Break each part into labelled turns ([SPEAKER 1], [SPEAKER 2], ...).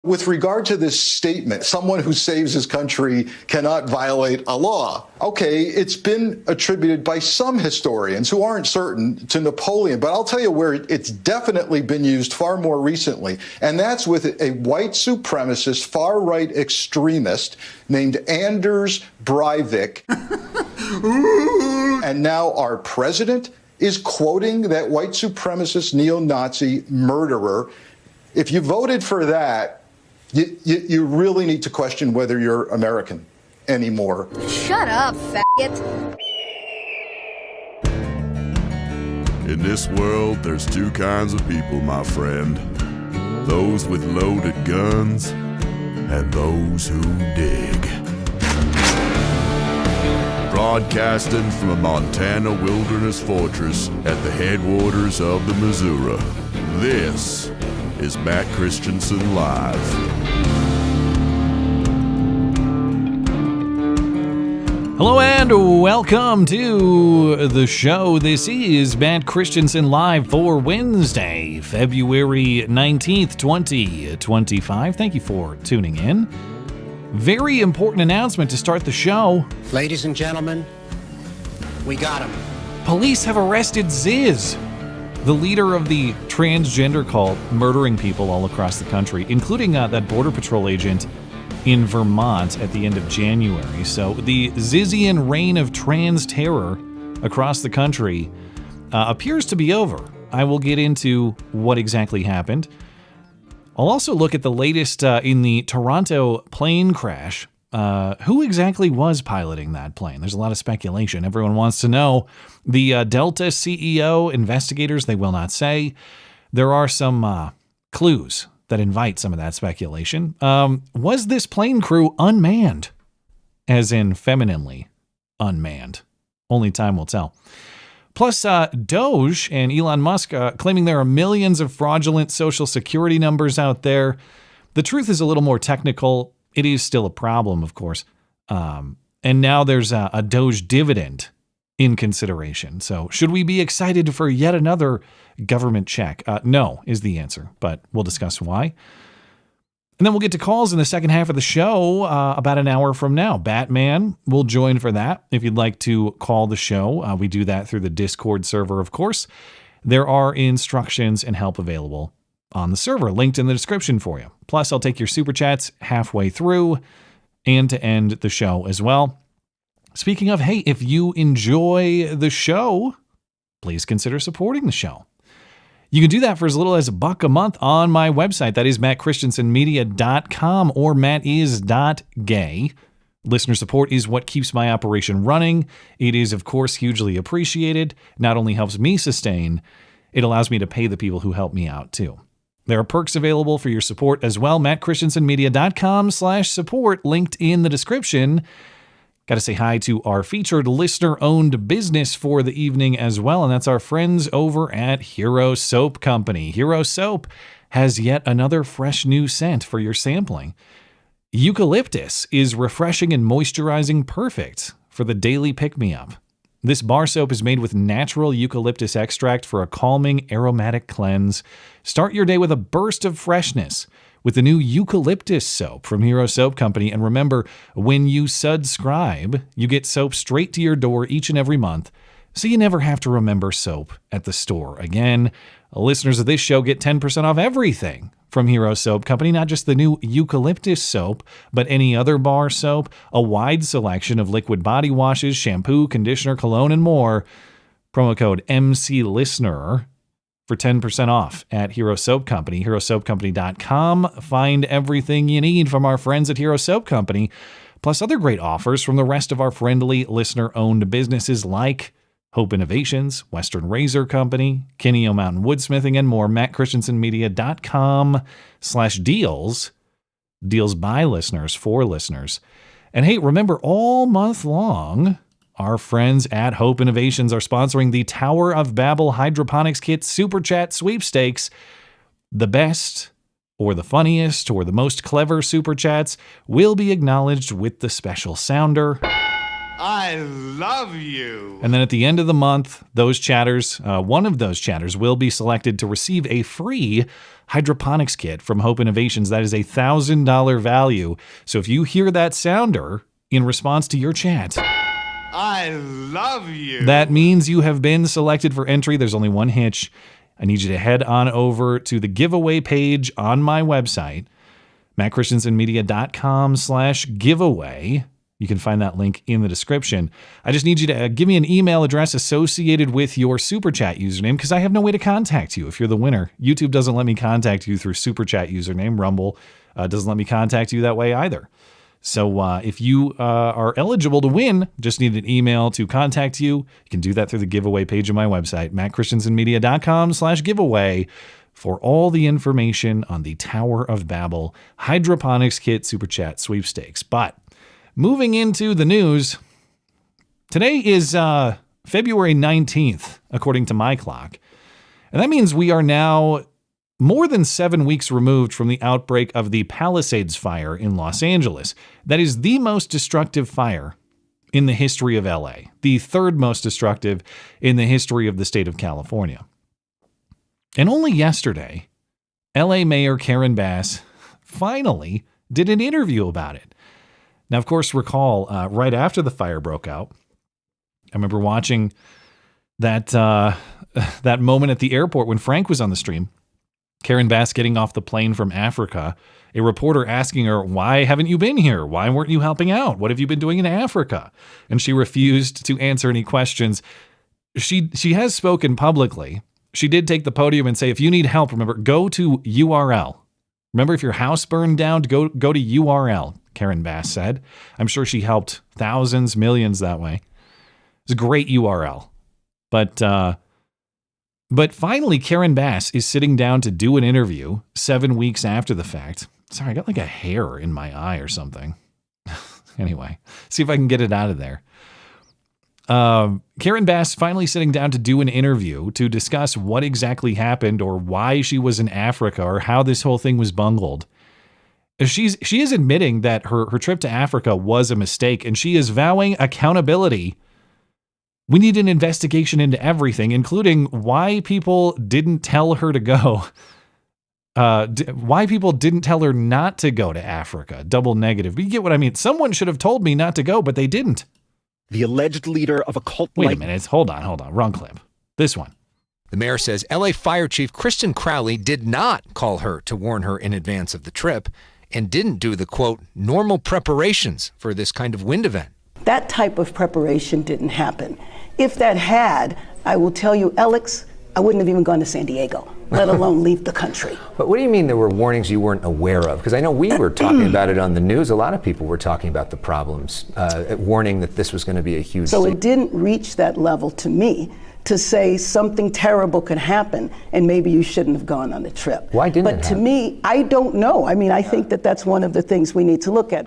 [SPEAKER 1] With regard to this statement, someone who saves his country cannot violate a law. Okay, it's been attributed by some historians who aren't certain to Napoleon, but I'll tell you where it's definitely been used far more recently, and that's with a white supremacist, far-right extremist named Anders Breivik. And now our president is quoting that white supremacist neo-Nazi murderer. If you voted for that, you really need to question whether you're American anymore.
[SPEAKER 2] Shut up, faggot.
[SPEAKER 3] In this world, there's two kinds of people, my friend. Those with loaded guns and those who dig. Broadcasting from a Montana wilderness fortress at the headwaters of the Missouri, this is Matt Christiansen Live.
[SPEAKER 4] Hello and welcome to the show. This is Matt Christiansen Live for Wednesday, February 19th, 2025. Thank you for tuning in. Very important announcement to start the show.
[SPEAKER 5] Ladies and gentlemen, we got him.
[SPEAKER 4] Police have arrested Ziz, the leader of the transgender cult murdering people all across the country, including that Border Patrol agent in Vermont at the end of January. So the Zizian reign of trans terror across the country appears to be over. I will get into what exactly happened. I'll also look at the latest in the Toronto plane crash. Who exactly was piloting that plane? There's a lot of speculation. Everyone wants to know. The Delta CEO, investigators, they will not say. There are some clues that invite some of that speculation. Was this plane crew unmanned? As in femininely unmanned. Only time will tell. Plus, DOGE and Elon Musk claiming there are millions of fraudulent social security numbers out there. The truth is a little more technical. It is still a problem, of course. And now there's a DOGE dividend in consideration. So should we be excited for yet another government check? No is the answer, but we'll discuss why. And then we'll get to calls in the second half of the show about an hour from now. Batman will join for that. If you'd like to call the show, we do that through the Discord server, of course. There are instructions and help available on the server, linked in the description for you. Plus, I'll take your Superchats halfway through and to end the show as well. Speaking of, hey, if you enjoy the show, please consider supporting the show. You can do that for as little as $1 a month on my website. That is mattchristiansenmedia.com or mattis.gay. Listener support is what keeps my operation running. It is, of course, hugely appreciated. Not only helps me sustain, it allows me to pay the people who help me out, too. There are perks available for your support as well. mattchristiansenmedia.com/support, linked in the description. Got to say hi to our featured listener-owned business for the evening as well, and that's our friends over at Hero Soap Company. Hero Soap has yet another fresh new scent for your sampling. Eucalyptus is refreshing and moisturizing, perfect for the daily pick-me-up. This bar soap is made with natural eucalyptus extract for a calming, aromatic cleanse. Start your day with a burst of freshness with the new eucalyptus soap from Hero Soap Company. And remember, when you subscribe, you get soap straight to your door each and every month, so you never have to remember soap at the store again. Listeners of this show get 10% off everything from Hero Soap Company, not just the new eucalyptus soap, but any other bar soap, a wide selection of liquid body washes, shampoo, conditioner, cologne, and more. Promo code MCListener for 10% off at Hero Soap Company, herosoapcompany.com. Find everything you need from our friends at Hero Soap Company, plus other great offers from the rest of our friendly listener-owned businesses like Hope Innovations, Western Razor Company, Kinney Mountain Woodsmithing, and more. mattchristiansenmedia.com/deals. Deals by listeners for listeners. And hey, remember, all month long, our friends at Hope Innovations are sponsoring the Tower of Babble Hydroponics Kit Superchat Sweepstakes. The best, or the funniest, or the most clever Superchats will be acknowledged with the special sounder.
[SPEAKER 6] I love you.
[SPEAKER 4] And then at the end of the month, those chatters, one of those chatters will be selected to receive a free hydroponics kit from Hope Innovations. That is a $1,000 value. So if you hear that sounder in response to your chat,
[SPEAKER 6] I love you.
[SPEAKER 4] that means you have been selected for entry. There's only one hitch. I need you to head on over to the giveaway page on my website, mattchristiansenmedia.com/giveaway. You can find that link in the description. I just need you to give me an email address associated with your Superchat username because I have no way to contact you if you're the winner. YouTube doesn't let me contact you through Superchat username. Rumble doesn't let me contact you that way either. So if you are eligible to win, just need an email to contact you. You can do that through the giveaway page of my website, mattchristiansenmedia.com/giveaway, for all the information on the Tower of Babble Hydroponics Kit Super Chat sweepstakes. But moving into the news, today is February 19th, according to my clock. And that means we are now more than 7 weeks removed from the outbreak of the Palisades fire in Los Angeles. That is the most destructive fire in the history of LA, the third most destructive in the history of the state of California. And only yesterday, LA Mayor Karen Bass finally did an interview about it. Now, of course, recall right after the fire broke out, I remember watching that that moment at the airport when Frank was on the stream. Karen Bass getting off the plane from Africa, a reporter asking her, "Why haven't you been here? Why weren't you helping out? What have you been doing in Africa?" And she refused to answer any questions. She has spoken publicly. She did take the podium and say, if you need help, remember, go to URL. Remember, if your house burned down, go to URL, Karen Bass said. I'm sure she helped thousands, millions that way. It's a great URL. But finally, Karen Bass is sitting down to do an interview 7 weeks after the fact. Sorry, I got like a hair in my eye or something. Anyway, see if I can get it out of there. Karen Bass finally sitting down to do an interview to discuss what exactly happened or why she was in Africa or how this whole thing was bungled. She is admitting that her trip to Africa was a mistake, and she is vowing accountability. We need an investigation into everything, including why people didn't tell her to go. Why people didn't tell her not to go to Africa. Double negative. But you get what I mean. Someone should have told me not to go, but they didn't.
[SPEAKER 7] The alleged leader of a cult.
[SPEAKER 4] Wait a minute. Hold on. Wrong clip. This one.
[SPEAKER 8] The mayor says LA Fire Chief Kristen Crowley did not call her to warn her in advance of the trip and didn't do the, quote, normal preparations for this kind of wind event.
[SPEAKER 9] That type of preparation didn't happen. If that had, I will tell you, Alex, I wouldn't have even gone to San Diego, let alone leave the country.
[SPEAKER 10] But what do you mean there were warnings you weren't aware of? Because I know we were talking about it on the news. A lot of people were talking about the problems, warning that this was going to be a huge
[SPEAKER 9] So it didn't reach that level to me to say something terrible could happen and maybe you shouldn't have gone on the trip.
[SPEAKER 10] Why didn't it
[SPEAKER 9] But to
[SPEAKER 10] happen?
[SPEAKER 9] me, I don't know. I mean, I think that that's one of the things we need to look at.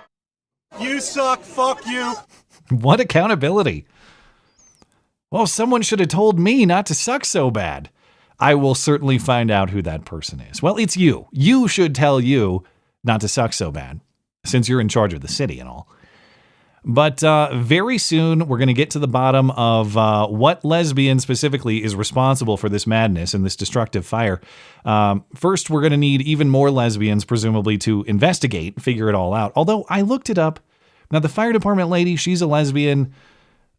[SPEAKER 6] You suck, fuck you.
[SPEAKER 4] What accountability? Well, someone should have told me not to suck so bad. I will certainly find out who that person is. Well, it's you. You should tell you not to suck so bad, since you're in charge of the city and all. But very soon, we're going to get to the bottom of what lesbian specifically is responsible for this madness and this destructive fire. First, we're going to need even more lesbians, presumably, to investigate, figure it all out. Although I looked it up. Now, the fire department lady, she's a lesbian.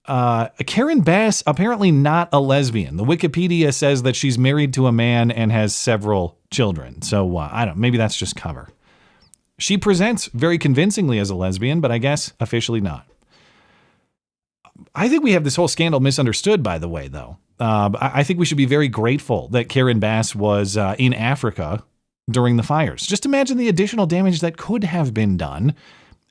[SPEAKER 4] Karen Bass, apparently not a lesbian. The Wikipedia says that she's married to a man and has several children. So I don't, maybe that's just cover. She presents very convincingly as a lesbian, but I guess officially not. I think we have this whole scandal misunderstood, by the way, though. I think we should be very grateful that Karen Bass was in Africa during the fires. Just imagine the additional damage that could have been done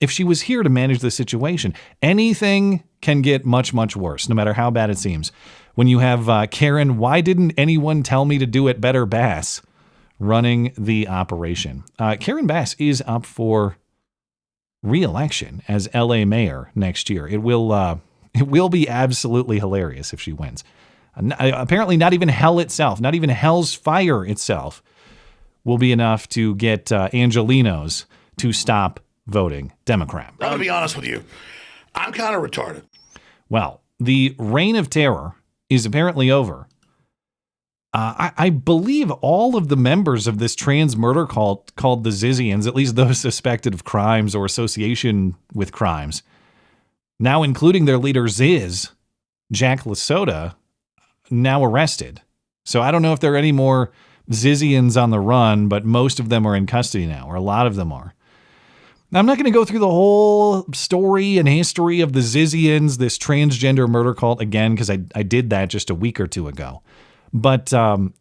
[SPEAKER 4] if she was here to manage the situation. Anything can get much, much worse, no matter how bad it seems. When you have Karen, why didn't anyone tell me to do it better, Bass, running the operation. Karen Bass is up for re-election as LA mayor next year. It will be absolutely hilarious if she wins. Apparently not even hell itself, not even hell's fire itself will be enough to get Angelenos to stop voting Democrat.
[SPEAKER 11] I'm going to be honest with you. I'm kind of retarded.
[SPEAKER 4] Well, the reign of terror is apparently over. I believe all of the members of this trans murder cult called the Zizians, at least those suspected of crimes or association with crimes, now including their leader Ziz, Jack LaSota, now arrested. So I don't know if there are any more Zizians on the run, but most of them are in custody now, or a lot of them are. Now, I'm not going to go through the whole story and history of the Zizians, this transgender murder cult, again, because I did that just a week or two ago. But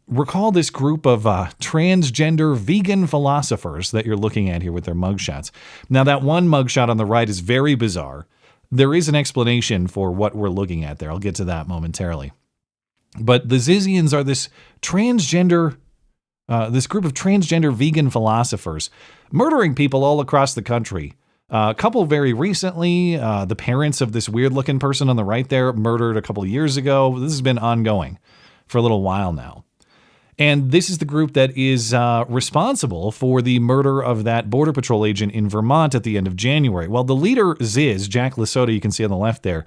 [SPEAKER 4] recall this group of transgender vegan philosophers that you're looking at here with their mugshots. Now, that one mugshot on the right is very bizarre. There is an explanation for what we're looking at there. I'll get to that momentarily. But the Zizians are this group of transgender vegan philosophers murdering people all across the country. A couple very recently, the parents of this weird-looking person on the right there murdered a couple of years ago. This has been ongoing for a little while now. And this is the group that is responsible for the murder of that Border Patrol agent in Vermont at the end of January. Well, the leader, Ziz, Jack LaSota, you can see on the left there,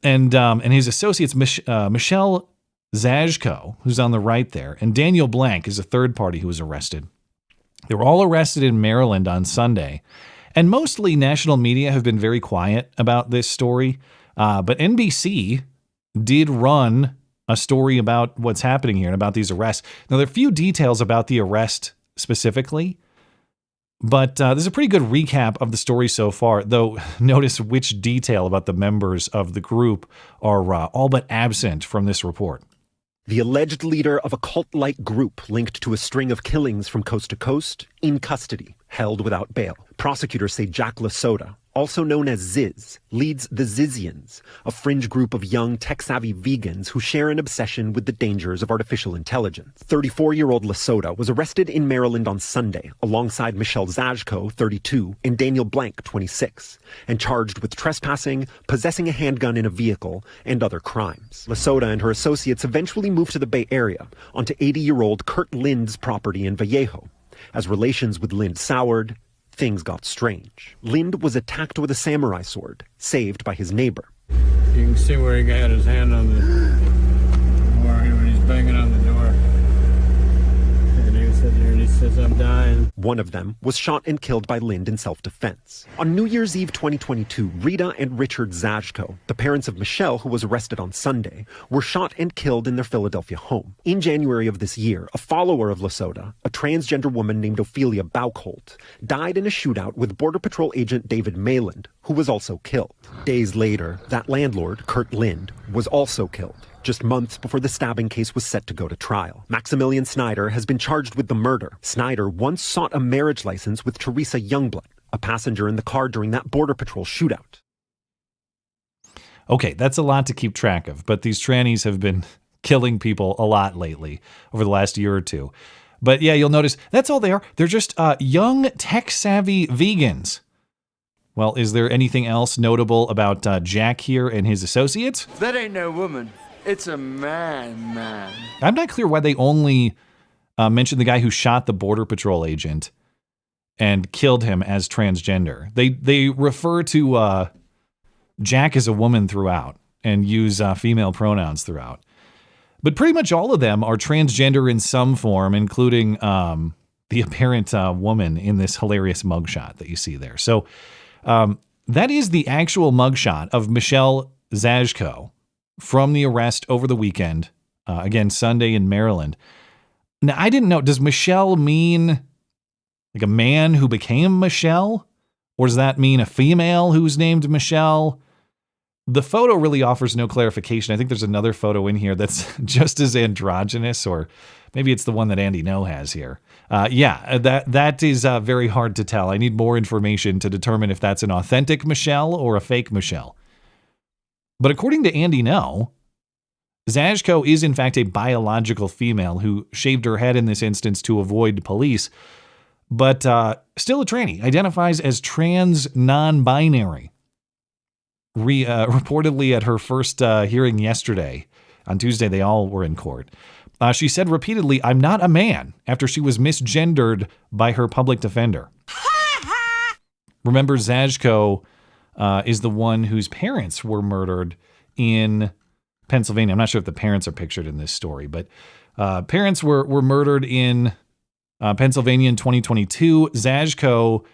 [SPEAKER 4] and his associates, Michelle Zajko, who's on the right there, and Daniel Blank is a third party who was arrested. They were all arrested in Maryland on Sunday. And mostly national media have been very quiet about this story. But NBC did run a story about what's happening here and about these arrests. Now, there are a few details about the arrest specifically, but there's a pretty good recap of the story so far, though notice which detail about the members of the group are all but absent from this report.
[SPEAKER 7] The alleged leader of a cult-like group linked to a string of killings from coast to coast, in custody, held without bail. Prosecutors say Jack LaSota, also known as Ziz, leads the Zizians, a fringe group of young, tech-savvy vegans who share an obsession with the dangers of artificial intelligence. 34-year-old LaSota was arrested in Maryland on Sunday, alongside Michelle Zajko, 32, and Daniel Blank, 26, and charged with trespassing, possessing a handgun in a vehicle, and other crimes. LaSota and her associates eventually moved to the Bay Area, onto 80-year-old Kurt Lind's property in Vallejo. As relations with Lind soured, things got strange. Lind was attacked with a samurai sword, saved by his neighbor.
[SPEAKER 11] You can see where he got his hand on the door when he's banging on the door. And he was sitting there and he says, "I'm dying."
[SPEAKER 7] One of them was shot and killed by Lind in self-defense. On New Year's Eve 2022, Rita and Richard Zajko, the parents of Michelle, who was arrested on Sunday, were shot and killed in their Philadelphia home. In January of this year, a follower of LaSota, a transgender woman named Ophelia Bauchholt, died in a shootout with Border Patrol agent David Mayland, who was also killed. Days later, that landlord, Kurt Lind, was also killed, just months before the stabbing case was set to go to trial. Maximilian Snyder has been charged with the murder. Snyder once sought a marriage license with Teresa Youngblood, a passenger in the car during that Border Patrol shootout.
[SPEAKER 4] Okay, that's a lot to keep track of, but these trannies have been killing people a lot lately over the last year or two. But yeah, you'll notice that's all they are. They're just young, tech-savvy vegans. Well, is there anything else notable about Jack here and his associates?
[SPEAKER 12] That ain't no woman. It's a man.
[SPEAKER 4] I'm not clear why they only mentioned the guy who shot the Border Patrol agent and killed him as transgender. They refer to Jack as a woman throughout and use female pronouns throughout. But pretty much all of them are transgender in some form, including the apparent woman in this hilarious mugshot that you see there. So that is the actual mugshot of Michelle Zajko from the arrest over the weekend. Again, Sunday in Maryland. Now, I didn't know, does Michelle mean like a man who became Michelle? Or does that mean a female who's named Michelle? The photo really offers no clarification. I think there's another photo in here that's just as androgynous, or maybe it's the one that Andy No has here. That is very hard to tell. I need more information to determine if that's an authentic Michelle or a fake Michelle. But according to Andy No, Zajko is in fact a biological female who shaved her head in this instance to avoid police, but still a tranny, identifies as trans non-binary. Reportedly at her first hearing yesterday, on Tuesday, they all were in court. She said repeatedly, "I'm not a man," after she was misgendered by her public defender. Remember, Zajko is the one whose parents were murdered in Pennsylvania. I'm not sure if the parents are pictured in this story, but parents were murdered in Pennsylvania in 2022. Zajko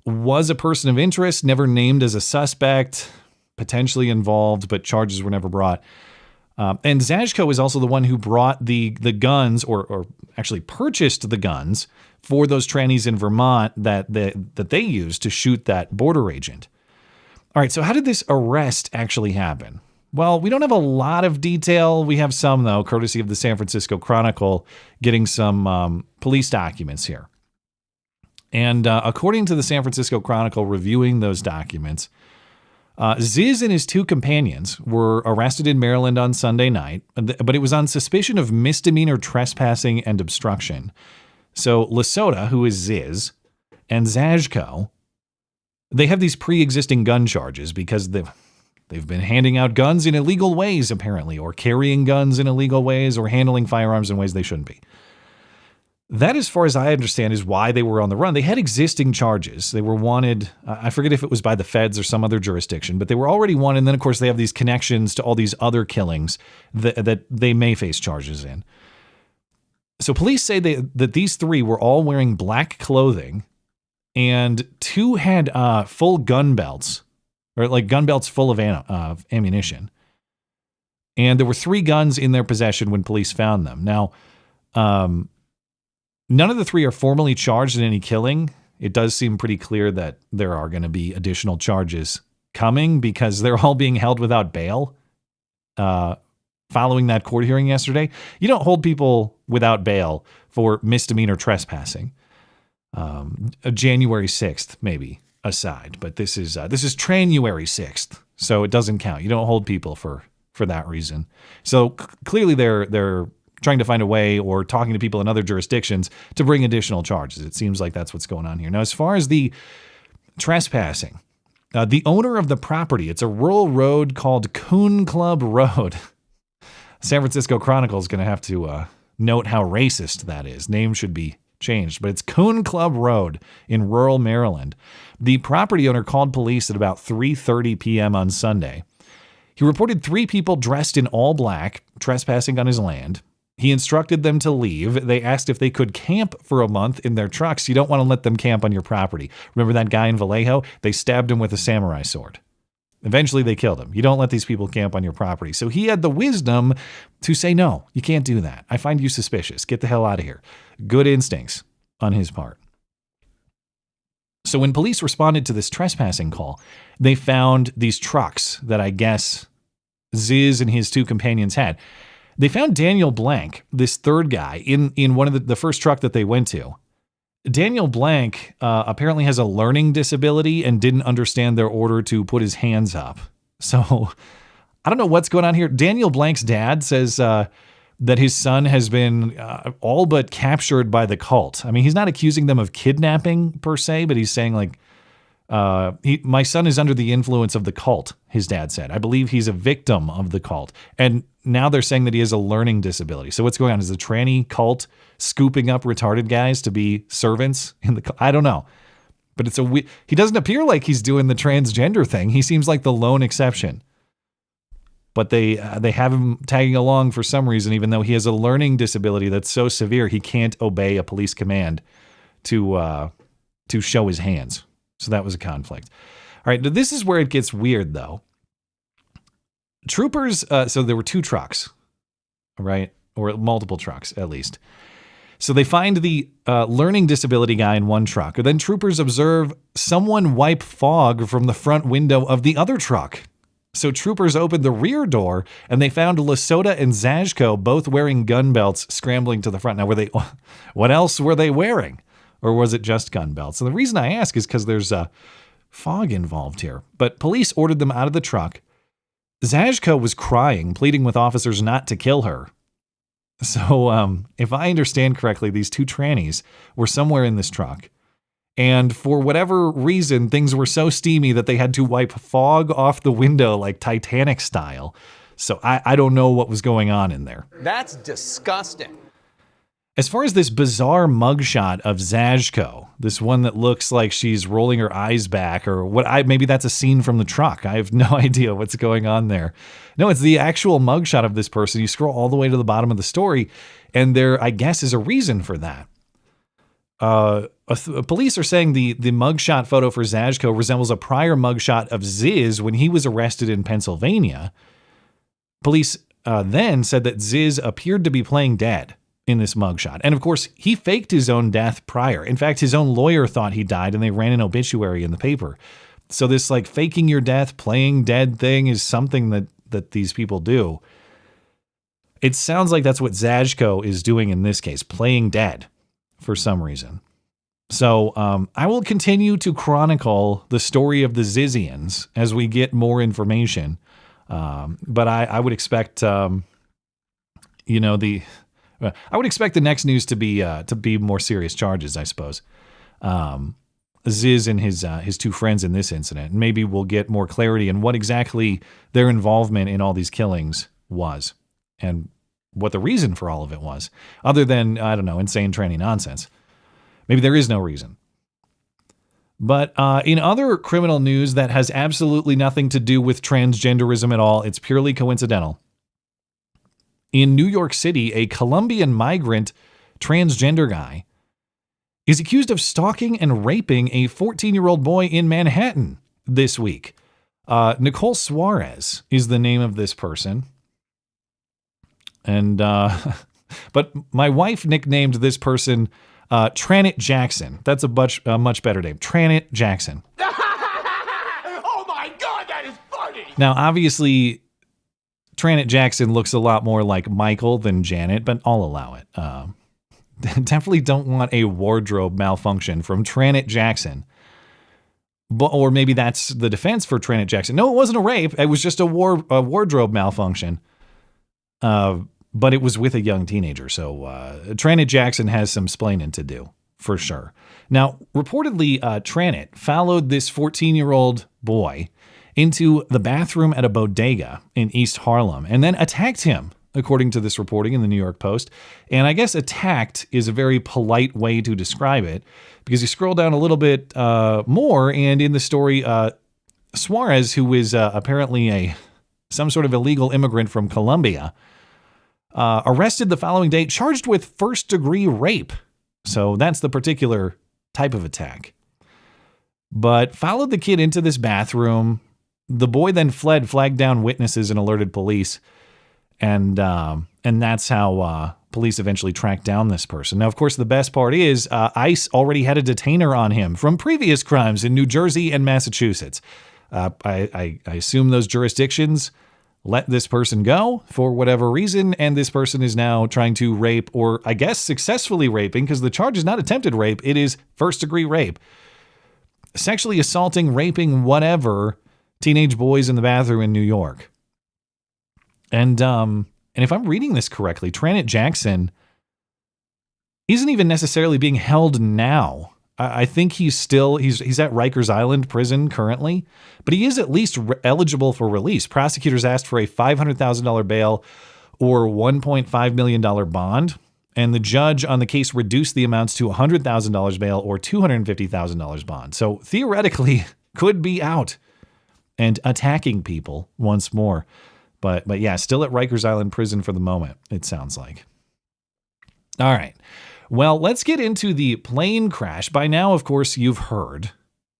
[SPEAKER 4] was a person of interest, never named as a suspect, potentially involved, but charges were never brought. And Zajko is also the one who brought the guns, or actually purchased the guns for those trannies in Vermont that they used to shoot that border agent. All right, so how did this arrest actually happen? Well, we don't have a lot of detail. We have some, though, courtesy of the San Francisco Chronicle, getting some police documents here. And according to the San Francisco Chronicle reviewing those documents, Ziz and his two companions were arrested in Maryland on Sunday night, but it was on suspicion of misdemeanor trespassing and obstruction. So Lasota, who is Ziz, and Zajko, they have these pre-existing gun charges because they've been handing out guns in illegal ways, apparently, or carrying guns in illegal ways, or handling firearms in ways they shouldn't be. That, as far as I understand, is why they were on the run. They had existing charges. They were wanted. I forget if it was by the feds or some other jurisdiction, but they were already wanted. And then, of course, they have these connections to all these other killings that they may face charges in. So police say that these three were all wearing black clothing, and two had full gun belts, or like gun belts full of ammunition. And there were 3 guns in their possession when police found them. Now, none of the 3 are formally charged in any killing. It does seem pretty clear that there are going to be additional charges coming because they're all being held without bail following that court hearing yesterday. You don't hold people without bail for misdemeanor trespassing. January 6th, maybe, aside. But this is Tranuary 6th, so it doesn't count. You don't hold people for that reason. So clearly they're trying to find a way, or talking to people in other jurisdictions, to bring additional charges. It seems like that's what's going on here. Now, as far as the trespassing, the owner of the property, it's a rural road called Coon Club Road. San Francisco Chronicle is going to have to note how racist that is. Name should be changed, but it's Coon Club Road in rural Maryland. The property owner called police at about 3:30 p.m. on Sunday. He reported 3 people dressed in all black trespassing on his land. He instructed them to leave. They asked if they could camp for a month in their trucks. You don't want to let them camp on your property. Remember that guy in Vallejo? They stabbed him with a samurai sword. Eventually, they killed him. You don't let these people camp on your property. So he had the wisdom to say, no, you can't do that. I find you suspicious. Get the hell out of here. Good instincts on his part. So when police responded to this trespassing call, they found these trucks that I guess Ziz and his 2 companions had. They found Daniel Blank, this third guy, in one of the first truck that they went to. Daniel Blank apparently has a learning disability and didn't understand their order to put his hands up. So I don't know what's going on here. Daniel Blank's dad says that his son has been all but captured by the cult. I mean, he's not accusing them of kidnapping per se, but he's saying like, my son is under the influence of the cult, his dad said. I believe he's a victim of the cult. And now they're saying that he has a learning disability. So what's going on? Is the tranny cult scooping up retarded guys to be servants in the cult? I don't know. But he doesn't appear like he's doing the transgender thing. He seems like the lone exception. But they have him tagging along for some reason, even though he has a learning disability that's so severe he can't obey a police command to show his hands. So that was a conflict. All right, this is where it gets weird, though. Troopers, so there were 2 trucks, right? Or multiple trucks, at least. So they find the learning disability guy in one truck. And then troopers observe someone wipe fog from the front window of the other truck. So troopers opened the rear door, and they found Lasota and Zajko both wearing gun belts scrambling to the front. Now, what else were they wearing? Or was it just gun belts? And the reason I ask is because there's fog involved here. But police ordered them out of the truck. Zajko was crying, pleading with officers not to kill her. So if I understand correctly, these 2 trannies were somewhere in this truck. And for whatever reason, things were so steamy that they had to wipe fog off the window like Titanic style. So I don't know what was going on in there.
[SPEAKER 13] That's disgusting.
[SPEAKER 4] As far as this bizarre mugshot of Zajko, this one that looks like she's rolling her eyes back, or maybe that's a scene from the truck. I have no idea what's going on there. No, it's the actual mugshot of this person. You scroll all the way to the bottom of the story, and there, I guess, is a reason for that. Police are saying the mugshot photo for Zajko resembles a prior mugshot of Ziz when he was arrested in Pennsylvania. Police then said that Ziz appeared to be playing dead in this mugshot. And of course, he faked his own death prior. In fact, his own lawyer thought he died and they ran an obituary in the paper. So this like faking your death, playing dead thing is something that these people do. It sounds like that's what Zajko is doing in this case, playing dead for some reason. So I will continue to chronicle the story of the Zizians as we get more information. But I would expect, I would expect the next news to be more serious charges, I suppose. Ziz and his two friends in this incident. Maybe we'll get more clarity in what exactly their involvement in all these killings was and what the reason for all of it was, other than, I don't know, insane tranny nonsense. Maybe there is no reason. But in other criminal news that has absolutely nothing to do with transgenderism at all, it's purely coincidental. In New York City, a Colombian migrant transgender guy is accused of stalking and raping a 14-year-old boy in Manhattan this week. Nicole Suarez is the name of this person. And but my wife nicknamed this person Tranet Jackson. That's a much better name. Tranet Jackson.
[SPEAKER 6] Oh my God, that is funny!
[SPEAKER 4] Now, obviously, Tranet Jackson looks a lot more like Michael than Janet, but I'll allow it. Definitely don't want a wardrobe malfunction from Tranet Jackson. Or maybe that's the defense for Tranet Jackson. No, it wasn't a rape. It was just a wardrobe malfunction. But it was with a young teenager. So Tranet Jackson has some splaining to do, for sure. Now, reportedly, Tranet followed this 14-year-old boy into the bathroom at a bodega in East Harlem and then attacked him, according to this reporting in the New York Post. And I guess attacked is a very polite way to describe it, because you scroll down a little bit more, and in the story, Suarez, who is apparently some sort of illegal immigrant from Colombia, arrested the following day, charged with first-degree rape. So that's the particular type of attack. But followed the kid into this bathroom. The boy then fled, flagged down witnesses, and alerted police. And that's how police eventually tracked down this person. Now, of course, the best part is ICE already had a detainer on him from previous crimes in New Jersey and Massachusetts. I assume those jurisdictions let this person go for whatever reason, and this person is now trying to rape, or I guess successfully raping, because the charge is not attempted rape, it is first-degree rape. Sexually assaulting, raping, whatever, teenage boys in the bathroom in New York. And if I'm reading this correctly, Tranet Jackson isn't even necessarily being held now. I think he's at Rikers Island prison currently, but he is at least eligible for release. Prosecutors asked for a $500,000 bail or $1.5 million bond, and the judge on the case reduced the amounts to $100,000 bail or $250,000 bond. So theoretically, could be out and attacking people once more. But yeah, still at Rikers Island prison for the moment, it sounds like. All right. Well, let's get into the plane crash. By now, of course, you've heard,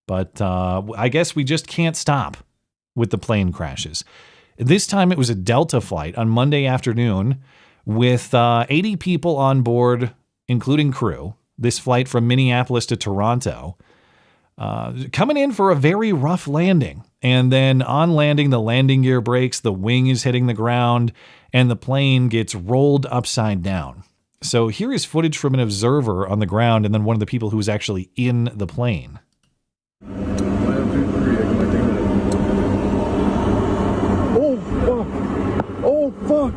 [SPEAKER 4] but I guess we just can't stop with the plane crashes. This time it was a Delta flight on Monday afternoon with 80 people on board, including crew. This flight from Minneapolis to Toronto, coming in for a very rough landing. And then on landing, the landing gear breaks, the wing is hitting the ground, and the plane gets rolled upside down. So here is footage from an observer on the ground and then one of the people who was actually in the plane.
[SPEAKER 13] Oh, fuck. Oh, fuck.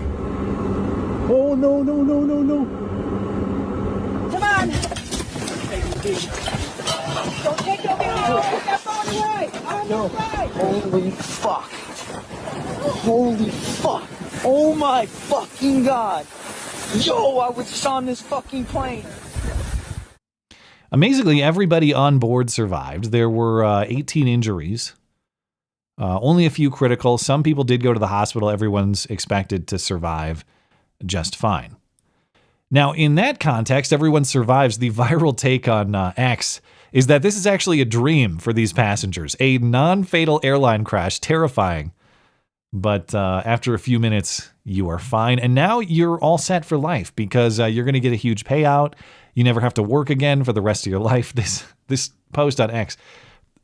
[SPEAKER 13] Oh, no, no, no, no, no.
[SPEAKER 14] Come on. Don't take your video. Take that phone away. On the right.
[SPEAKER 13] Holy fuck. Holy fuck. Oh, my fucking God.
[SPEAKER 14] Yo, I was just on this fucking plane.
[SPEAKER 4] Amazingly, everybody on board survived. There were 18 injuries, only a few critical. Some people did go to the hospital. Everyone's expected to survive just fine. Now, in that context, everyone survives. The viral take on X is that this is actually a dream for these passengers. A non-fatal airline crash, terrifying. But after a few minutes, you are fine. And now you're all set for life because you're going to get a huge payout. You never have to work again for the rest of your life. This post on X,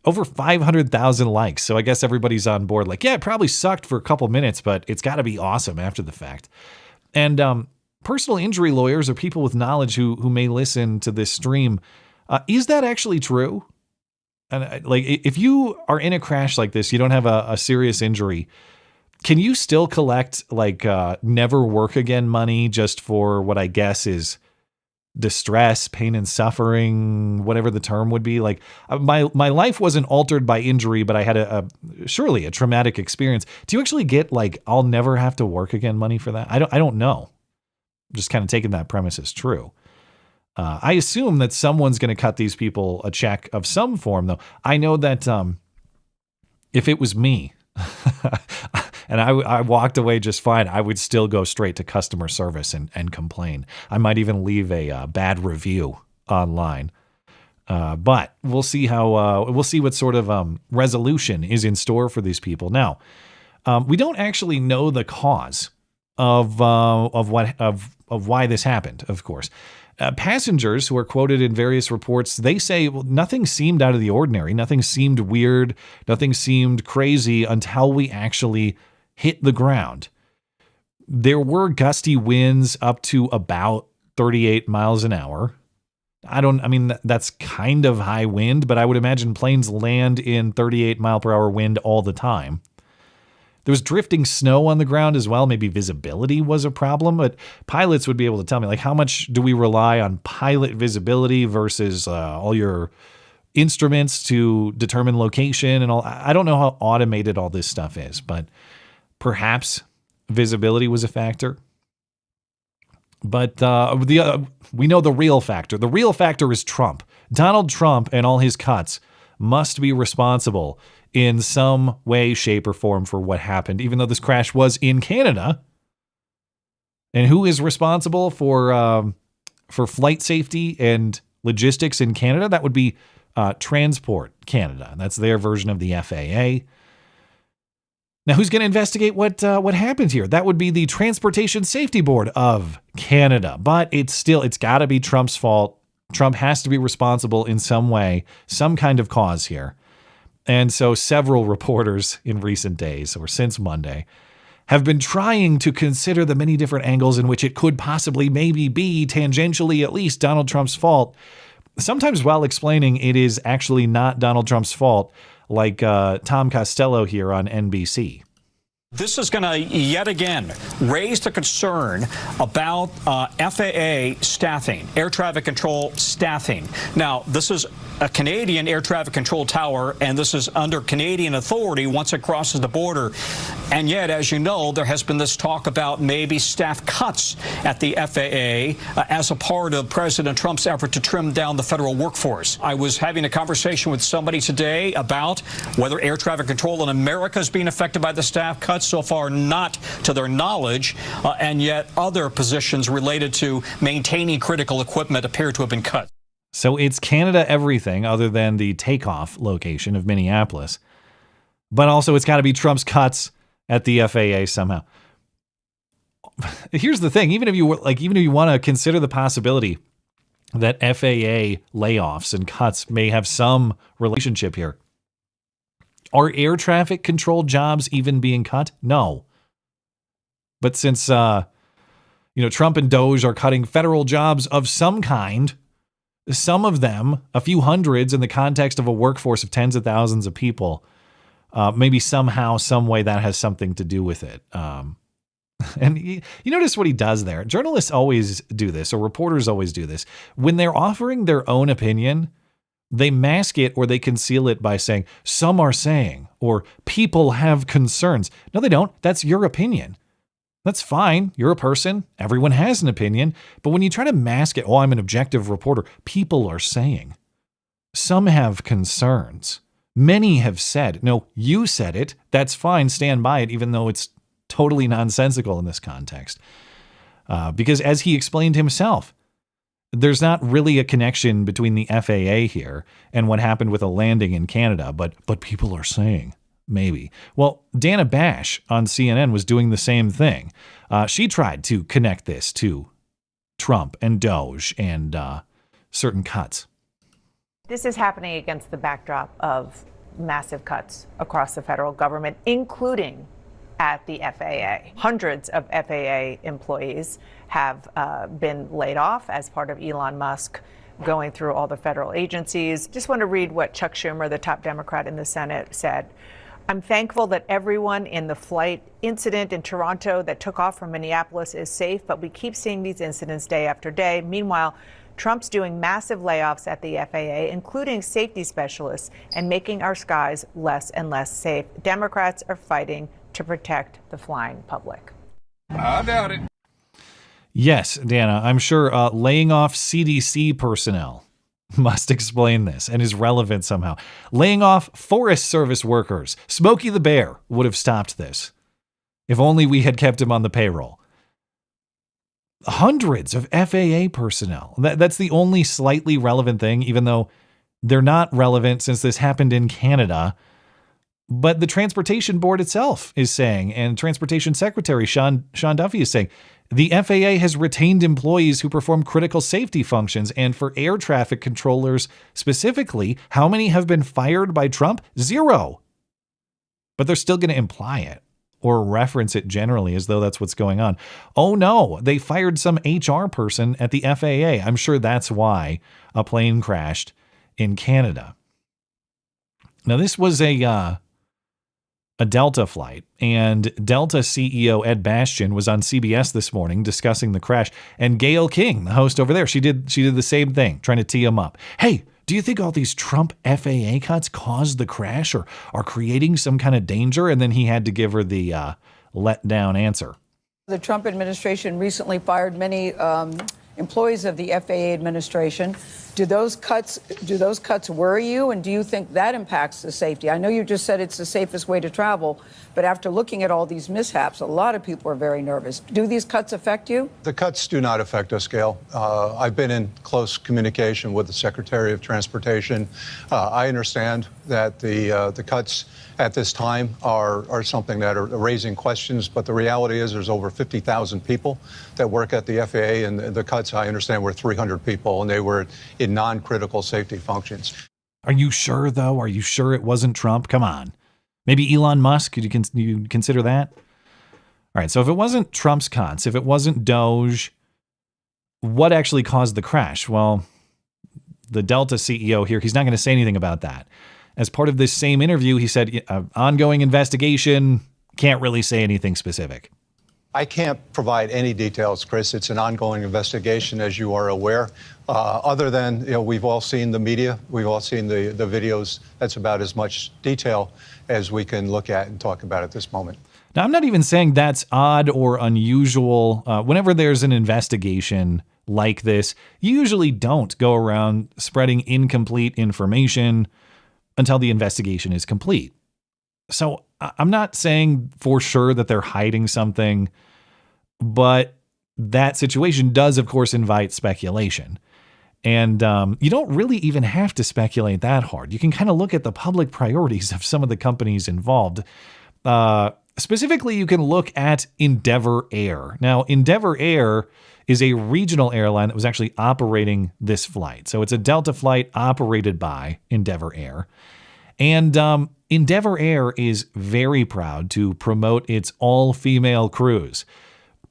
[SPEAKER 4] over 500,000 likes. So I guess everybody's on board. Like, yeah, it probably sucked for a couple minutes, but it's got to be awesome after the fact. And personal injury lawyers or people with knowledge who may listen to this stream, is that actually true? And like, if you are in a crash like this, you don't have a serious injury, can you still collect like never work again money just for what I guess is distress, pain and suffering, whatever the term would be? Like my life wasn't altered by injury, but I had surely a traumatic experience. Do you actually get like I'll never have to work again money for that? I don't know. I'm just kind of taking that premise as true. I assume that someone's going to cut these people a check of some form, though. I know that if it was me and I walked away just fine, I would still go straight to customer service and complain. I might even leave a bad review online. But we'll see we'll see what sort of resolution is in store for these people. Now, we don't actually know the cause of why this happened, of course. Passengers who are quoted in various reports, they say, well, nothing seemed out of the ordinary. Nothing seemed weird. Nothing seemed crazy until we actually hit the ground. There were gusty winds up to about 38 miles an hour. I mean, that's kind of high wind, but I would imagine planes land in 38 mile per hour wind all the time. There was drifting snow on the ground as well. Maybe visibility was a problem, but pilots would be able to tell me, like, how much do we rely on pilot visibility versus all your instruments to determine location and all. I don't know how automated all this stuff is, but perhaps visibility was a factor. But we know the real factor. The real factor is Trump. Donald Trump and all his cuts must be responsible in some way, shape, or form for what happened, even though this crash was in Canada. And who is responsible for flight safety and logistics in Canada? That would be Transport Canada. That's their version of the FAA. Now, who's going to investigate what happened here? That would be the Transportation Safety Board of Canada. But it's got to be Trump's fault. Trump has to be responsible in some way, some kind of cause here. And so several reporters in recent days, or since Monday, have been trying to consider the many different angles in which it could possibly maybe be, tangentially at least, Donald Trump's fault. Sometimes while explaining it is actually not Donald Trump's fault, like Tom Costello here on NBC.
[SPEAKER 15] This is going to yet again raise the concern about FAA staffing, air traffic control staffing. Now, this is a Canadian air traffic control tower, and this is under Canadian authority once it crosses the border. And yet, as you know, there has been this talk about maybe staff cuts at the FAA as a part of President Trump's effort to trim down the federal workforce. I was having a conversation with somebody today about whether air traffic control in America is being affected by the staff cuts. So far, not to their knowledge, and yet other positions related to maintaining critical equipment appear to have been cut.
[SPEAKER 4] So it's Canada everything other than the takeoff location of Minneapolis. But also it's got to be Trump's cuts at the FAA somehow. Here's the thing, even if you want to consider the possibility that FAA layoffs and cuts may have some relationship here. Are air traffic control jobs even being cut? No. But since Trump and DOGE are cutting federal jobs of some kind, some of them, a few hundreds in the context of a workforce of tens of thousands of people, maybe somehow, some way that has something to do with it. And you notice what he does there. Journalists always do this, or reporters always do this. When they're offering their own opinion, they mask it or they conceal it by saying, some are saying, or people have concerns. No, they don't. That's your opinion. That's fine. You're a person. Everyone has an opinion. But when you try to mask it, oh, I'm an objective reporter, people are saying. Some have concerns. Many have said, no, you said it. That's fine. Stand by it, even though it's totally nonsensical in this context. Because as he explained himself, there's not really a connection between the FAA here and what happened with a landing in Canada, but people are saying. Maybe. Well, Dana Bash on CNN was doing the same thing. She tried to connect this to Trump and DOGE and certain cuts.
[SPEAKER 16] This is happening against the backdrop of massive cuts across the federal government, including at the FAA. Hundreds of FAA employees have been laid off as part of Elon Musk going through all the federal agencies. Just want to read what Chuck Schumer, the top Democrat in the Senate, said. I'm thankful that everyone in the flight incident in Toronto that took off from Minneapolis is safe, but we keep seeing these incidents day after day. Meanwhile, Trump's doing massive layoffs at the FAA, including safety specialists, and making our skies less and less safe. Democrats are fighting to protect the flying public.
[SPEAKER 17] I doubt it.
[SPEAKER 4] Yes, Dana, I'm sure laying off CDC personnel must explain this and is relevant somehow. Laying off Forest Service workers. Smokey the Bear would have stopped this if only we had kept him on the payroll. Hundreds of FAA personnel. That's the only slightly relevant thing, even though they're not relevant since this happened in Canada. But the Transportation Board itself is saying, and Transportation Secretary Sean Duffy is saying, the FAA has retained employees who perform critical safety functions, and for air traffic controllers specifically, how many have been fired by Trump? 0. But they're still going to imply it or reference it generally as though that's what's going on. Oh no, they fired some HR person at the FAA. I'm sure that's why a plane crashed in Canada. Now this was a Delta flight, and Delta CEO Ed Bastian was on CBS this morning discussing the crash, and Gayle King, the host over there, she did the same thing, trying to tee him up. Hey, do you think all these Trump FAA cuts caused the crash or are creating some kind of danger? And then he had to give her the let down answer.
[SPEAKER 18] The Trump administration recently fired many employees of the FAA administration. Do those cuts worry you, and do you think that impacts the safety? I know you just said it's the safest way to travel, but after looking at all these mishaps, a lot of people are very nervous. Do these cuts affect you?
[SPEAKER 19] The cuts do not affect us, Gail. I've been in close communication with the Secretary of Transportation. I understand that the cuts at this time are something that are raising questions, but the reality is there's over 50,000 people that work at the FAA, and the cuts, I understand, were 300 people, and they were in non-critical safety functions.
[SPEAKER 4] Are you sure, though? Are you sure it wasn't Trump? Come on. Maybe Elon Musk? Could you consider that? All right, so if it wasn't Trump's cuts, if it wasn't DOGE, what actually caused the crash? Well, the Delta CEO here, he's not going to say anything about that. As part of this same interview, he said, ongoing investigation, can't really say anything specific.
[SPEAKER 19] I can't provide any details, Chris. It's an ongoing investigation, as you are aware. Other than, we've all seen the media, we've all seen the videos. That's about as much detail as we can look at and talk about at this moment.
[SPEAKER 4] Now, I'm not even saying that's odd or unusual. Whenever there's an investigation like this, you usually don't go around spreading incomplete information until the investigation is complete. So I'm not saying for sure that they're hiding something, but that situation does, of course, invite speculation. And you don't really even have to speculate that hard. You can kind of look at the public priorities of some of the companies involved. Specifically, you can look at Endeavor Air. Now, Endeavor Air is a regional airline that was actually operating this flight. So it's a Delta flight operated by Endeavor Air. And Endeavor Air is very proud to promote its all-female crews.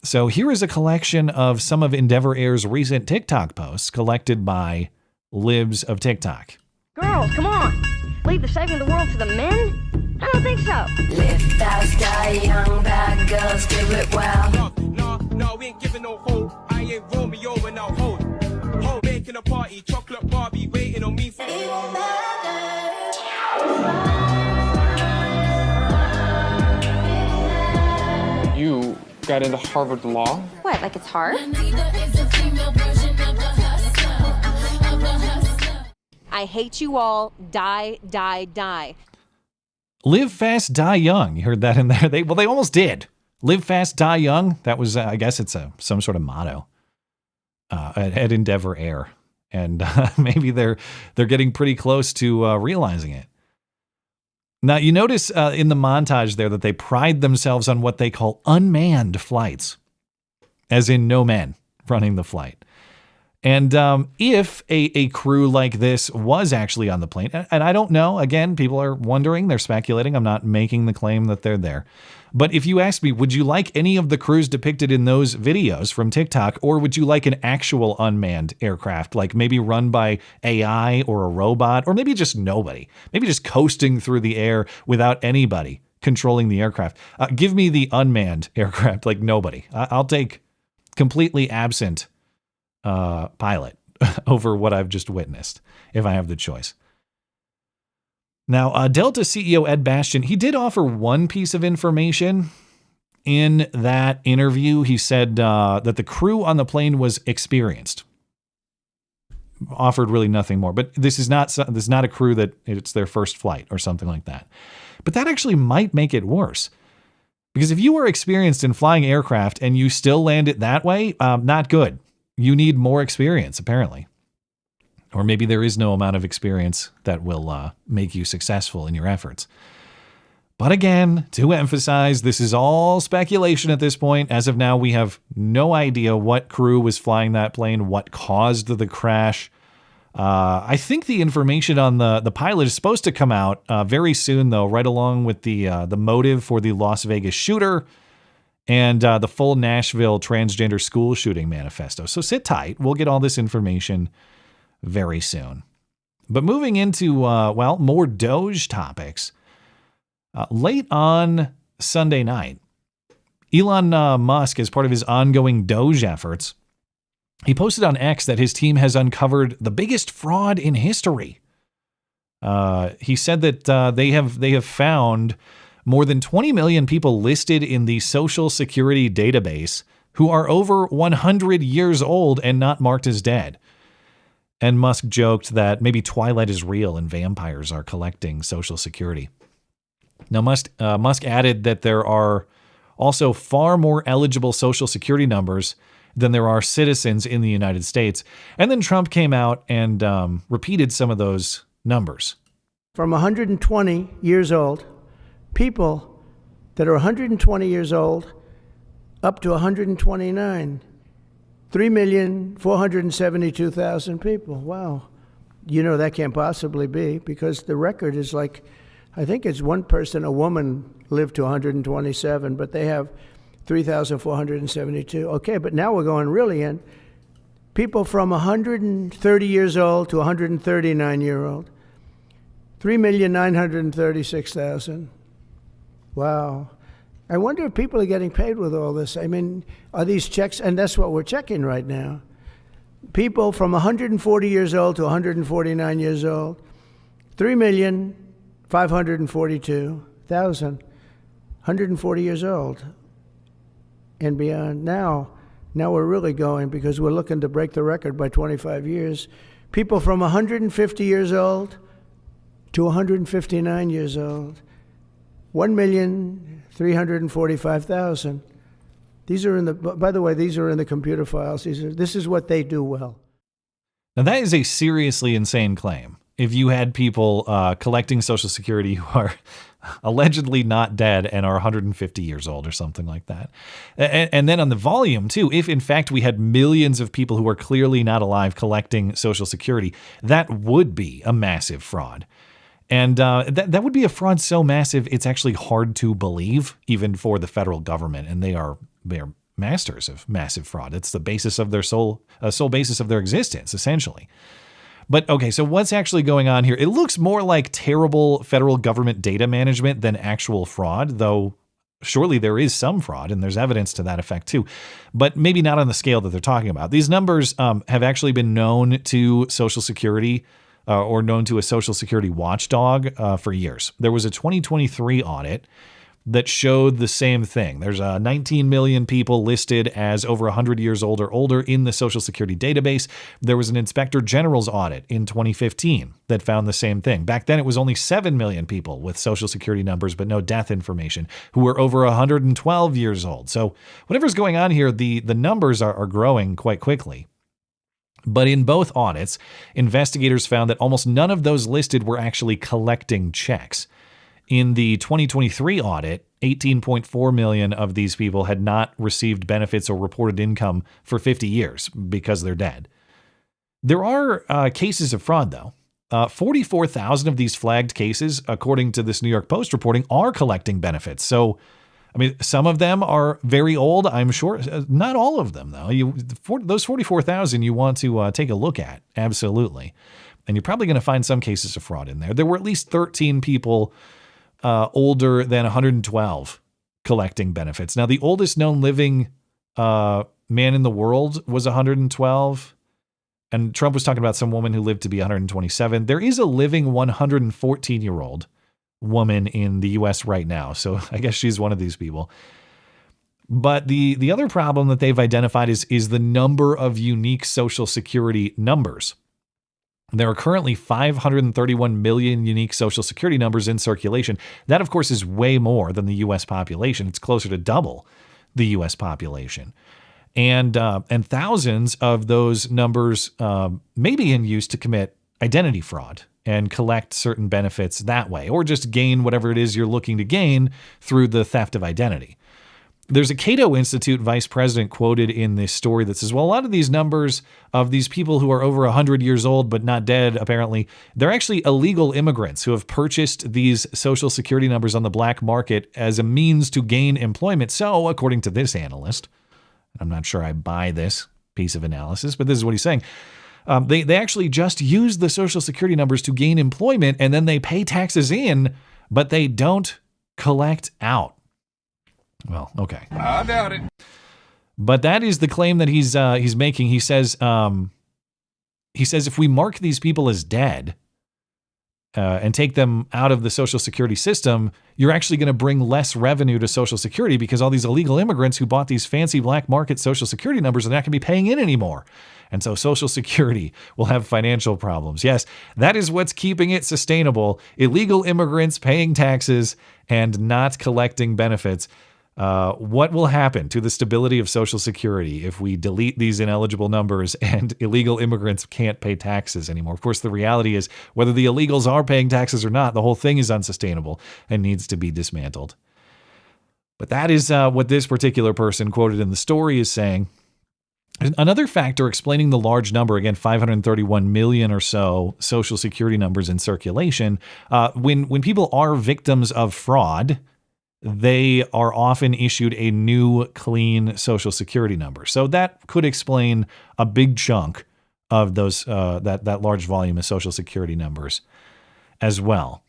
[SPEAKER 4] So here is a collection of some of Endeavor Air's recent TikTok posts collected by Libs of TikTok.
[SPEAKER 2] Girls, come on. Leave the saving the world to the men? I don't think so.
[SPEAKER 20] Lift that sky, young bad girls, do it well.
[SPEAKER 6] No, we ain't giving no hope. I ain't Romeo and I'll hold. Hold, making a party, chocolate Barbie waiting on me for
[SPEAKER 11] You
[SPEAKER 17] got into Harvard Law.
[SPEAKER 2] What, like it's hard? I hate you all. Die, die, die.
[SPEAKER 4] Live fast, die young. You heard that in there. They almost did. Live fast, die young. That was, I guess it's some sort of motto at Endeavor Air. And maybe they're getting pretty close to realizing it. Now, you notice in the montage there that they pride themselves on what they call unmanned flights, as in no men running the flight. And if a crew like this was actually on the plane, and I don't know, again, people are wondering, they're speculating, I'm not making the claim that they're there. But if you ask me, would you like any of the crews depicted in those videos from TikTok, or would you like an actual unmanned aircraft, like maybe run by AI or a robot, or maybe just nobody, maybe just coasting through the air without anybody controlling the aircraft? Give me the unmanned aircraft, like nobody. I'll take completely absent pilot over what I've just witnessed, if I have the choice. Now, Delta CEO Ed Bastian, he did offer one piece of information in that interview. He said that the crew on the plane was experienced. Offered really nothing more. But this is not a crew that it's their first flight or something like that. But that actually might make it worse. Because if you are experienced in flying aircraft and you still land it that way, not good. You need more experience, apparently. Or maybe there is no amount of experience that will make you successful in your efforts. But again, to emphasize, this is all speculation at this point. As of now, we have no idea what crew was flying that plane, what caused the crash. I think the information on the pilot is supposed to come out very soon, though, right along with the motive for the Las Vegas shooter and the full Nashville transgender school shooting manifesto. So sit tight. We'll get all this information very soon. But moving into, more DOGE topics. Late on Sunday night, Elon Musk, as part of his ongoing DOGE efforts, he posted on X that his team has uncovered the biggest fraud in history. He said that they have found more than 20 million people listed in the Social Security database who are over 100 years old and not marked as dead. And Musk joked that maybe Twilight is real and vampires are collecting Social Security. Now, Musk added that there are also far more eligible Social Security numbers than there are citizens in the United States. And then Trump came out and repeated some of those numbers.
[SPEAKER 21] From 120 years old, people that are 120 years old up to 129, 3,472,000 people. Wow. You know, that can't possibly be, because the record is like, I think it's one person, a woman, lived to 127, but they have 3,472. Okay, but now we're going really in. People from 130 years old to 139-year-old, 3,936,000. Wow. I wonder if people are getting paid with all this. I mean, are these checks? And that's what we're checking right now. People from 140 years old to 149 years old, 3,542,000, 140 years old and beyond. Now we're really going, because we're looking to break the record by 25 years. People from 150 years old to 159 years old, 1,345,000. These are in the, by the way, these are in the computer files. This is what they do well.
[SPEAKER 4] Now, that is a seriously insane claim. If you had people collecting Social Security who are allegedly not dead and are 150 years old or something like that. And then on the volume, too, if in fact we had millions of people who are clearly not alive collecting Social Security, that would be a massive fraud. And that would be a fraud so massive, it's actually hard to believe, even for the federal government. And they are masters of massive fraud. It's the basis of their sole basis of their existence, essentially. But okay, so what's actually going on here? It looks more like terrible federal government data management than actual fraud, though surely there is some fraud, and there's evidence to that effect too, but maybe not on the scale that they're talking about. These numbers have actually been known to Social Security or known to a Social Security watchdog for years. There was a 2023 audit that showed the same thing. There's 19 million people listed as over 100 years old or older in the Social Security database. There was an Inspector General's audit in 2015 that found the same thing. Back then, it was only 7 million people with Social Security numbers but no death information who were over 112 years old. So whatever's going on here, the numbers are growing quite quickly. But in both audits, investigators found that almost none of those listed were actually collecting checks. In the 2023 audit, 18.4 million of these people had not received benefits or reported income for 50 years because they're dead. There are cases of fraud, though. 44,000 of these flagged cases, according to this New York Post reporting, are collecting benefits. So, I mean, some of them are very old, I'm sure. Not all of them, though. Those 44,000 you want to take a look at, absolutely. And you're probably going to find some cases of fraud in there. There were at least 13 people older than 112 collecting benefits. Now, the oldest known living man in the world was 112. And Trump was talking about some woman who lived to be 127. There is a living 114-year-old woman in the U.S. right now. So I guess she's one of these people. But the other problem that they've identified is the number of unique Social Security numbers. There are currently 531 million unique Social Security numbers in circulation. That, of course, is way more than the U.S. population. It's closer to double the U.S. population. And thousands of those numbers may be in use to commit identity fraud and collect certain benefits that way, or just gain whatever it is you're looking to gain through the theft of identity. There's a Cato Institute vice president quoted in this story that says, well, a lot of these numbers of these people who are over 100 years old but not dead, apparently, they're actually illegal immigrants who have purchased these Social Security numbers on the black market as a means to gain employment. So, according to this analyst, I'm not sure I buy this piece of analysis, but this is what he's saying. They actually just use the Social Security numbers to gain employment, and then they pay taxes in, but they don't collect out. Well, okay.
[SPEAKER 12] I doubt it.
[SPEAKER 4] But that is the claim that he's making. He says if we mark these people as dead and take them out of the Social Security system, you're actually going to bring less revenue to Social Security because all these illegal immigrants who bought these fancy black market Social Security numbers are not going to be paying in anymore. And so Social Security will have financial problems. Yes, that is what's keeping it sustainable. Illegal immigrants paying taxes and not collecting benefits. What will happen to the stability of Social Security if we delete these ineligible numbers and illegal immigrants can't pay taxes anymore? Of course, the reality is whether the illegals are paying taxes or not, the whole thing is unsustainable and needs to be dismantled. But that is what this particular person quoted in the story is saying. Another factor explaining the large number, again, 531 million or so Social Security numbers in circulation, when people are victims of fraud, they are often issued a new, clean Social Security number. So that could explain a big chunk of those that large volume of Social Security numbers as well.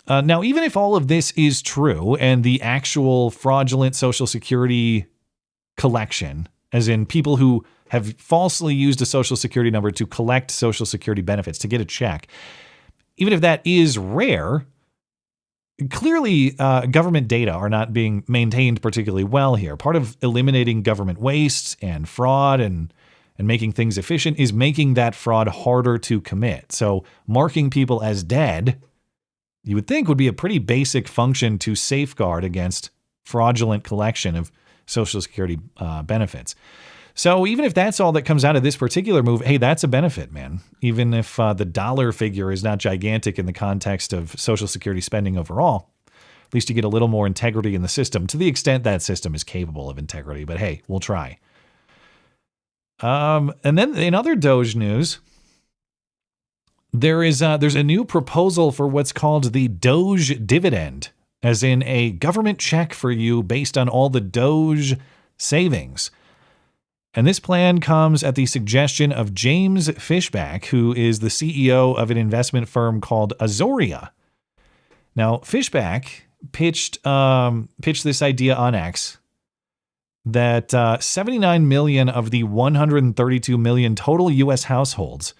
[SPEAKER 4] Now, even if all of this is true and the actual fraudulent Social Security collection, as in people who have falsely used a Social Security number to collect Social Security benefits, to get a check, even if that is rare, clearly, government data are not being maintained particularly well here. Part of eliminating government waste and fraud and making things efficient is making that fraud harder to commit. So marking people as dead, you would think, would be a pretty basic function to safeguard against fraudulent collection of Social Security benefits. So even if that's all that comes out of this particular move, hey, that's a benefit, man. Even if the dollar figure is not gigantic in the context of Social Security spending overall, at least you get a little more integrity in the system, to the extent that system is capable of integrity. But hey, we'll try. And then in other DOGE news, there's a new proposal for what's called the DOGE Dividend, as in a government check for you based on all the DOGE savings. And this plan comes at the suggestion of James Fishback, who is the CEO of an investment firm called Azoria. Now, Fishback pitched this idea on X that 79 million of the 132 million total U.S. households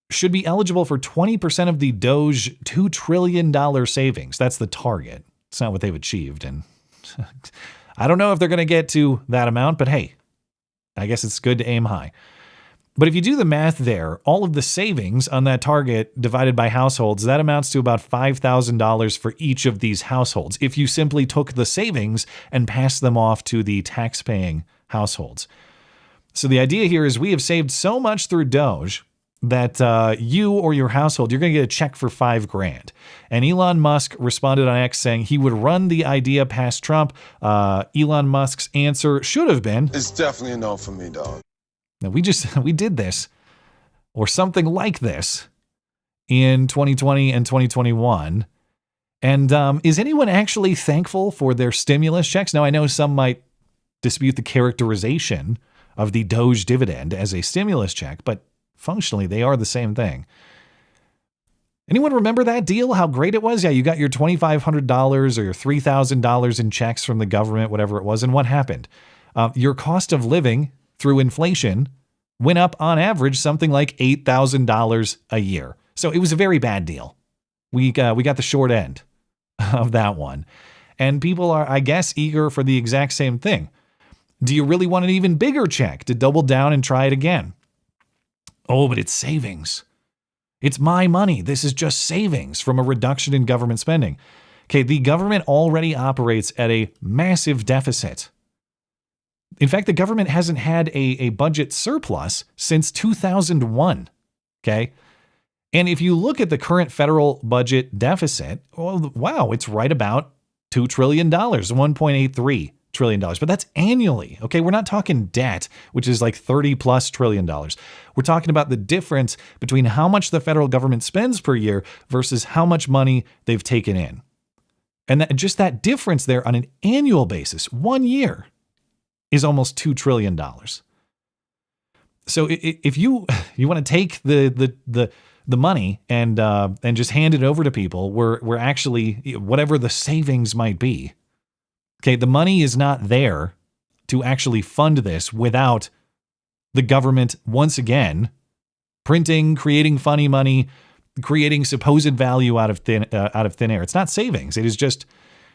[SPEAKER 4] should be eligible for 20% of the DOGE $2 trillion savings. That's the target. It's not what they've achieved. And I don't know if they're going to get to that amount, but hey, I guess it's good to aim high. But if you do the math there, all of the savings on that target divided by households, that amounts to about $5,000 for each of these households if you simply took the savings and passed them off to the tax-paying households. So the idea here is we have saved so much through DOGE that you or your household, you're going to get a check for $5,000. And Elon Musk responded on X saying he would run the idea past Trump. Elon Musk's answer should have been,
[SPEAKER 17] "It's definitely a no for me, dog."
[SPEAKER 4] Now, we did this, or something like this, in 2020 and 2021. And is anyone actually thankful for their stimulus checks? Now, I know some might dispute the characterization of the DOGE dividend as a stimulus check, but functionally, they are the same thing. Anyone remember that deal? How great it was? Yeah, you got your $2,500 or your $3,000 in checks from the government, whatever it was. And what happened? Your cost of living through inflation went up on average something like $8,000 a year. So it was a very bad deal. We got the short end of that one. And people are, I guess, eager for the exact same thing. Do you really want an even bigger check to double down and try it again? Oh, but it's savings. It's my money. This is just savings from a reduction in government spending. Okay, the government already operates at a massive deficit. In fact, the government hasn't had a budget surplus since 2001. Okay. And if you look at the current federal budget deficit, well, wow, it's right about $2 trillion, $1.83 trillion. But that's annually. Okay. We're not talking debt, which is like $30+ trillion. We're talking about the difference between how much the federal government spends per year versus how much money they've taken in. And just that difference there on an annual basis, 1 year, is almost $2 trillion. So if you want to take the money and just hand it over to people, we're actually, whatever the savings might be, okay, the money is not there to actually fund this without the government once again printing, creating funny money, creating supposed value out of thin air. It's not savings. It is just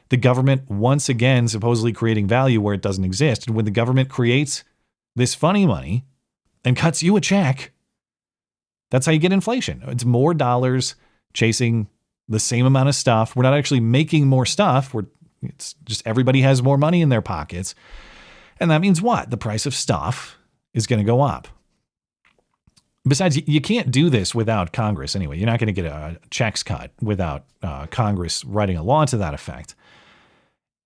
[SPEAKER 4] the government once again supposedly creating value where it doesn't exist. And when the government creates this funny money and cuts you a check, that's how you get inflation. It's more dollars chasing the same amount of stuff. We're not actually making more stuff. It's just everybody has more money in their pockets. And that means what? The price of stuff is going to go up. Besides, you can't do this without Congress anyway. You're not going to get a checks cut without Congress writing a law to that effect.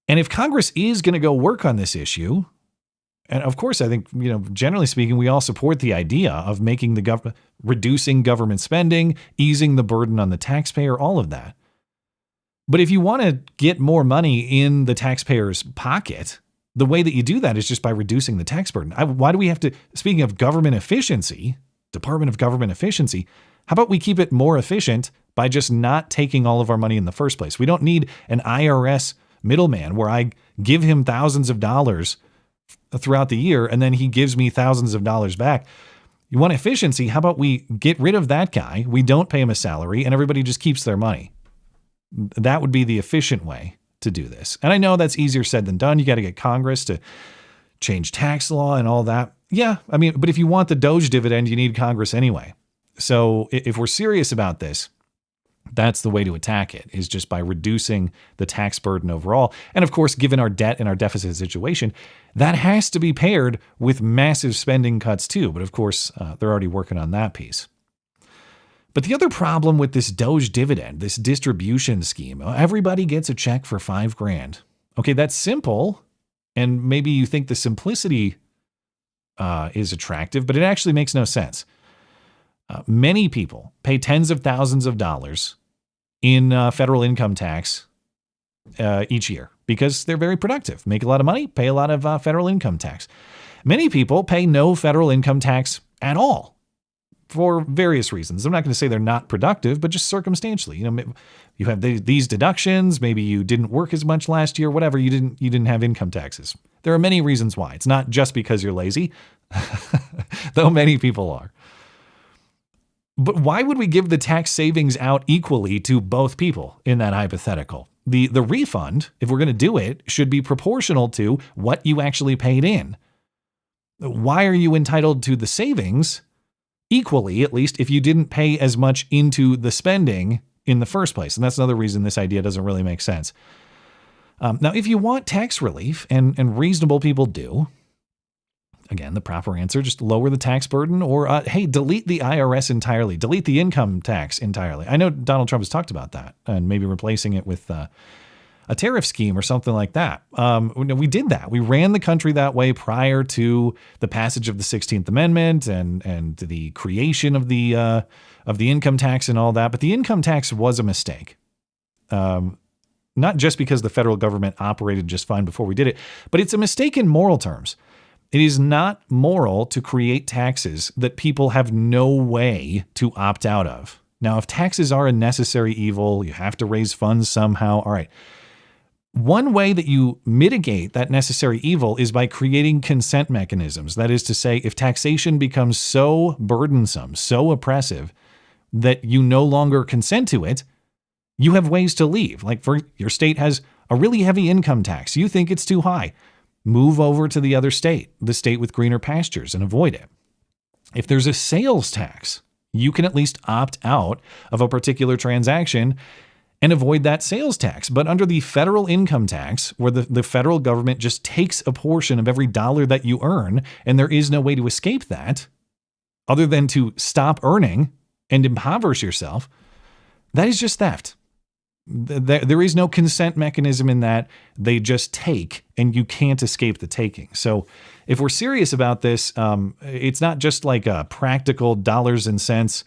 [SPEAKER 4] And if Congress is going to go work on this issue, and of course, I think, generally speaking, we all support the idea of making reducing government spending, easing the burden on the taxpayer, all of that. But if you want to get more money in the taxpayer's pocket, the way that you do that is just by reducing the tax burden. Why do we have to, speaking of government efficiency, Department of Government Efficiency, how about we keep it more efficient by just not taking all of our money in the first place? We don't need an IRS middleman where I give him thousands of dollars throughout the year and then he gives me thousands of dollars back. You want efficiency? How about we get rid of that guy? We don't pay him a salary and everybody just keeps their money. That would be the efficient way to do this. And I know that's easier said than done. You got to get Congress to change tax law and all that. Yeah, I mean, but if you want the DOGE dividend, you need Congress anyway. So if we're serious about this, that's the way to attack it, is just by reducing the tax burden overall. And of course, given our debt and our deficit situation, that has to be paired with massive spending cuts too. But of course, they're already working on that piece. But the other problem with this DOGE dividend, this distribution scheme, everybody gets a check for $5,000. Okay, that's simple. And maybe you think the simplicity is attractive, but it actually makes no sense. Many people pay tens of thousands of dollars in federal income tax each year because they're very productive, make a lot of money, pay a lot of federal income tax. Many people pay no federal income tax at all for various reasons. I'm not going to say they're not productive, but just circumstantially. You have these deductions. Maybe you didn't work as much last year, whatever. You didn't have income taxes. There are many reasons why. It's not just because you're lazy, though many people are. But why would we give the tax savings out equally to both people in that hypothetical? The refund, if we're going to do it, should be proportional to what you actually paid in. Why are you entitled to the savings equally, at least, if you didn't pay as much into the spending in the first place? And that's another reason this idea doesn't really make sense. Now, if you want tax relief, and reasonable people do, again, the proper answer, just lower the tax burden, or, hey, delete the IRS entirely. Delete the income tax entirely. I know Donald Trump has talked about that, and maybe replacing it with a tariff scheme or something like that. We did that. We ran the country that way prior to the passage of the 16th Amendment and the creation of the income tax and all that. But the income tax was a mistake. Not just because the federal government operated just fine before we did it, but it's a mistake in moral terms. It is not moral to create taxes that people have no way to opt out of. Now, if taxes are a necessary evil, you have to raise funds somehow. All right. One way that you mitigate that necessary evil is by creating consent mechanisms. That is to say, if taxation becomes so burdensome, so oppressive, that you no longer consent to it, you have ways to leave. Like, for your state has a really heavy income tax. You think it's too high. Move over to the other state, the state with greener pastures, and avoid it. If there's a sales tax, you can at least opt out of a particular transaction and avoid that sales tax. But under the federal income tax, where the federal government just takes a portion of every dollar that you earn, and there is no way to escape that other than to stop earning and impoverish yourself, that is just theft. There is no consent mechanism in that. They just take, and you can't escape the taking. So if we're serious about this, it's not just like a practical dollars and cents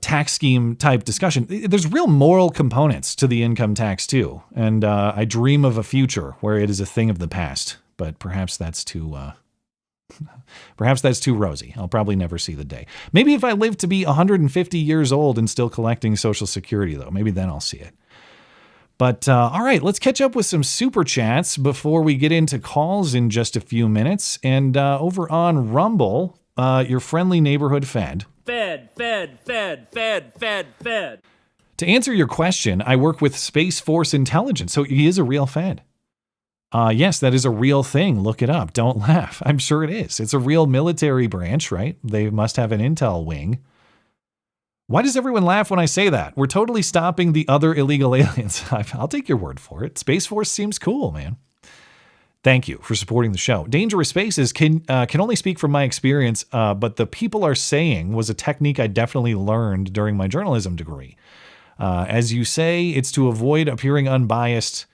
[SPEAKER 4] tax scheme type discussion. There's real moral components to the income tax too. And I dream of a future where it is a thing of the past, but perhaps that's too rosy. I'll probably never see the day. Maybe if I live to be 150 years old and still collecting Social Security, though, maybe then I'll see it. But all right, let's catch up with some super chats before we get into calls in just a few minutes. And over on Rumble, your friendly neighborhood Fed.
[SPEAKER 1] Fed.
[SPEAKER 4] To answer your question, I work with Space Force Intelligence, so he is a real Fed. Yes, that is a real thing. Look it up. Don't laugh. I'm sure it is. It's a real military branch, right? They must have an intel wing. Why does everyone laugh when I say that? We're totally stopping the other illegal aliens. I'll take your word for it. Space Force seems cool, man. Thank you for supporting the show. Dangerous Spaces can only speak from my experience, but the people are saying was a technique I definitely learned during my journalism degree. As you say, it's to avoid appearing unbiased,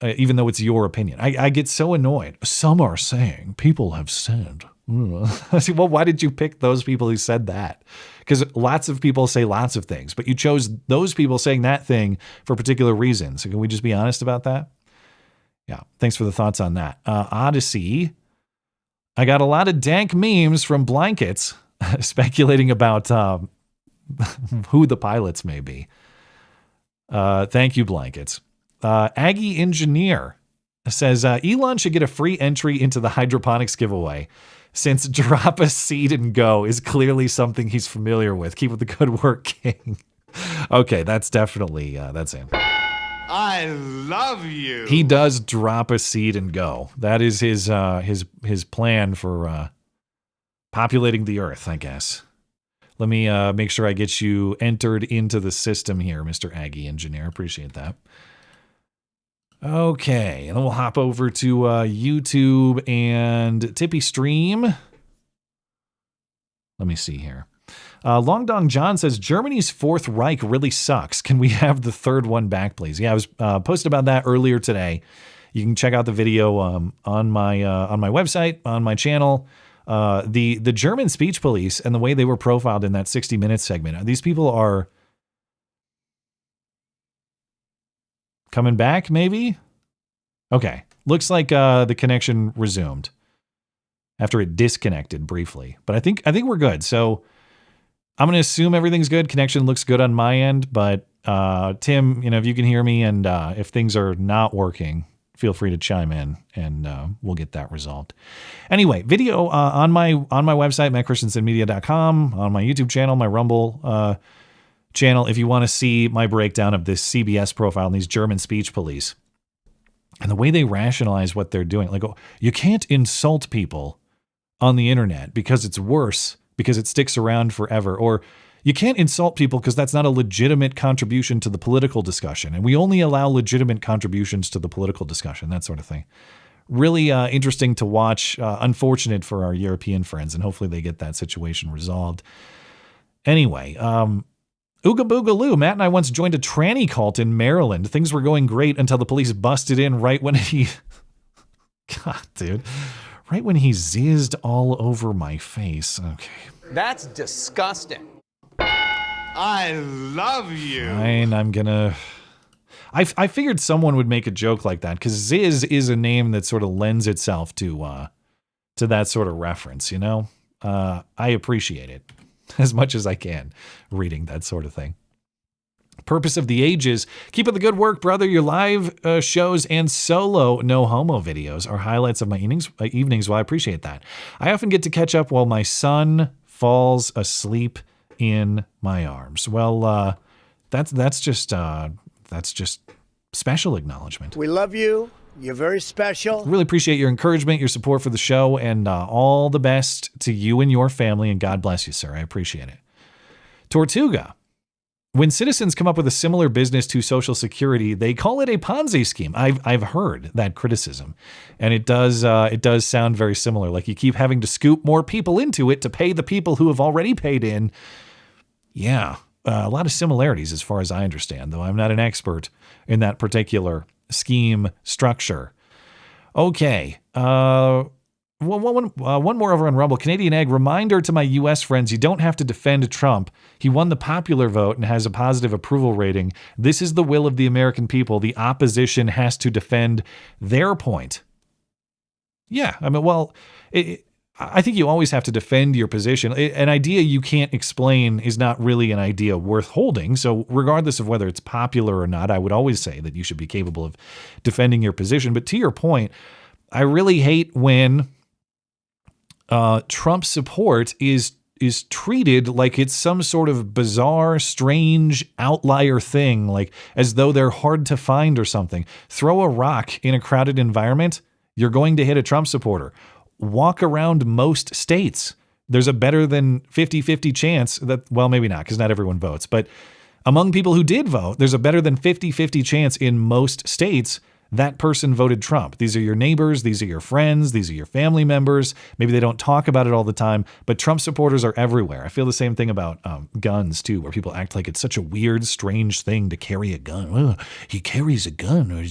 [SPEAKER 4] even though it's your opinion. I get so annoyed. Some are saying, people have said. Well, why did you pick those people who said that? Because lots of people say lots of things, but you chose those people saying that thing for particular reasons. So can we just be honest about that? Yeah, thanks for the thoughts on that. Odyssey, I got a lot of dank memes from Blankets speculating about who the pilots may be. Thank you, Blankets. Aggie Engineer says, Elon should get a free entry into the hydroponics giveaway, since drop a seed and go is clearly something he's familiar with. Keep up the good work, King. Okay, that's definitely, that's him.
[SPEAKER 1] I love you.
[SPEAKER 4] He does drop a seed and go. That is his plan for populating the earth, I guess. Let me make sure I get you entered into the system here, Mr. Aggie Engineer. Appreciate that. Okay, and then we'll hop over to YouTube and Tippy Stream. Let me see here. Long Dong John says, Germany's Fourth Reich really sucks. Can we have the third one back, please? Yeah, I was posted about that earlier today. You can check out the video on my website, on my channel. The German speech police and the way they were profiled in that 60 Minutes segment. These people are coming back, maybe? Okay. Looks like the connection resumed after it disconnected briefly. But I think we're good. So I'm going to assume everything's good. Connection looks good on my end. But Tim, if you can hear me and if things are not working, feel free to chime in and we'll get that resolved. Anyway, video on my website, mattchristiansenmedia.com, on my YouTube channel, my Rumble channel if you want to see my breakdown of this CBS profile and these German speech police. And the way they rationalize what they're doing, like, oh, you can't insult people on the internet because it's worse, because it sticks around forever. Or you can't insult people because that's not a legitimate contribution to the political discussion. And we only allow legitimate contributions to the political discussion, that sort of thing. Really interesting to watch. Unfortunate for our European friends, and hopefully they get that situation resolved. Anyway, Ooga Boogaloo. Matt and I once joined a tranny cult in Maryland. Things were going great until the police busted in right when he... God, dude. Right when he zizzed all over my face. Okay.
[SPEAKER 12] That's disgusting.
[SPEAKER 1] I love you.
[SPEAKER 4] Fine, I'm gonna... I figured someone would make a joke like that, because Ziz is a name that sort of lends itself to that sort of reference, you know? I appreciate it as much as I can, reading that sort of thing. Purpose of the Ages. Keep up the good work, brother. Your live shows and solo no homo videos are highlights of my evenings. Well, I appreciate that. I often get to catch up while my son falls asleep in my arms. Well, that's just special acknowledgement.
[SPEAKER 21] We love you. You're very special.
[SPEAKER 4] Really appreciate your encouragement, your support for the show, and all the best to you and your family, and God bless you, sir. I appreciate it. Tortuga. When citizens come up with a similar business to Social Security, they call it a Ponzi scheme. I've heard that criticism, and it does sound very similar. Like you keep having to scoop more people into it to pay the people who have already paid in. Yeah, a lot of similarities as far as I understand, though I'm not an expert in that particular scheme structure. Okay. One more over on Rumble. Canadian Egg, reminder to my U.S. friends, you don't have to defend Trump. He won the popular vote and has a positive approval rating. This is the will of the American people. The opposition has to defend their point. Yeah, I mean, well, I think you always have to defend your position. An idea you can't explain is not really an idea worth holding. So regardless of whether it's popular or not, I would always say that you should be capable of defending your position. But to your point, I really hate when Trump support is treated like it's some sort of bizarre, strange outlier thing, like as though they're hard to find or something. Throw a rock in a crowded environment, you're going to hit a Trump supporter. Walk around most states. There's a better than 50-50 chance that, well, maybe not, because not everyone votes, but among people who did vote, there's a better than 50-50 chance in most states that person voted Trump. These are your neighbors. These are your friends. These are your family members. Maybe they don't talk about it all the time, but Trump supporters are everywhere. I feel the same thing about guns, too, where people act like it's such a weird, strange thing to carry a gun. Oh, he carries a gun. Or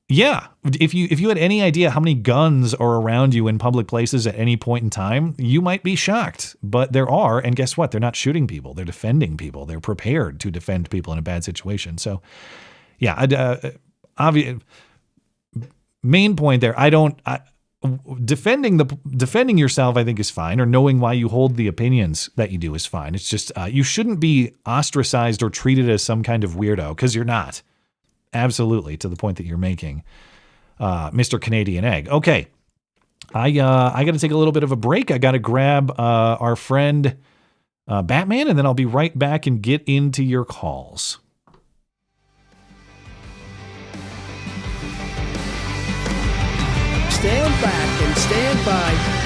[SPEAKER 4] yeah, if you had any idea how many guns are around you in public places at any point in time, you might be shocked. But there are, and guess what? They're not shooting people. They're defending people. They're prepared to defend people in a bad situation. So, yeah, obvious main point there. Defending yourself, I think, is fine, or knowing why you hold the opinions that you do is fine. It's just you shouldn't be ostracized or treated as some kind of weirdo, because you're not. Absolutely, to the point that you're making, Mr. Canadian Egg. Okay, I got to take a little bit of a break. I got to grab our friend Batman, and then I'll be right back and get into your calls.
[SPEAKER 21] Stand back and stand by.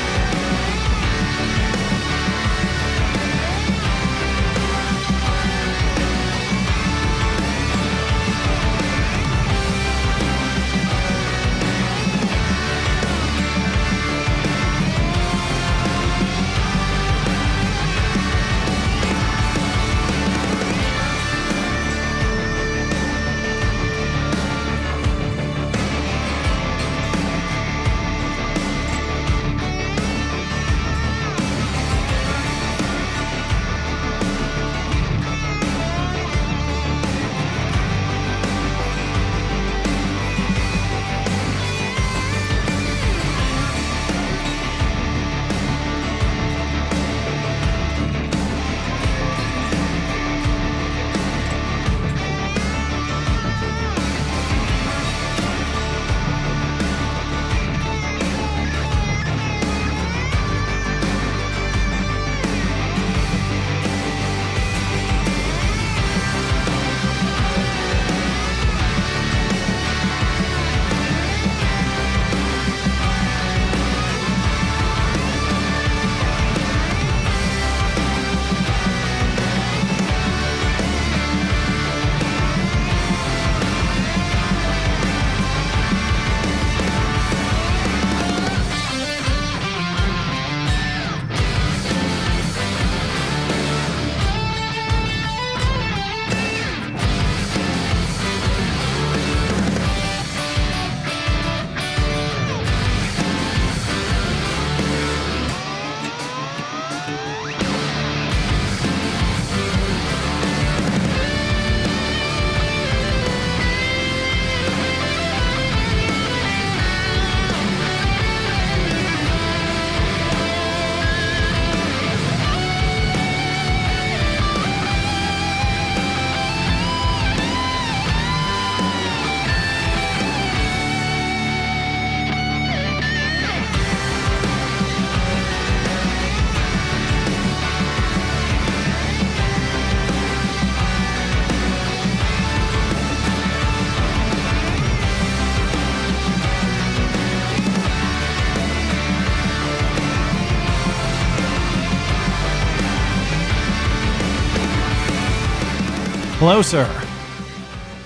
[SPEAKER 4] Hello, sir.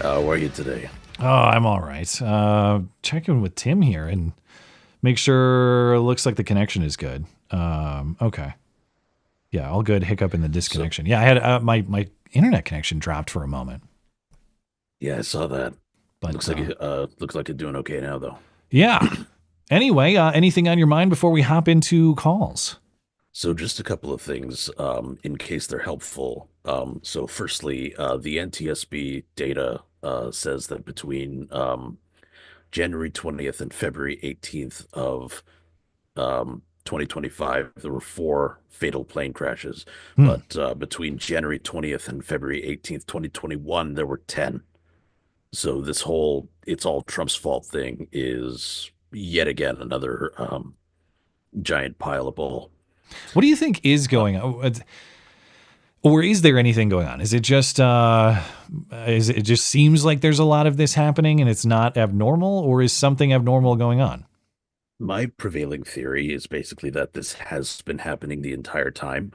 [SPEAKER 3] How are you today?
[SPEAKER 4] Oh, I'm all right. Checking with Tim here and make sure it looks like the connection is good. Okay. Yeah, all good. Hiccup in the disconnection. Yeah, I had my internet connection dropped for a moment.
[SPEAKER 3] Yeah, I saw that.
[SPEAKER 4] But
[SPEAKER 3] looks like you're doing okay now, though.
[SPEAKER 4] Yeah. Anyway, anything on your mind before we hop into calls?
[SPEAKER 3] So just a couple of things in case they're helpful. So firstly, the NTSB data says that between January 20th and February 18th of 2025, there were 4 fatal plane crashes. But between January 20th and February 18th, 2021, there were 10. So this whole "it's all Trump's fault" thing is yet again another giant pile of bull.
[SPEAKER 4] What do you think is going on? Or is there anything going on? Is it just it just seems like there's a lot of this happening and it's not abnormal, or is something abnormal going on?
[SPEAKER 3] My prevailing theory is basically that this has been happening the entire time,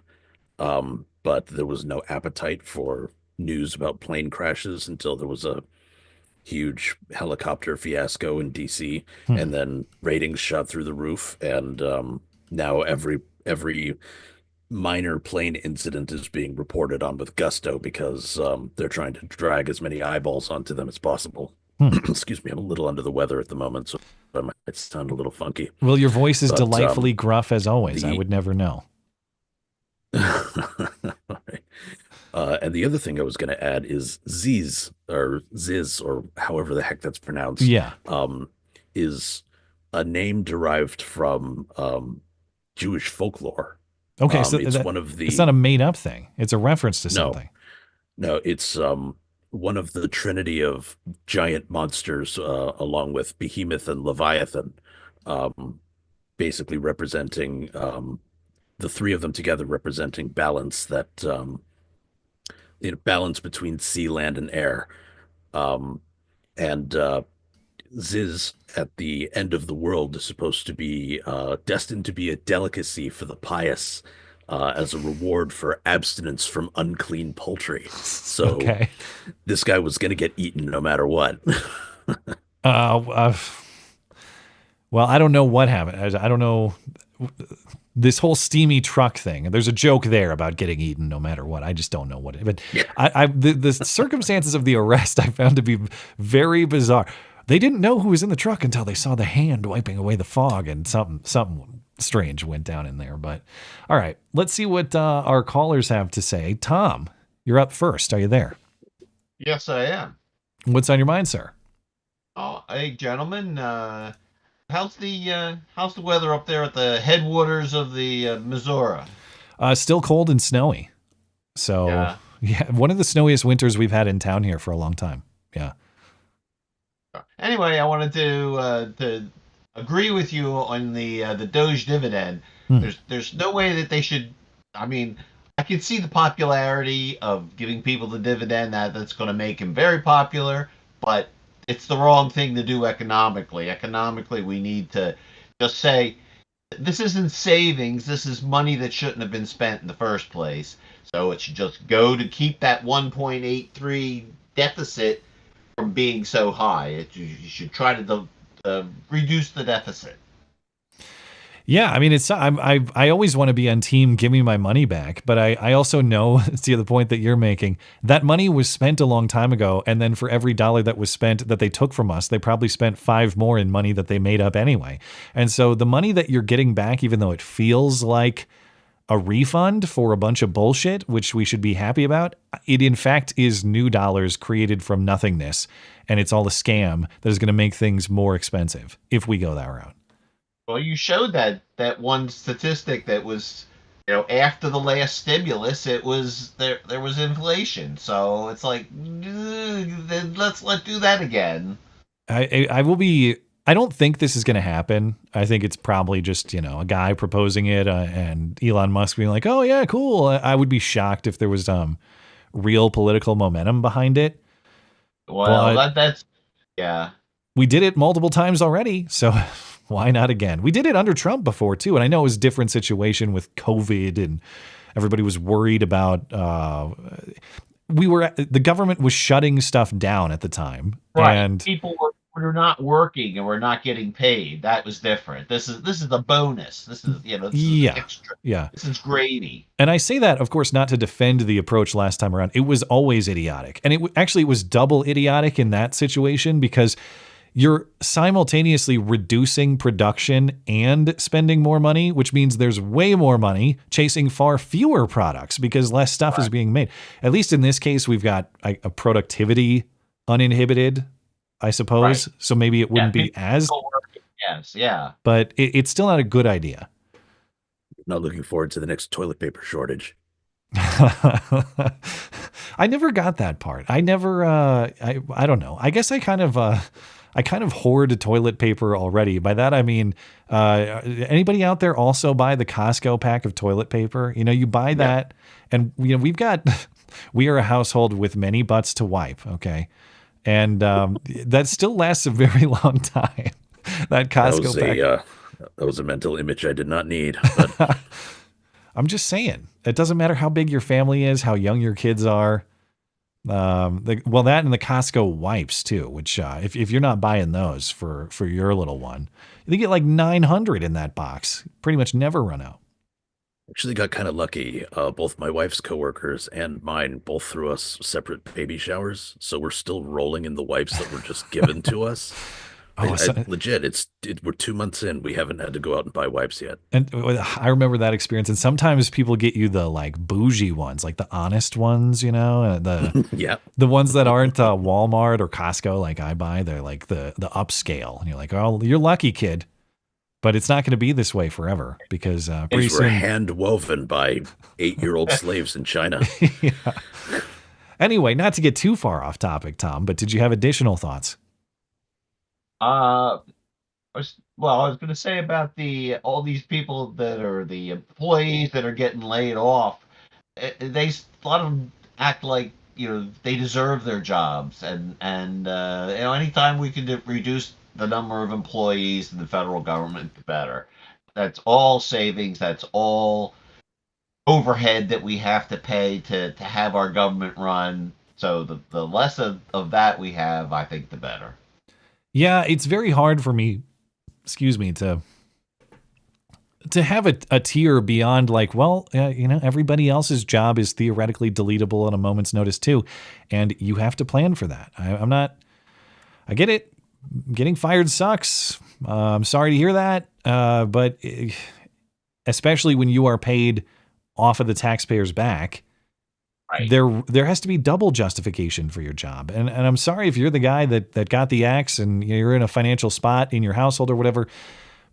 [SPEAKER 3] but there was no appetite for news about plane crashes until there was a huge helicopter fiasco in DC, and then ratings shot through the roof, and now every minor plane incident is being reported on with gusto because they're trying to drag as many eyeballs onto them as possible. Excuse me, I'm a little under the weather at the moment, so I might sound a little funky.
[SPEAKER 4] Well, your voice is delightfully gruff as always. I would never know.
[SPEAKER 3] And the other thing I was going to add is Ziz, or however the heck that's pronounced.
[SPEAKER 4] Yeah.
[SPEAKER 3] Is a name derived from Jewish folklore.
[SPEAKER 4] Okay, so
[SPEAKER 3] it's one of the.
[SPEAKER 4] It's not a made-up thing. It's a reference to something.
[SPEAKER 3] No, it's one of the trinity of giant monsters, along with Behemoth and Leviathan, basically representing the 3 of them together, representing balance that balance between sea, land, and air, and Ziz at the end of the world is supposed to be destined to be a delicacy for the pious, as a reward for abstinence from unclean poultry. So this guy was going to get eaten no matter what.
[SPEAKER 4] Well, I don't know what happened. I don't know this whole steamy truck thing. There's a joke there about getting eaten no matter what. I just don't know what it. But the circumstances of the arrest I found to be very bizarre. They didn't know who was in the truck until they saw the hand wiping away the fog, and something strange went down in there. But all right, let's see what our callers have to say. Tom, you're up first. Are you there?
[SPEAKER 1] Yes, I am.
[SPEAKER 4] What's on your mind, sir?
[SPEAKER 1] Oh, hey, gentlemen. How's the weather up there at the headwaters of the Missouri?
[SPEAKER 4] Still cold and snowy. So yeah, one of the snowiest winters we've had in town here for a long time. Yeah.
[SPEAKER 1] Anyway, I wanted to agree with you on the DOGE dividend. There's no way that they should. I mean, I can see the popularity of giving people the dividend. That's going to make him very popular, but it's the wrong thing to do economically. Economically, we need to just say, this isn't savings. This is money that shouldn't have been spent in the first place. So it should just go to keep that 1.83 deficit from being so high. You should try to reduce the deficit.
[SPEAKER 4] Yeah, I mean, I always want to be on team give me my money back, but I also know, to the point that you're making, that money was spent a long time ago, and then for every dollar that was spent that they took from us, they probably spent 5 more in money that they made up anyway. And so the money that you're getting back, even though it feels like a refund for a bunch of bullshit, which we should be happy about, it in fact is new dollars created from nothingness, and it's all a scam that is going to make things more expensive if we go that route.
[SPEAKER 1] Well, you showed that one statistic that was, after the last stimulus, it was there was inflation. So it's like, then let's do that again.
[SPEAKER 4] I don't think this is going to happen. I think it's probably just, a guy proposing it and Elon Musk being like, oh yeah, cool. I would be shocked if there was real political momentum behind it.
[SPEAKER 1] Well, that's
[SPEAKER 4] we did it multiple times already, so why not again? We did it under Trump before too, and I know it was a different situation with COVID and everybody was worried about the government was shutting stuff down at the time.
[SPEAKER 1] Right.
[SPEAKER 4] And
[SPEAKER 1] People were not working and were not getting paid. That was different. This is the bonus. This is this is extra.
[SPEAKER 4] Yeah.
[SPEAKER 1] This is gravy.
[SPEAKER 4] And I say that, of course, not to defend the approach last time around. It was always idiotic. And it was double idiotic in that situation because you're simultaneously reducing production and spending more money, which means there's way more money chasing far fewer products because less stuff is being made. At least in this case, we've got a productivity uninhibited, I suppose. Right. So maybe it wouldn't be as.
[SPEAKER 1] Yes, yeah.
[SPEAKER 4] But it's still not a good idea.
[SPEAKER 3] Not looking forward to the next toilet paper shortage.
[SPEAKER 4] I never got that part. I never. I don't know. I guess I kind of hoard toilet paper already. By that I mean, anybody out there also buy the Costco pack of toilet paper? You buy that, and we are a household with many butts to wipe. Okay, and that still lasts a very long time. That Costco pack.
[SPEAKER 3] That was a mental image I did not need.
[SPEAKER 4] But. I'm just saying, it doesn't matter how big your family is, how young your kids are. That and the Costco wipes too, which if you're not buying those for your little one, they get like 900 in that box. Pretty much never run out.
[SPEAKER 3] Actually got kind of lucky. Both my wife's coworkers and mine both threw us separate baby showers, so we're still rolling in the wipes that were just given to us. Legit, we're 2 months in. We haven't had to go out and buy wipes yet.
[SPEAKER 4] And I remember that experience. And sometimes people get you the like bougie ones, like the honest ones, the the ones that aren't Walmart or Costco like I buy. They're like the upscale, and you're like, oh, you're lucky, kid. But it's not going to be this way forever because pretty
[SPEAKER 3] soon, hand woven by 8-year-old slaves in China.
[SPEAKER 4] Yeah. Anyway, not to get too far off topic, Tom, but did you have additional thoughts?
[SPEAKER 1] I was going to say about all these people that are the employees that are getting laid off. A lot of them act like they deserve their jobs, and anytime we can reduce the number of employees in the federal government, the better. That's all savings. That's all overhead that we have to pay to have our government run. So the less of that we have, I think, the better.
[SPEAKER 4] Yeah, it's very hard for me, to have a tier beyond like, everybody else's job is theoretically deletable at a moment's notice too. And you have to plan for that. I get it. Getting fired sucks. I'm sorry to hear that. But especially when you are paid off of the taxpayer's back, right. There has to be double justification for your job. And I'm sorry if you're the guy that got the axe and you're in a financial spot in your household or whatever,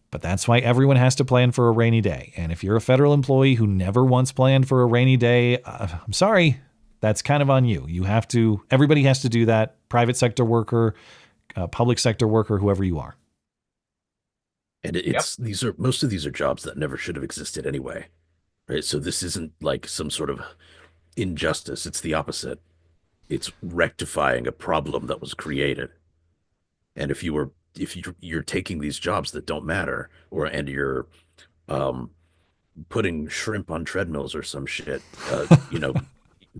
[SPEAKER 4] but that's why everyone has to plan for a rainy day. And if you're a federal employee who never once planned for a rainy day, I'm sorry, that's kind of on you. Everybody has to do that. Private sector worker, public sector worker, whoever you are.
[SPEAKER 3] And most of these are jobs that never should have existed anyway. Right. So this isn't like some sort of injustice. It's the opposite. It's rectifying a problem that was created. And if you're taking these jobs that don't matter, and you're putting shrimp on treadmills or some shit,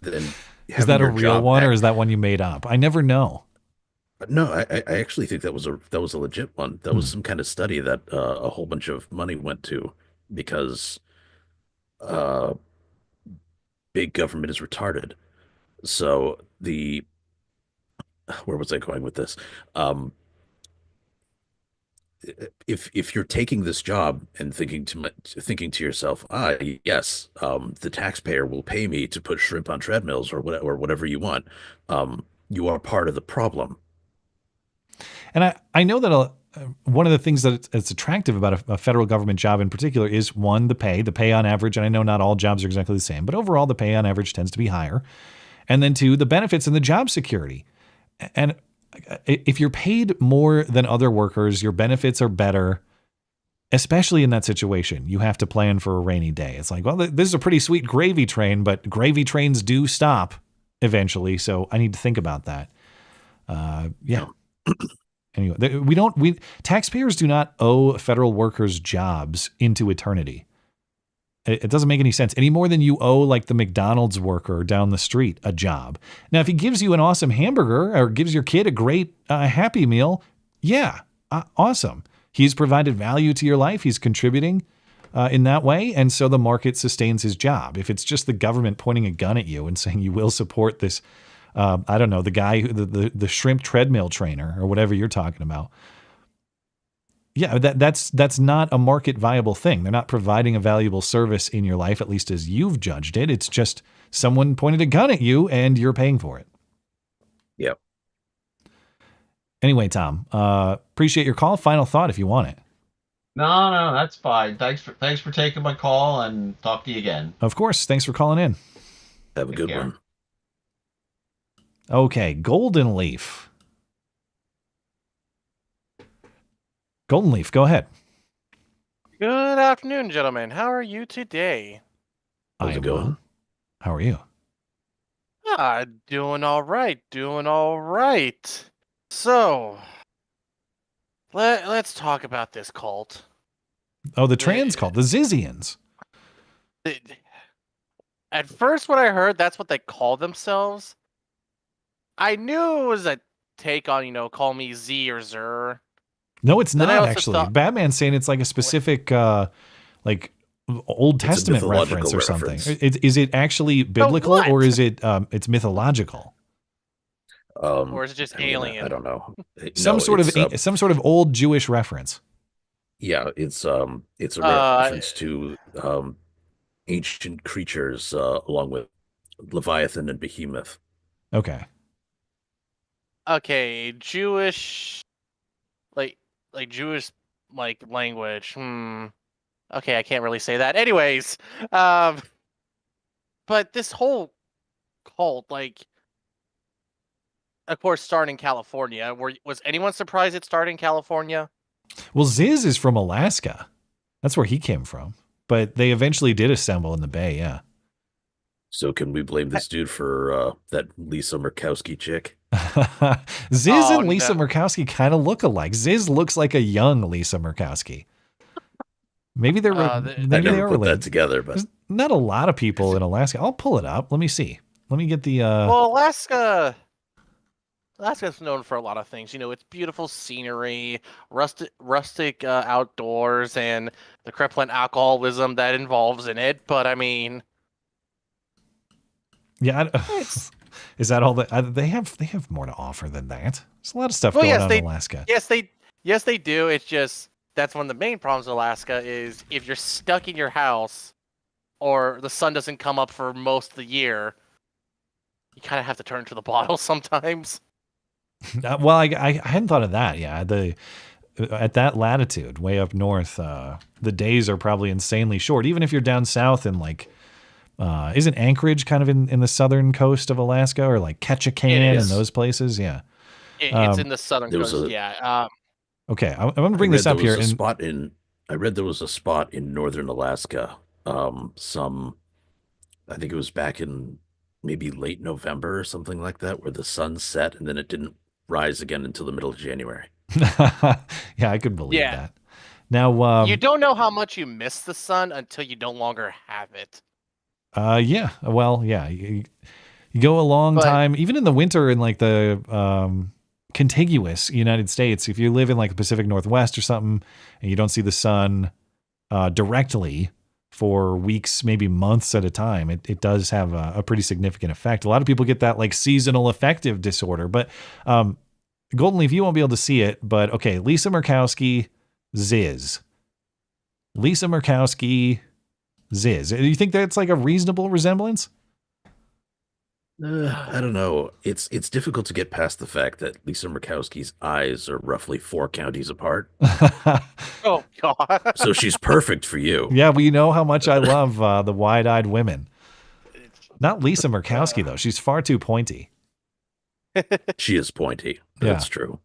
[SPEAKER 3] then
[SPEAKER 4] is that a real one or is that one you made up? I never know.
[SPEAKER 3] No, I actually think that was a legit one. That was some kind of study that a whole bunch of money went to because big government is retarded. So where was I going with this? If you're taking this job and thinking to yourself, yes, the taxpayer will pay me to put shrimp on treadmills or whatever you want, you are part of the problem.
[SPEAKER 4] And I know that one of the things that it's attractive about a federal government job in particular is, one, the pay on average. And I know not all jobs are exactly the same, but overall the pay on average tends to be higher. And then two, the benefits and the job security. And if you're paid more than other workers, your benefits are better, especially in that situation. You have to plan for a rainy day. It's like, well, this is a pretty sweet gravy train, but gravy trains do stop eventually. So I need to think about that. Yeah. Anyway, taxpayers do not owe federal workers jobs into eternity. It doesn't make any sense any more than you owe like the McDonald's worker down the street a job. Now, if he gives you an awesome hamburger or gives your kid a great Happy Meal, yeah, awesome. He's provided value to your life. He's contributing in that way. And so the market sustains his job. If it's just the government pointing a gun at you and saying you will support this, I don't know, the guy, the shrimp treadmill trainer or whatever you're talking about. Yeah, that's not a market viable thing. They're not providing a valuable service in your life, at least as you've judged it. It's just someone pointed a gun at you and you're paying for it.
[SPEAKER 3] Yep.
[SPEAKER 4] Anyway, Tom, appreciate your call. Final thought if you want it.
[SPEAKER 1] No, that's fine. Thanks for taking my call, and talk to you again.
[SPEAKER 4] Of course. Thanks for calling in.
[SPEAKER 3] Have a good one.
[SPEAKER 4] Okay, Golden Leaf. Golden Leaf, go ahead.
[SPEAKER 5] Good afternoon, gentlemen. How are you today?
[SPEAKER 3] How's it going?
[SPEAKER 4] How are you?
[SPEAKER 5] Doing all right. Doing all right. So, let's talk about this cult.
[SPEAKER 4] Oh, the trans cult, the Zizians.
[SPEAKER 5] At first, when I heard that's what they call themselves, I knew it was a take on, call me Z or Zer.
[SPEAKER 4] No, it's not actually. Batman's saying it's like a specific, like Old Testament reference or something. Is it actually biblical or is it it's mythological?
[SPEAKER 5] Or is it just alien?
[SPEAKER 3] I don't know.
[SPEAKER 4] Some sort of old Jewish reference.
[SPEAKER 3] Yeah, it's a reference to ancient creatures along with Leviathan and Behemoth.
[SPEAKER 4] Okay.
[SPEAKER 5] Okay, Jewish, like Jewish language. Okay, I can't really say that. Anyways, but this whole cult, of course, started in California. Was anyone surprised it started in California?
[SPEAKER 4] Well, Ziz is from Alaska. That's where he came from. But they eventually did assemble in the Bay, yeah.
[SPEAKER 3] So can we blame this dude for that Lisa Murkowski chick?
[SPEAKER 4] Ziz and Lisa Murkowski kind of look alike. Ziz looks like a young Lisa Murkowski. Maybe they're maybe they are related.
[SPEAKER 3] That together, but
[SPEAKER 4] there's not a lot of people in Alaska. I'll pull it up. Let me see. Let me get the.
[SPEAKER 5] Well, Alaska's known for a lot of things. It's beautiful scenery, rustic outdoors, and the crippling alcoholism that involves in it. But I mean,
[SPEAKER 4] yeah, is that all that they have? They have more to offer than that. There's a lot of stuff going on in Alaska.
[SPEAKER 5] Yes, they do. It's just that's one of the main problems in Alaska is if you're stuck in your house or the sun doesn't come up for most of the year, you kind of have to turn to the bottle sometimes.
[SPEAKER 4] Well, I hadn't thought of that. Yeah, at that latitude, way up north, the days are probably insanely short. Even if you're down south in isn't Anchorage kind of in the southern coast of Alaska or like Ketchikan and those places? Yeah,
[SPEAKER 5] it's in the southern coast. Yeah.
[SPEAKER 4] Okay, I'm going to bring this up here.
[SPEAKER 3] I read there was a spot in northern Alaska. I think it was back in maybe late November or something like that, where the sun set and then it didn't rise again until the middle of January.
[SPEAKER 4] Yeah, I could believe that. Now,
[SPEAKER 5] you don't know how much you miss the sun until you no longer have it.
[SPEAKER 4] Yeah. Well, yeah. You go a long time, even in the winter in like the contiguous United States. If you live in like the Pacific Northwest or something, and you don't see the sun directly for weeks, maybe months at a time, it does have a pretty significant effect. A lot of people get that like seasonal affective disorder, but Golden Leaf, you won't be able to see it, but okay, Lisa Murkowski, Ziz. Lisa Murkowski, Ziz. Do you think that's like a reasonable resemblance?
[SPEAKER 3] I don't know. It's difficult to get past the fact that Lisa Murkowski's eyes are roughly 4 counties apart.
[SPEAKER 5] Oh, God.
[SPEAKER 3] So she's perfect for you.
[SPEAKER 4] Yeah, well, you know how much I love the wide-eyed women. Not Lisa Murkowski, though. She's far too pointy.
[SPEAKER 3] She is pointy. That's true.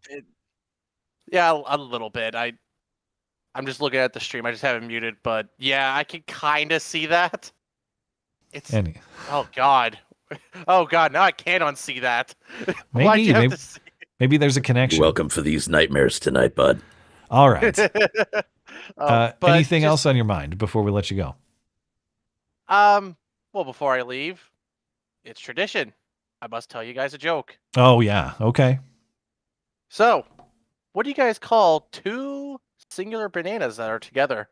[SPEAKER 5] Yeah, a little bit. I'm just looking at the stream. I just have it muted, but yeah, I can kind of see that. Oh, God. Oh, God, now I can't unsee that.
[SPEAKER 4] Maybe there's a connection.
[SPEAKER 3] You're welcome for these nightmares tonight, bud.
[SPEAKER 4] All right. Anything else on your mind before we let you go?
[SPEAKER 5] Well, before I leave, it's tradition. I must tell you guys a joke.
[SPEAKER 4] Oh, yeah. Okay.
[SPEAKER 5] So, what do you guys call two singular bananas that are together?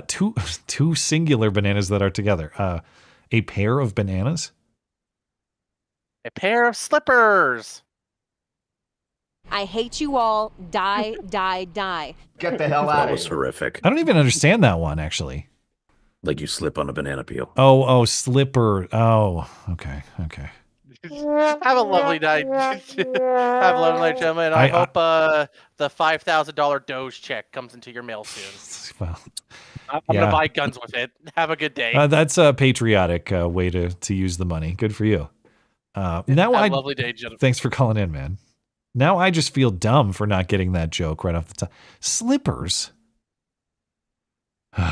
[SPEAKER 4] Two singular bananas that are together. A pair of bananas?
[SPEAKER 5] A pair of slippers.
[SPEAKER 8] I hate you all. Die, die, die.
[SPEAKER 1] Get the hell out
[SPEAKER 3] That
[SPEAKER 1] of
[SPEAKER 3] was
[SPEAKER 1] here.
[SPEAKER 3] horrific.
[SPEAKER 4] I don't even understand that one, actually.
[SPEAKER 3] Like you slip on a banana peel.
[SPEAKER 4] Oh, slipper. Oh, okay.
[SPEAKER 5] Have a lovely night. Have a lovely night, gentlemen. I hope the $5,000 Doge check comes into your mail soon.
[SPEAKER 4] Well,
[SPEAKER 5] I'm gonna buy guns with it. Have a good day.
[SPEAKER 4] That's a patriotic way to use the money. Good for you. Now
[SPEAKER 5] Have a lovely day, gentlemen.
[SPEAKER 4] Thanks for calling in, man. Now I just feel dumb for not getting that joke right off the top. Slippers. All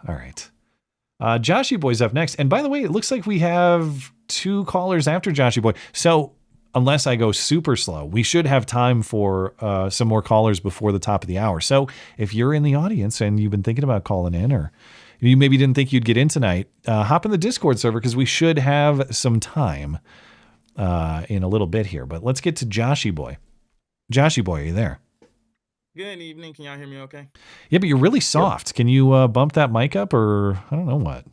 [SPEAKER 4] right. Joshy Boy's up next. And by the way, it looks like we have 2 callers after Joshy Boy. So unless I go super slow, we should have time for some more callers before the top of the hour. So if you're in the audience and you've been thinking about calling in, or you maybe didn't think you'd get in tonight, hop in the Discord server because we should have some time in a little bit here. But let's get to Joshy Boy. Joshy Boy, are you there?
[SPEAKER 22] Good evening. Can y'all hear me okay?
[SPEAKER 4] Yeah, but you're really soft. Yep. Can you bump that mic up, or I don't know what?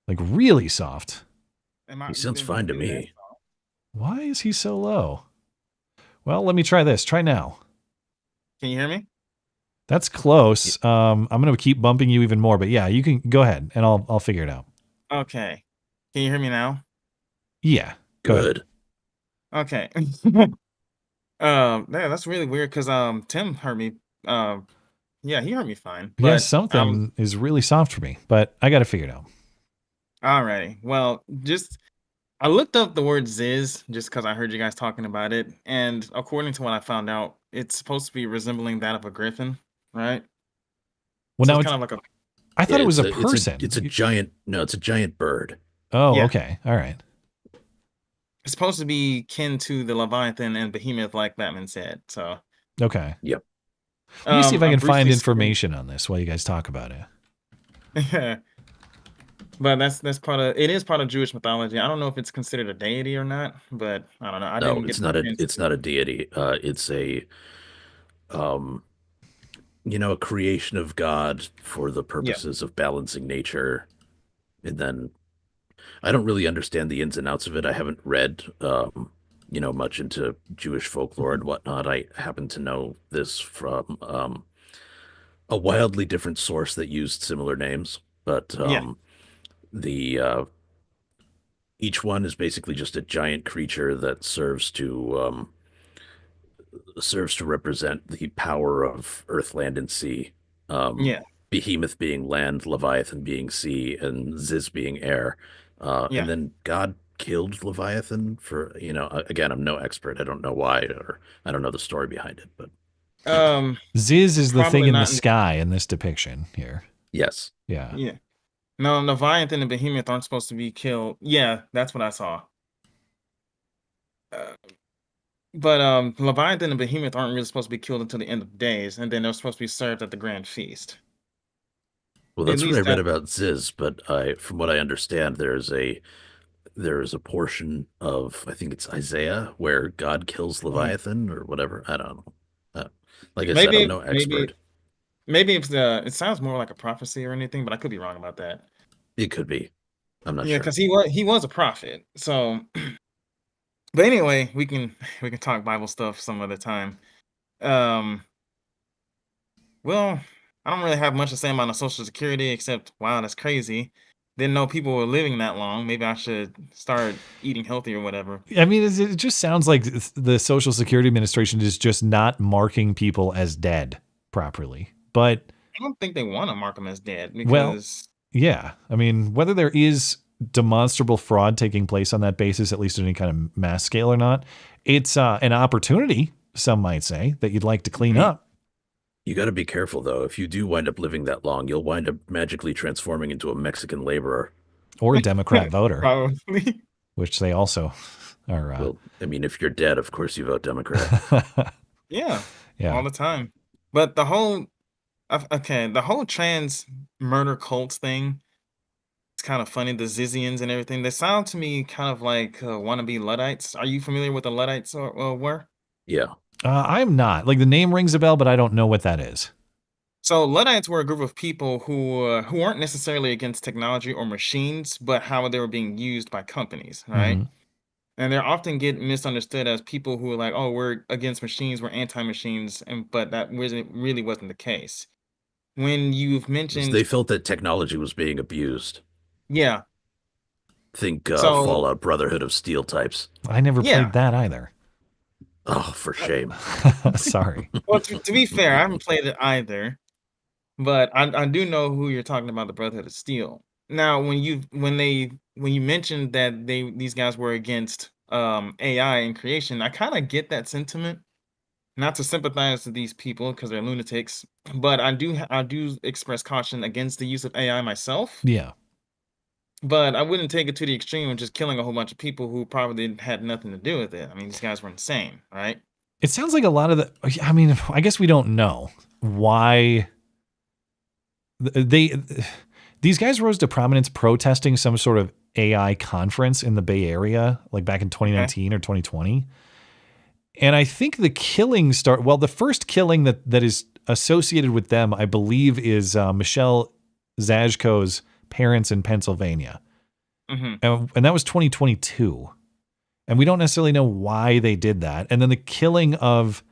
[SPEAKER 4] Like really soft.
[SPEAKER 3] He sounds fine to me.
[SPEAKER 4] Why is he so low? Well, let me try this. Try now.
[SPEAKER 22] Can you hear me?
[SPEAKER 4] That's close. I'm going to keep bumping you even more, but yeah, you can go ahead and I'll figure it out.
[SPEAKER 22] Okay. Can you hear me now?
[SPEAKER 4] Yeah. Good.
[SPEAKER 22] Okay. Yeah, that's really weird because Tim heard me. Yeah, he heard me fine.
[SPEAKER 4] Yeah, something is really soft for me, but I got to figure it out.
[SPEAKER 22] Alrighty. Well, I looked up the word Ziz just because I heard you guys talking about it, and according to what I found out, it's supposed to be resembling that of a griffin, right?
[SPEAKER 4] Well,
[SPEAKER 22] so
[SPEAKER 4] now
[SPEAKER 22] it's kind of like
[SPEAKER 4] I thought it was a person.
[SPEAKER 3] It's a giant. No, it's a giant bird.
[SPEAKER 4] Oh, yeah. Okay. All right.
[SPEAKER 22] It's supposed to be kin to the Leviathan and Behemoth, like Batman said. So.
[SPEAKER 4] Okay.
[SPEAKER 3] Yep.
[SPEAKER 4] Let me see if I can find information on this while you guys talk about
[SPEAKER 22] it. But that's part of it. Is part of Jewish mythology. I don't know if it's considered a deity or not, but I don't know.
[SPEAKER 3] No, it's not a deity. It's a a creation of God for the purposes of balancing nature. And then I don't really understand the ins and outs of it. I haven't read much into Jewish folklore and whatnot. I happen to know this from a wildly different source that used similar names, but each one is basically just a giant creature that serves to represent the power of earth, land, and sea. Behemoth being land, Leviathan being sea, and Ziz being air. And then God killed Leviathan for, again, I'm no expert. I don't know why, or I don't know the story behind it, but
[SPEAKER 4] Ziz is the thing in the sky in this depiction here.
[SPEAKER 3] Yes.
[SPEAKER 4] Yeah.
[SPEAKER 22] Yeah. No, Leviathan and Behemoth aren't supposed to be killed. Yeah, that's what I saw. But Leviathan and Behemoth aren't really supposed to be killed until the end of days, and then they're supposed to be served at the grand feast.
[SPEAKER 3] Well, that's what I read about Ziz, but from what I understand, there is a portion of, I think it's Isaiah, where God kills Leviathan or whatever. I don't know. Like I said, I'm no expert.
[SPEAKER 22] Maybe it sounds more like a prophecy or anything, but I could be wrong about that.
[SPEAKER 3] It could be. I'm not sure.
[SPEAKER 22] Yeah, because he was a prophet. So, but anyway, we can talk Bible stuff some other time. Well, I don't really have much to say about the Social Security except, wow, that's crazy. Didn't know people were living that long. Maybe I should start eating healthy or whatever.
[SPEAKER 4] I mean, it just sounds like the Social Security Administration is just not marking people as dead properly. But
[SPEAKER 22] I don't think they want to mark them as dead.
[SPEAKER 4] Because, yeah. I mean, whether there is demonstrable fraud taking place on that basis, at least at any kind of mass scale or not, it's an opportunity, some might say, that you'd like to clean up.
[SPEAKER 3] You got to be careful, though. If you do wind up living that long, you'll wind up magically transforming into a Mexican laborer.
[SPEAKER 4] Or a Democrat voter.
[SPEAKER 22] Probably.
[SPEAKER 4] Which they also are.
[SPEAKER 3] Well, I mean, if you're dead, of course you vote Democrat.
[SPEAKER 22] Yeah.
[SPEAKER 4] Yeah.
[SPEAKER 22] All the time. But the whole Okay, the whole trans murder cult thing. It's kind of funny. The Zizians and everything. They sound to me kind of like wannabe Luddites. Are you familiar with the Luddites were?
[SPEAKER 3] Yeah.
[SPEAKER 4] I'm not. Like the name rings a bell, but I don't know what that is.
[SPEAKER 22] So Luddites were a group of people who weren't necessarily against technology or machines, but how they were being used by companies, right?
[SPEAKER 4] Mhm.
[SPEAKER 22] And they often get misunderstood as people who are like, "Oh, we're against machines, we're anti-machines," and but that really wasn't the case. When you've
[SPEAKER 3] 'Cause
[SPEAKER 22] mentioned,
[SPEAKER 3] they felt that technology was being abused.
[SPEAKER 22] yeah,
[SPEAKER 3] Think
[SPEAKER 22] so
[SPEAKER 3] Fallout Brotherhood of Steel types.
[SPEAKER 4] I never
[SPEAKER 22] yeah.
[SPEAKER 4] played that either.
[SPEAKER 3] Oh, for shame.
[SPEAKER 4] Sorry.
[SPEAKER 22] Well, to be fair, I haven't played it either, but I do know who you're talking about, the Brotherhood of Steel. Now, when you mentioned that these guys were against AI and creation, I kind of get that sentiment. Not to sympathize with these people because they're lunatics, but I do express caution against the use of AI myself.
[SPEAKER 4] Yeah.
[SPEAKER 22] But I wouldn't take it to the extreme of just killing a whole bunch of people who probably had nothing to do with it. I mean, these guys were insane, right?
[SPEAKER 4] It sounds like a lot of the. I mean, I guess we don't know why these guys rose to prominence protesting some sort of AI conference in the Bay Area, like back in 2019 or 2020. And I think the killing the first killing that is associated with them, I believe, is Michelle Zajko's parents in Pennsylvania.
[SPEAKER 22] Mm-hmm.
[SPEAKER 4] And that was 2022. And we don't necessarily know why they did that. And then the killing of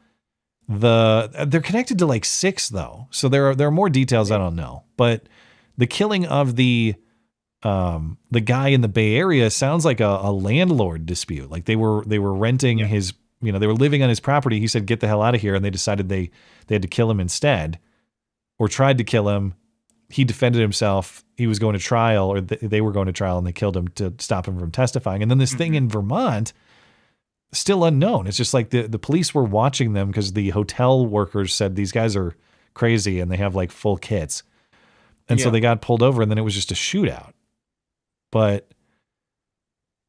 [SPEAKER 4] they're connected to like 6 though. So there are more details I don't know. But the killing of the guy in the Bay Area sounds like a landlord dispute. Like they were renting his, they were living on his property. He said, "Get the hell out of here." And they decided they had to kill him instead, or tried to kill him. He defended himself. He was going to trial, or they were going to trial, and they killed him to stop him from testifying. And then this thing in Vermont, still unknown. It's just like the police were watching them because the hotel workers said these guys are crazy and they have like full kits. And so they got pulled over, and then it was just a shootout. But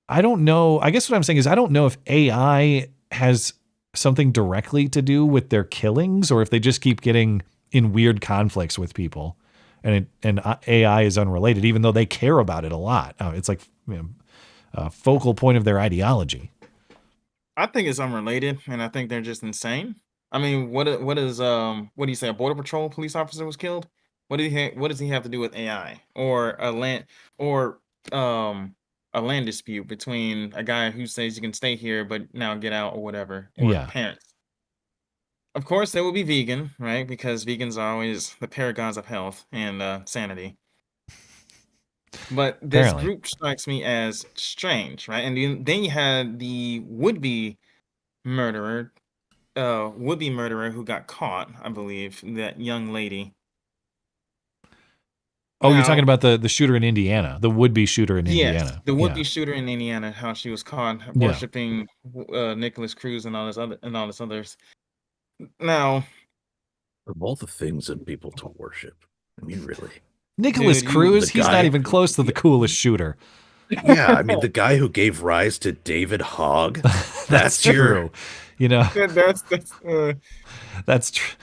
[SPEAKER 4] I don't know. I guess what I'm saying is I don't know if AI has something directly to do with their killings, or if they just keep getting in weird conflicts with people, and AI is unrelated, even though they care about it a lot. It's like a focal point of their ideology.
[SPEAKER 22] I think it's unrelated, and I think they're just insane. I mean, what do you say? A border patrol police officer was killed. What does he have to do with AI or a land dispute between a guy who says you can stay here but now get out or whatever, or parents? Of course, they will be vegan, right? Because vegans are always the paragons of health and sanity. But this group strikes me as strange, right? And then you had the would-be murderer who got caught, I believe, that young lady.
[SPEAKER 4] Oh, you're talking about the shooter in Indiana, the would-be shooter in Indiana.
[SPEAKER 22] Yes, the would-be shooter in Indiana, how she was caught worshiping Nicholas Cruz and all this others. Now,
[SPEAKER 3] of all the things and people to worship, I mean, really,
[SPEAKER 4] Nicholas Cruz, he's not even close to the coolest shooter.
[SPEAKER 3] Yeah, I mean, the guy who gave rise to David Hogg. That's
[SPEAKER 4] true. That's true.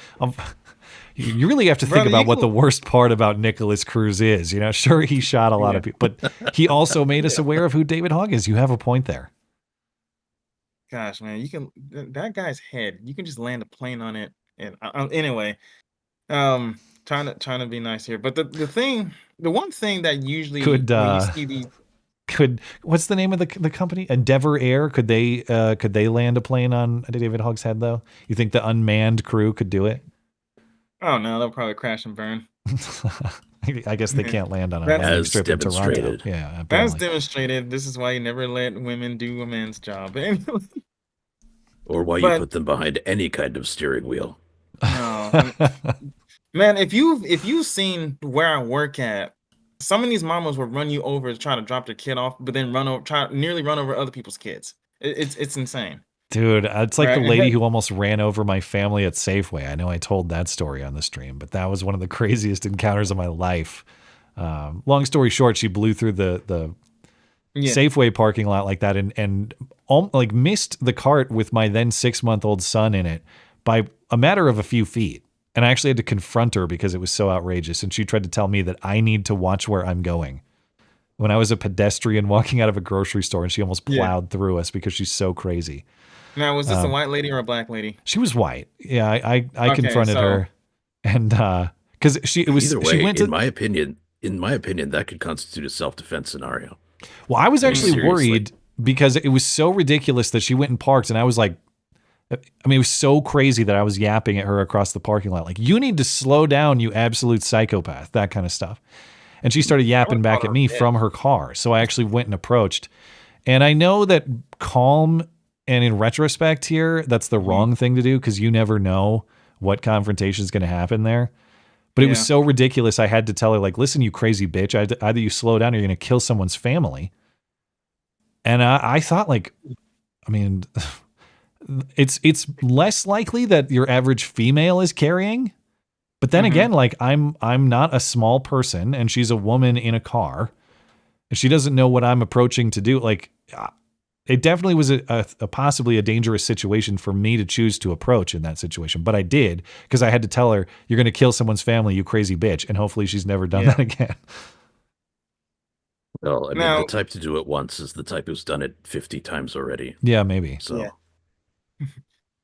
[SPEAKER 4] You really have to think about what the worst part about Nicholas Cruz is. Sure, he shot a lot of people, but he also made us aware of who David Hogg is. You have a point there.
[SPEAKER 22] Gosh, man, that guy's head. You can just land a plane on it. And anyway, trying to be nice here, but the one thing that usually when you see these.
[SPEAKER 4] What's the name of the company? Endeavor Air. Could they land a plane on David Hogg's head though? You think the unmanned crew could do it?
[SPEAKER 22] Oh no, they'll probably crash and burn.
[SPEAKER 4] I guess they can't land on a landing strip in Toronto. Yeah,
[SPEAKER 22] that's demonstrated. This is why you never let women do a man's job.
[SPEAKER 3] Or why you put them behind any kind of steering wheel.
[SPEAKER 22] No, man, if you've seen where I work at, some of these mamas will run you over to try to drop their kid off, but then nearly run over other people's kids. It's insane.
[SPEAKER 4] Dude, it's like the lady who almost ran over my family at Safeway. I know I told that story on the stream, but that was one of the craziest encounters of my life. Long story short, she blew through the Safeway parking lot like that and missed the cart with my then 6-month-old son in it by a matter of a few feet. And I actually had to confront her because it was so outrageous. And she tried to tell me that I need to watch where I'm going. When I was a pedestrian walking out of a grocery store, and she almost plowed through us because she's so crazy.
[SPEAKER 22] Now, was this a white lady or a black lady?
[SPEAKER 4] She was white. Yeah, I confronted her, and because she went to.
[SPEAKER 3] In my opinion, that could constitute a self-defense scenario.
[SPEAKER 4] Well, I was actually worried because it was so ridiculous that she went and parked, and I was like, I mean, it was so crazy that I was yapping at her across the parking lot, like, you need to slow down, you absolute psychopath, that kind of stuff. And she started yapping back at me from her car. So I actually went and approached. And I know that calm, and in retrospect here, that's the wrong thing to do because you never know what confrontation is going to happen there. But it was so ridiculous. I had to tell her, like, listen, you crazy bitch, either you slow down or you're going to kill someone's family. And I thought, like, I mean, it's less likely that your average female is carrying. But then again, like, I'm not a small person, and she's a woman in a car, and she doesn't know what I'm approaching to do. Like, it definitely was a possibly a dangerous situation for me to choose to approach in that situation. But I did, because I had to tell her, you're going to kill someone's family, you crazy bitch. And hopefully she's never done that again.
[SPEAKER 3] Well, I mean, the type to do it once is the type who's done it 50 times already.
[SPEAKER 4] Yeah, maybe.
[SPEAKER 3] So.
[SPEAKER 22] Yeah.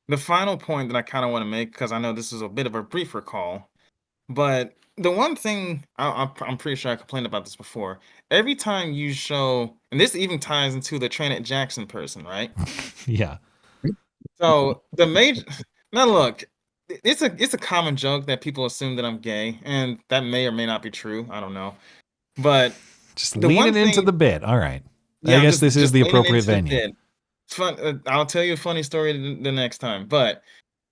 [SPEAKER 22] The final point that I kind of want to make, because I know this is a bit of a briefer call, but the one thing I'm pretty sure I complained about this before. Every time you show, and this even ties into the Tranet Jackson person, right?
[SPEAKER 4] Yeah.
[SPEAKER 22] So the major, now look, it's a common joke that people assume that I'm gay, and that may or may not be true. I don't know, but
[SPEAKER 4] just leaning into the bit. All right. I guess this is the appropriate venue.
[SPEAKER 22] Fun. I'll tell you a funny story the next time. But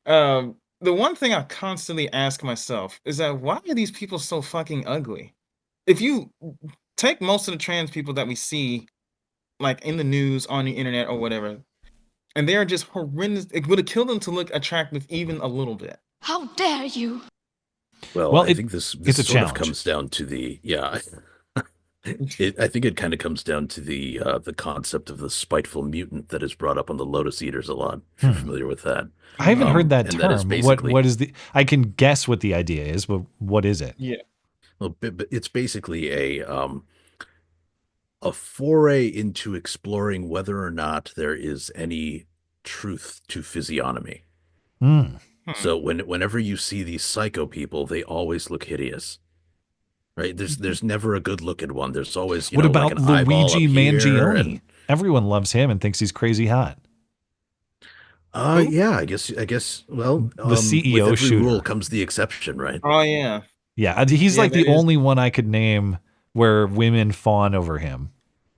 [SPEAKER 22] the one thing I constantly ask myself is that why are these people so fucking ugly? If you take most of the trans people that we see, like in the news, on the internet, or whatever, and they are just horrendous, it would have killed them to look attractive even a little bit.
[SPEAKER 20] How dare you?
[SPEAKER 3] Well, I think this sort of comes down to the I think it kind of comes down to the concept of the spiteful mutant that is brought up on the Lotus Eaters a lot. If you're familiar with that.
[SPEAKER 4] I haven't heard that term.
[SPEAKER 3] That is
[SPEAKER 4] what is the? I can guess what the idea is, but what is it?
[SPEAKER 22] Yeah.
[SPEAKER 3] Well, but it's basically a foray into exploring whether or not there is any truth to physiognomy. So whenever you see these psycho people, they always look hideous. Right? There's never a good looking one. There's always
[SPEAKER 4] what about
[SPEAKER 3] like
[SPEAKER 4] Luigi Mangione? Everyone loves him and thinks he's crazy hot.
[SPEAKER 3] Yeah, I guess. Well,
[SPEAKER 4] the CEO
[SPEAKER 3] with every
[SPEAKER 4] shooter.
[SPEAKER 3] rule comes the exception, right?
[SPEAKER 22] Oh yeah.
[SPEAKER 4] Yeah, he's like the only one I could name where women fawn over him.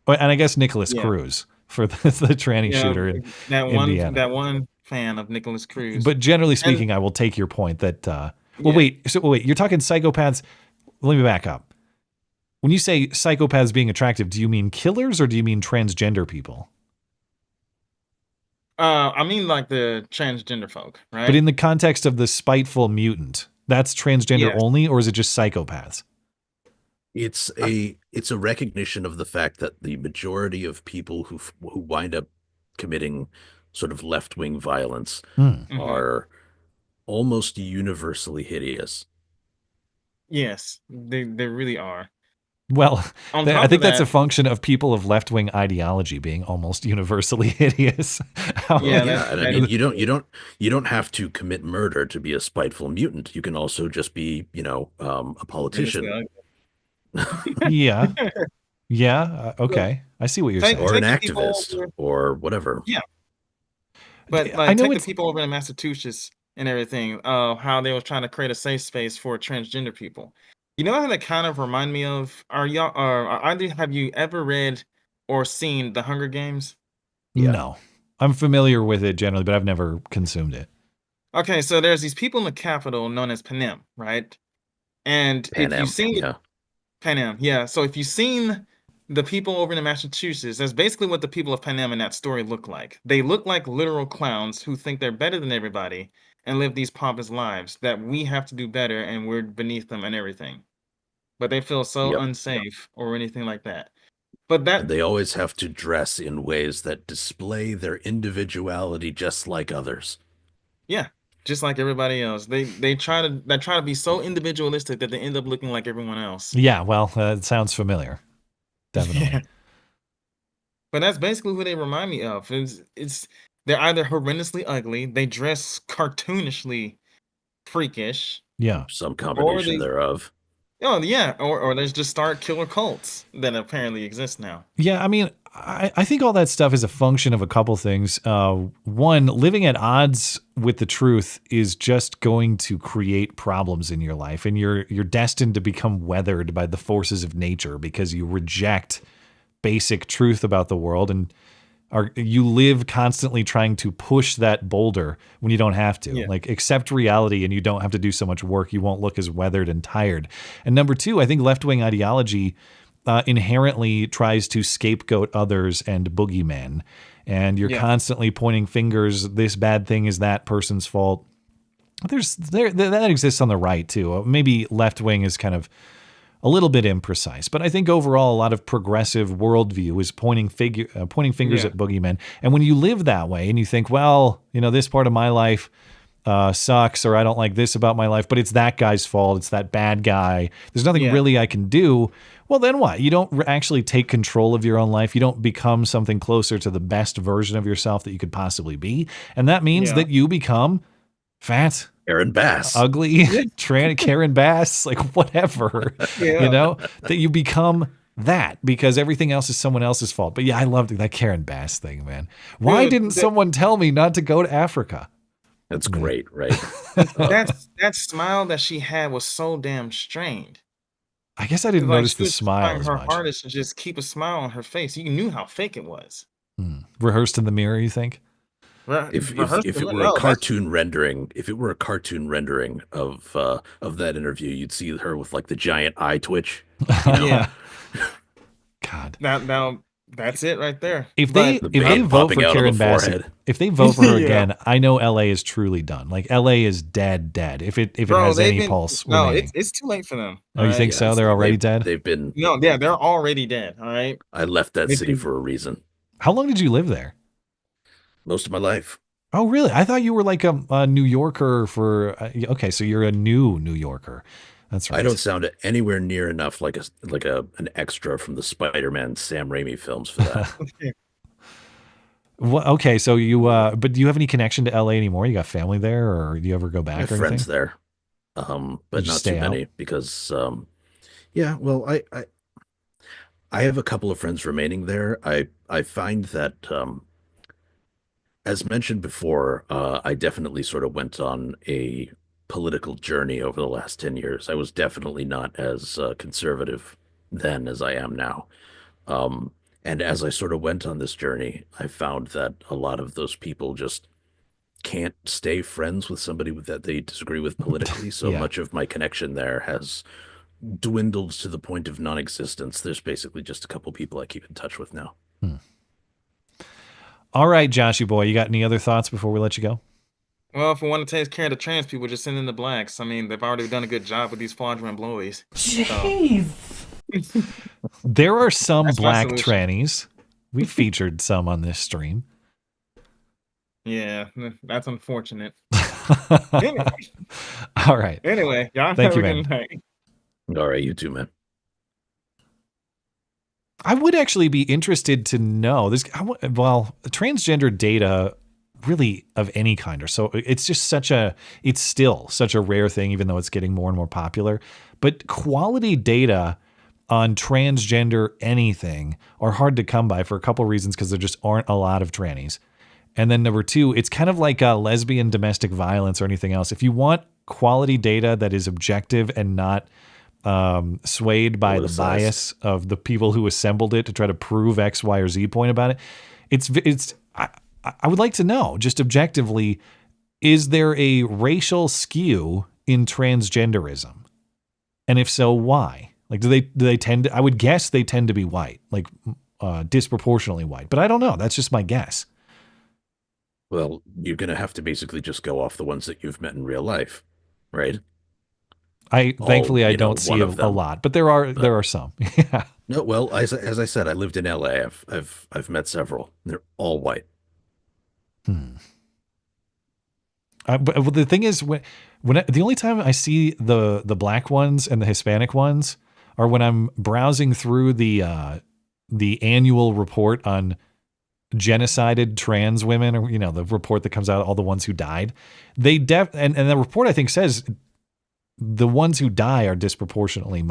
[SPEAKER 4] And I guess Nicholas Cruz for the tranny shooter in Indiana.
[SPEAKER 22] That one fan of Nicholas Cruz.
[SPEAKER 4] But generally speaking, I will take your point that. Wait, you're talking psychopaths. Let me back up. When you say psychopaths being attractive, do you mean killers or do you mean transgender people?
[SPEAKER 22] I mean like the transgender folk, right?
[SPEAKER 4] But in the context of the spiteful mutant, that's transgender only, or is it just psychopaths?
[SPEAKER 3] It's a recognition of the fact that the majority of people who wind up committing sort of left-wing violence are almost universally hideous.
[SPEAKER 22] Yes, they really are.
[SPEAKER 4] Well, I think that's a function of people of left-wing ideology being almost universally hideous.
[SPEAKER 3] I mean, you don't have to commit murder to be a spiteful mutant. You can also just be, a politician.
[SPEAKER 4] Okay, I see what you're saying.
[SPEAKER 3] Or an activist, or whatever.
[SPEAKER 22] Yeah, but
[SPEAKER 4] I know
[SPEAKER 22] take the people over in Massachusetts and everything. How they were trying to create a safe space for transgender people. You know how that kind of remind me of? Have you ever read or seen The Hunger Games?
[SPEAKER 4] Yeah. No, I'm familiar with it generally, but I've never consumed it.
[SPEAKER 22] Okay, so there's these people in the capital known as Panem, right? And if you've seen Panem, so if you've seen the people over in Massachusetts, that's basically what the people of Panem in that story look like. They look like literal clowns who think they're better than everybody and live these pompous lives that we have to do better and we're beneath them and everything. But they feel so unsafe or anything like that. But
[SPEAKER 3] they always have to dress in ways that display their individuality just like others.
[SPEAKER 22] Yeah. just like everybody else. They try to be so individualistic that they end up looking like everyone else.
[SPEAKER 4] Yeah, well, it sounds familiar. Definitely.
[SPEAKER 22] Yeah. But that's basically who they remind me of. It's they're either horrendously ugly, they dress cartoonishly freakish.
[SPEAKER 4] Yeah.
[SPEAKER 3] Some combination thereof.
[SPEAKER 22] Oh yeah, or there's just start killer cults that apparently exist now.
[SPEAKER 4] Yeah, I mean, I think all that stuff is a function of a couple things. One, living at odds with the truth is just going to create problems in your life, and you're destined to become weathered by the forces of nature because you reject basic truth about the world, and you live constantly trying to push that boulder when you don't have to.
[SPEAKER 22] Yeah.
[SPEAKER 4] Like, accept reality and you don't have to do so much work. You won't look as weathered and tired. And number two, I think left-wing ideology inherently tries to scapegoat others and boogeymen. And you're constantly pointing fingers. This bad thing is that person's fault. That exists on the right too. Maybe left-wing is kind of a little bit imprecise, but I think overall a lot of progressive worldview is pointing fingers at boogeymen. And when you live that way and you think, well, this part of my life sucks, or I don't like this about my life, but it's that guy's fault. It's that bad guy. There's nothing really I can do. Well, then what? You don't actually take control of your own life. You don't become something closer to the best version of yourself that you could possibly be. And that means that you become fat,
[SPEAKER 3] Karen Bass,
[SPEAKER 4] ugly, Karen Bass, like whatever, that you become that because everything else is someone else's fault. But yeah, I loved that Karen Bass thing, man. Why didn't someone tell me not to go to Africa?
[SPEAKER 3] That's great, right?
[SPEAKER 22] that smile that she had was so damn strained.
[SPEAKER 4] I guess I didn't notice the smile as
[SPEAKER 22] her
[SPEAKER 4] much.
[SPEAKER 22] hardest to just keep a smile on her face. You knew how fake it was.
[SPEAKER 4] Rehearsed in the mirror, you think?
[SPEAKER 3] If it were a cartoon rendering, of that interview, you'd see her with like the giant eye twitch.
[SPEAKER 22] Yeah.
[SPEAKER 4] God.
[SPEAKER 22] Now that's it right there.
[SPEAKER 4] If they vote for Karen Bassett, if they vote for her again, I know LA is truly done. Like LA is dead. If it has any pulse.
[SPEAKER 22] No,
[SPEAKER 4] remaining.
[SPEAKER 22] it's too late for them.
[SPEAKER 4] Oh, you think so? They're already dead?
[SPEAKER 3] They've been.
[SPEAKER 22] No, yeah, they're already dead. All right.
[SPEAKER 3] I left that city for a reason.
[SPEAKER 4] How long did you live there?
[SPEAKER 3] Most of my life.
[SPEAKER 4] Oh, really? I thought you were like a New Yorker for. Okay, so you're a New Yorker. That's right.
[SPEAKER 3] I don't sound anywhere near enough like an extra from the Spider-Man Sam Raimi films for that.
[SPEAKER 4] Well, okay, so you but do you have any connection to LA anymore? You got family there, or do you ever go back?
[SPEAKER 3] I have
[SPEAKER 4] or
[SPEAKER 3] friends
[SPEAKER 4] anything?
[SPEAKER 3] there, but not too many because well, I have a couple of friends remaining there. I find that as mentioned before, I definitely sort of went on a political journey over the last 10 years. I was definitely not as conservative then as I am now. And as I sort of went on this journey, I found that a lot of those people just can't stay friends with somebody that they disagree with politically. So much of my connection there has dwindled to the point of non-existence. There's basically just a couple people I keep in touch with now.
[SPEAKER 4] All right, Joshy boy, you got any other thoughts before we let you go?
[SPEAKER 22] Well, if we want to take care of the trans people, just send in the blacks. I mean, they've already done a good job with these fraudulent employees.
[SPEAKER 18] Jeez.
[SPEAKER 4] There are some
[SPEAKER 22] That's my
[SPEAKER 4] black
[SPEAKER 22] solution.
[SPEAKER 4] trannies. We featured some on this stream.
[SPEAKER 22] Yeah, that's unfortunate.
[SPEAKER 4] All right.
[SPEAKER 22] Anyway, y'all
[SPEAKER 4] Thank
[SPEAKER 22] have
[SPEAKER 4] you,
[SPEAKER 22] a
[SPEAKER 4] man.
[SPEAKER 22] good night.
[SPEAKER 3] All right, you too, man.
[SPEAKER 4] I would actually be interested to know this. Transgender data, really of any kind, or so it's just it's still such a rare thing, even though it's getting more and more popular. But quality data on transgender anything are hard to come by for a couple reasons, because there just aren't a lot of trannies. And then number two, it's kind of like lesbian domestic violence or anything else. If you want quality data that is objective and not swayed by the bias of the people who assembled it to try to prove X, Y, or Z point about it, I would like to know, just objectively, is there a racial skew in transgenderism? And if so, why? Like, do they tend to, I would guess they tend to be white, like disproportionately white, but I don't know. That's just my guess.
[SPEAKER 3] Well, you're going to have to basically just go off the ones that you've met in real life, right?
[SPEAKER 4] Thankfully, I don't see a lot, but there are some. Yeah.
[SPEAKER 3] No, well, as I said, I lived in LA. I've met several. They're all white.
[SPEAKER 4] But the thing is, when the only time I see the black ones and the Hispanic ones are when I'm browsing through the annual report on genocided trans women, or the report that comes out, all the ones who died. And the report I think says the ones who die are disproportionately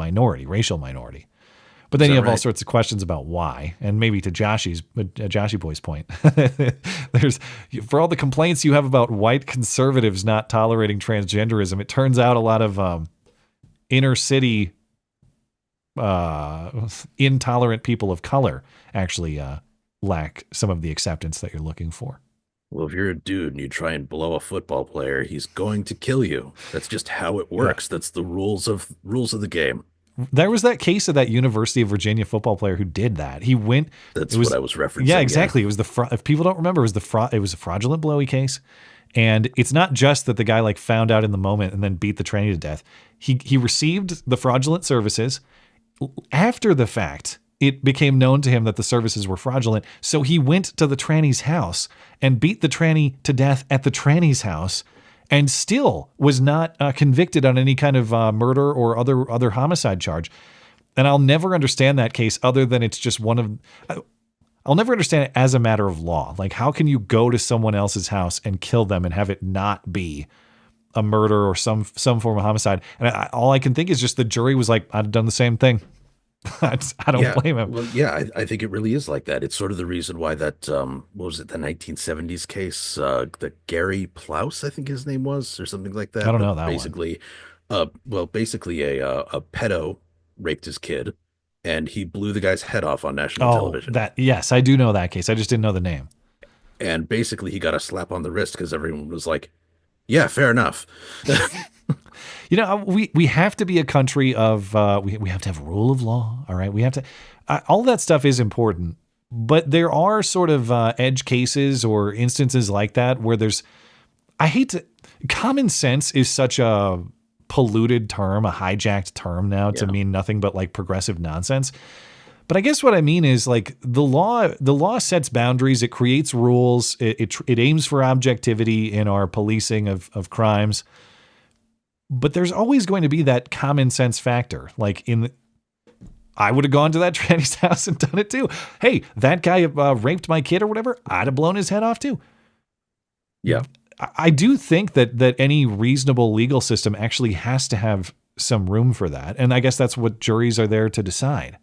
[SPEAKER 4] racial minority. But then you have all sorts of questions about why, and maybe to Joshy Boy's point, there's for all the complaints you have about white conservatives not tolerating transgenderism, it turns out a lot of inner city intolerant people of color actually lack some of the acceptance that you're looking for.
[SPEAKER 3] Well, if you're a dude and you try and blow a football player, he's going to kill you. That's just how it works. Yeah. That's the rules of the game.
[SPEAKER 4] There was that case of that University of Virginia football player who did that. He went.
[SPEAKER 3] That's what I was referencing.
[SPEAKER 4] Yeah, exactly. Yeah. It was if people don't remember, it was a fraudulent blowy case, and it's not just that the guy found out in the moment and then beat the trainee to death. He received the fraudulent services. After the fact, it became known to him that the services were fraudulent, so he went to the tranny's house and beat the tranny to death at the tranny's house, and still was not convicted on any kind of murder or other homicide charge. And I'll never understand that case other than it's just I'll never understand it as a matter of law. Like, how can you go to someone else's house and kill them and have it not be a murder or some form of homicide? And all I can think is just the jury was like, I'd have done the same thing. I don't blame him.
[SPEAKER 3] Well, yeah, I think it really is like that. It's sort of the reason why that, what was it, the 1970s case, the Gary Plouse, I think his name was, or something like that.
[SPEAKER 4] I don't know that
[SPEAKER 3] basically, one. Basically a pedo raped his kid, and he blew the guy's head off on national television.
[SPEAKER 4] Yes, I do know that case. I just didn't know the name.
[SPEAKER 3] And basically he got a slap on the wrist because everyone was like, yeah, fair enough.
[SPEAKER 4] We have to be a country of we have to have rule of law. All right, we have to. All that stuff is important, but there are sort of edge cases or instances like that where common sense is such a polluted term, a hijacked term now to mean nothing but like progressive nonsense. But I guess what I mean is like the law sets boundaries, it creates rules, it aims for objectivity in our policing of crimes. But there's always going to be that common sense factor. Like I would have gone to that tranny's house and done it too. Hey, that guy raped my kid or whatever. I'd have blown his head off too.
[SPEAKER 3] Yeah.
[SPEAKER 4] I do think that any reasonable legal system actually has to have some room for that. And I guess that's what juries are there to decide.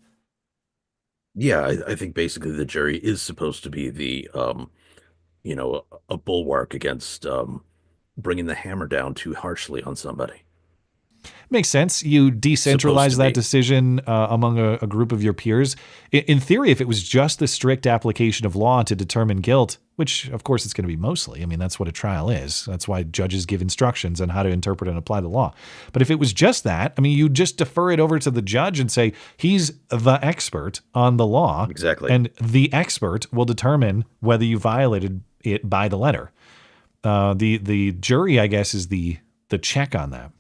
[SPEAKER 3] Yeah, I think basically the jury is supposed to be the, a bulwark against bringing the hammer down too harshly on somebody.
[SPEAKER 4] Makes sense. You decentralize that decision among a group of your peers. In theory, if it was just the strict application of law to determine guilt, which of course it's going to be mostly, I mean, that's what a trial is. That's why judges give instructions on how to interpret and apply the law. But if it was just that, I mean, you just defer it over to the judge and say, he's the expert on the law.
[SPEAKER 3] Exactly.
[SPEAKER 4] And the expert will determine whether you violated it by the letter. The jury, I guess, is the check on that.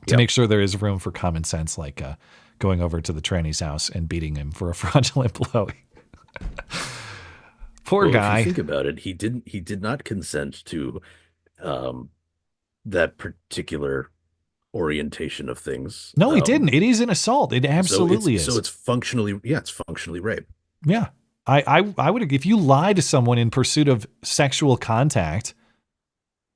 [SPEAKER 4] To make sure there is room for common sense, like going over to the tranny's house and beating him for a fraudulent blow. Poor guy.
[SPEAKER 3] If you think about it, he did not consent to that particular orientation of things.
[SPEAKER 4] No, he didn't. It is an assault. It absolutely is.
[SPEAKER 3] So it's functionally rape.
[SPEAKER 4] Yeah. I would, if you lie to someone in pursuit of sexual contact,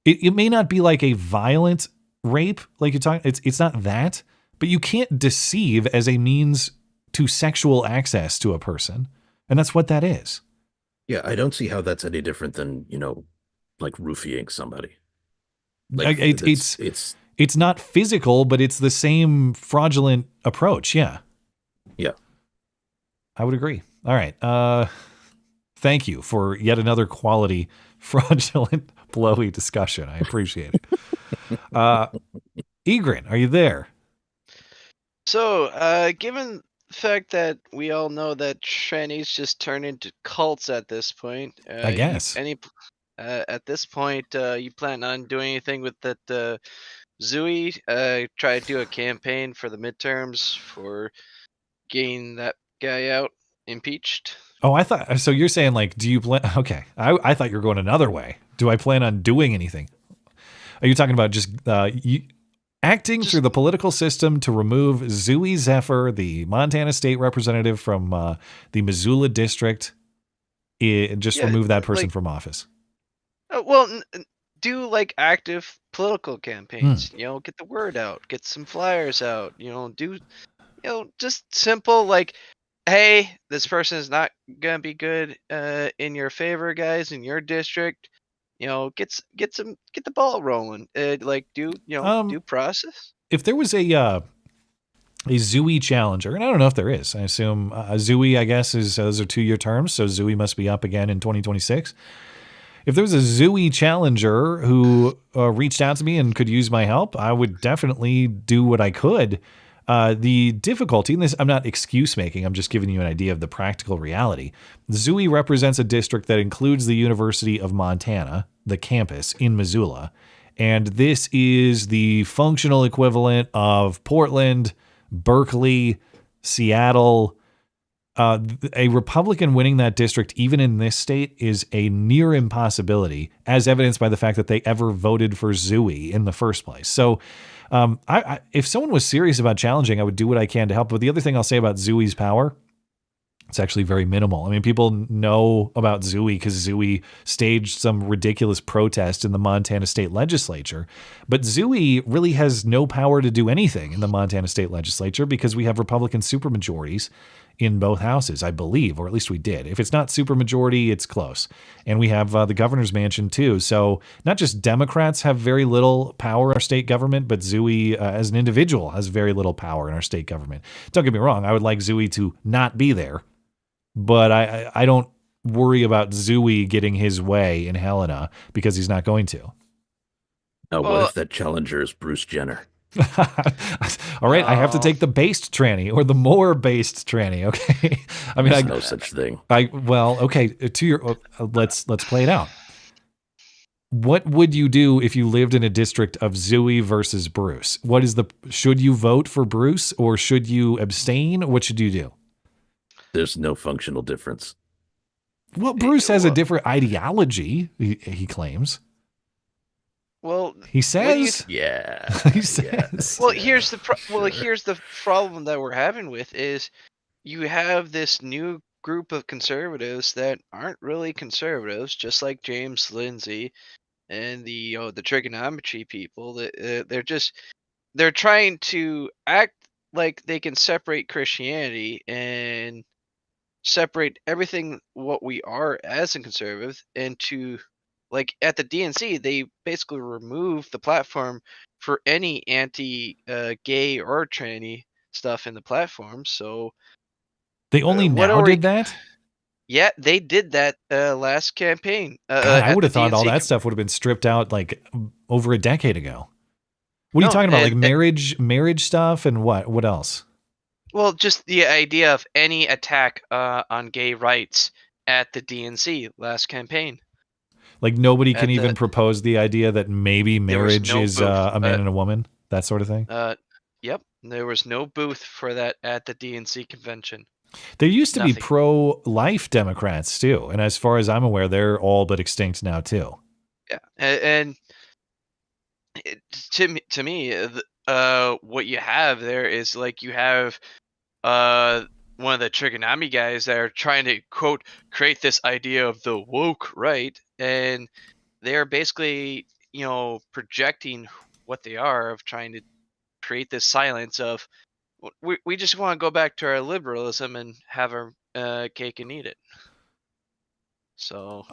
[SPEAKER 4] it may not be like a violent rape, like you're talking, it's not that, but you can't deceive as a means to sexual access to a person. And that's what that is.
[SPEAKER 3] Yeah, I don't see how that's any different than, like roofying somebody.
[SPEAKER 4] Like it's not physical, but it's the same fraudulent approach. Yeah.
[SPEAKER 3] Yeah.
[SPEAKER 4] I would agree. All right. Thank you for yet another quality fraudulent blowy discussion. I appreciate it. Egrin, are you there?
[SPEAKER 9] So, given the fact that we all know that trannies just turn into cults at this point,
[SPEAKER 4] I guess
[SPEAKER 9] at this point, you plan on doing anything with that Zooey? Try to do a campaign for the midterms for getting that guy out impeached?
[SPEAKER 4] Oh, I thought so. You're saying like, do you plan? Okay, I thought you were going another way. Do I plan on doing anything? Are you talking about just acting through the political system to remove Zooey Zephyr, the Montana state representative from the Missoula district, just remove that person from office?
[SPEAKER 9] Do like active political campaigns. Get the word out, get some flyers out. Do just simple like, hey, this person is not gonna be good in your favor, guys, in your district. Get the ball rolling. Do process.
[SPEAKER 4] If there was a Zooey challenger, and I don't know if there is. I assume Zooey, I guess, those are 2-year terms, so Zooey must be up again in 2026. If there was a Zooey challenger who reached out to me and could use my help, I would definitely do what I could. The difficulty in this, I'm not excuse making, I'm just giving you an idea of the practical reality. Zooey represents a district that includes the University of Montana, the campus in Missoula, and this is the functional equivalent of Portland, Berkeley, Seattle. A Republican winning that district, even in this state, is a near impossibility, as evidenced by the fact that they ever voted for Zooey in the first place. So if someone was serious about challenging, I would do what I can to help. But the other thing I'll say about Zooey's power, it's actually very minimal. I mean, people know about Zooey because Zooey staged some ridiculous protest in the Montana state legislature. But Zooey really has no power to do anything in the Montana state legislature because we have Republican supermajorities in both houses, I believe, or at least we did. If it's not supermajority, it's close. And we have the governor's mansion too. So not just Democrats have very little power in our state government, but Zooey as an individual has very little power in our state government. Don't get me wrong. I would like Zooey to not be there, but I don't worry about Zooey getting his way in Helena because he's not going to.
[SPEAKER 3] Now, what if that challenger is Bruce Jenner?
[SPEAKER 4] All right, I have to take the based tranny or the more based tranny. Okay, I mean,
[SPEAKER 3] there's no such thing.
[SPEAKER 4] Okay. To your, let's play it out. What would you do if you lived in a district of Zooey versus Bruce? Should you vote for Bruce or should you abstain? What should you do?
[SPEAKER 3] There's no functional difference.
[SPEAKER 4] Well, Bruce has a different ideology. He claims.
[SPEAKER 9] Well,
[SPEAKER 4] he says,
[SPEAKER 3] yeah.
[SPEAKER 4] He says.
[SPEAKER 9] Well, here's the problem that we're having with is you have this new group of conservatives that aren't really conservatives, just like James Lindsay and the trigonometry people. They're trying to act like they can separate Christianity and separate everything what we are as a conservative into. Like at the DNC, they basically removed the platform for any anti-gay or tranny stuff in the platform. So
[SPEAKER 4] they only now did that?
[SPEAKER 9] Yeah, they did that last campaign.
[SPEAKER 4] God, I would have thought all that stuff would have been stripped out like over a decade ago. What are you talking about? Like marriage stuff and what? What else?
[SPEAKER 9] Well, just the idea of any attack on gay rights at the DNC last campaign.
[SPEAKER 4] Like nobody can even propose the idea that maybe marriage is a man and a woman, that sort of thing?
[SPEAKER 9] Yep. There was no booth for that at the DNC convention.
[SPEAKER 4] There used to be pro-life Democrats too. And as far as I'm aware, they're all but extinct now too.
[SPEAKER 9] Yeah. And to me, what you have there is like you have one of the trigonometry guys that are trying to, quote, create this idea of the woke right. And they're basically, projecting what they are of trying to create this silence of we just want to go back to our liberalism and have our cake and eat it. So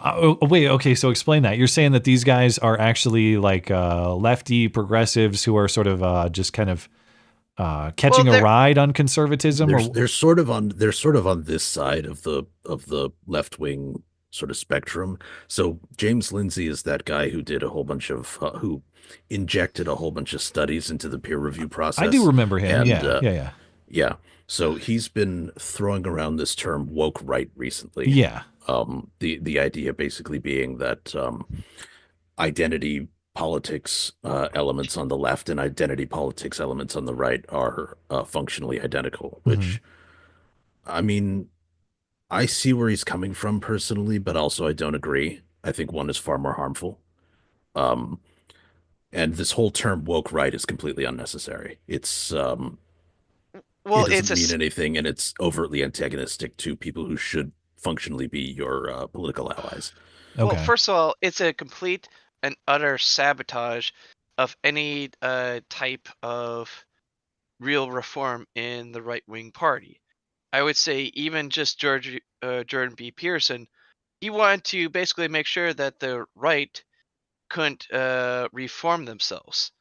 [SPEAKER 4] wait, okay, so explain that. You're saying that these guys are actually like lefty progressives who are sort of just kind of catching a ride on conservatism?
[SPEAKER 3] They're sort of on this side of the left wing sort of spectrum. So James Lindsay is that guy who did a whole bunch of who injected a whole bunch of studies into the peer review process.
[SPEAKER 4] I do remember him.
[SPEAKER 3] And, yeah. So he's been throwing around this term woke right recently.
[SPEAKER 4] Yeah.
[SPEAKER 3] The idea basically being that identity politics elements on the left and identity politics elements on the right are functionally identical, which I mean, I see where he's coming from personally, but also I don't agree. I think one is far more harmful. And this whole term woke right is completely unnecessary. It's
[SPEAKER 9] Well,
[SPEAKER 3] it doesn't mean anything, and it's overtly antagonistic to people who should functionally be your political allies.
[SPEAKER 9] Well, first of all, it's a complete and utter sabotage of any type of real reform in the right-wing party. I would say even just Jordan B. Peterson, he wanted to basically make sure that the right couldn't reform themselves.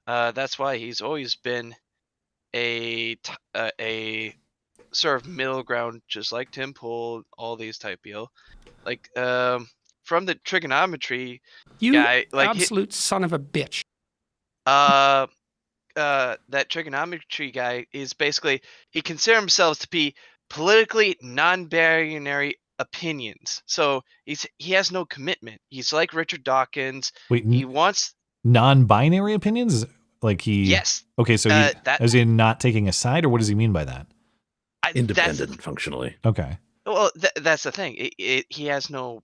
[SPEAKER 9] That's why he's always been a sort of middle ground, just like Tim Pool, all these type deal. Like from the trigonometry guy, like
[SPEAKER 7] absolute son of a bitch.
[SPEAKER 9] That trigonometry guy is basically, he considers himself to be politically non-binary opinions. So he has no commitment. He's like Richard Dawkins.
[SPEAKER 4] Wait,
[SPEAKER 9] he wants
[SPEAKER 4] non-binary opinions? Like he?
[SPEAKER 9] Yes.
[SPEAKER 4] Okay, so as in not taking a side, or what does he mean by that?
[SPEAKER 3] Independent, functionally.
[SPEAKER 4] Okay.
[SPEAKER 9] Well, that's the thing. He has no.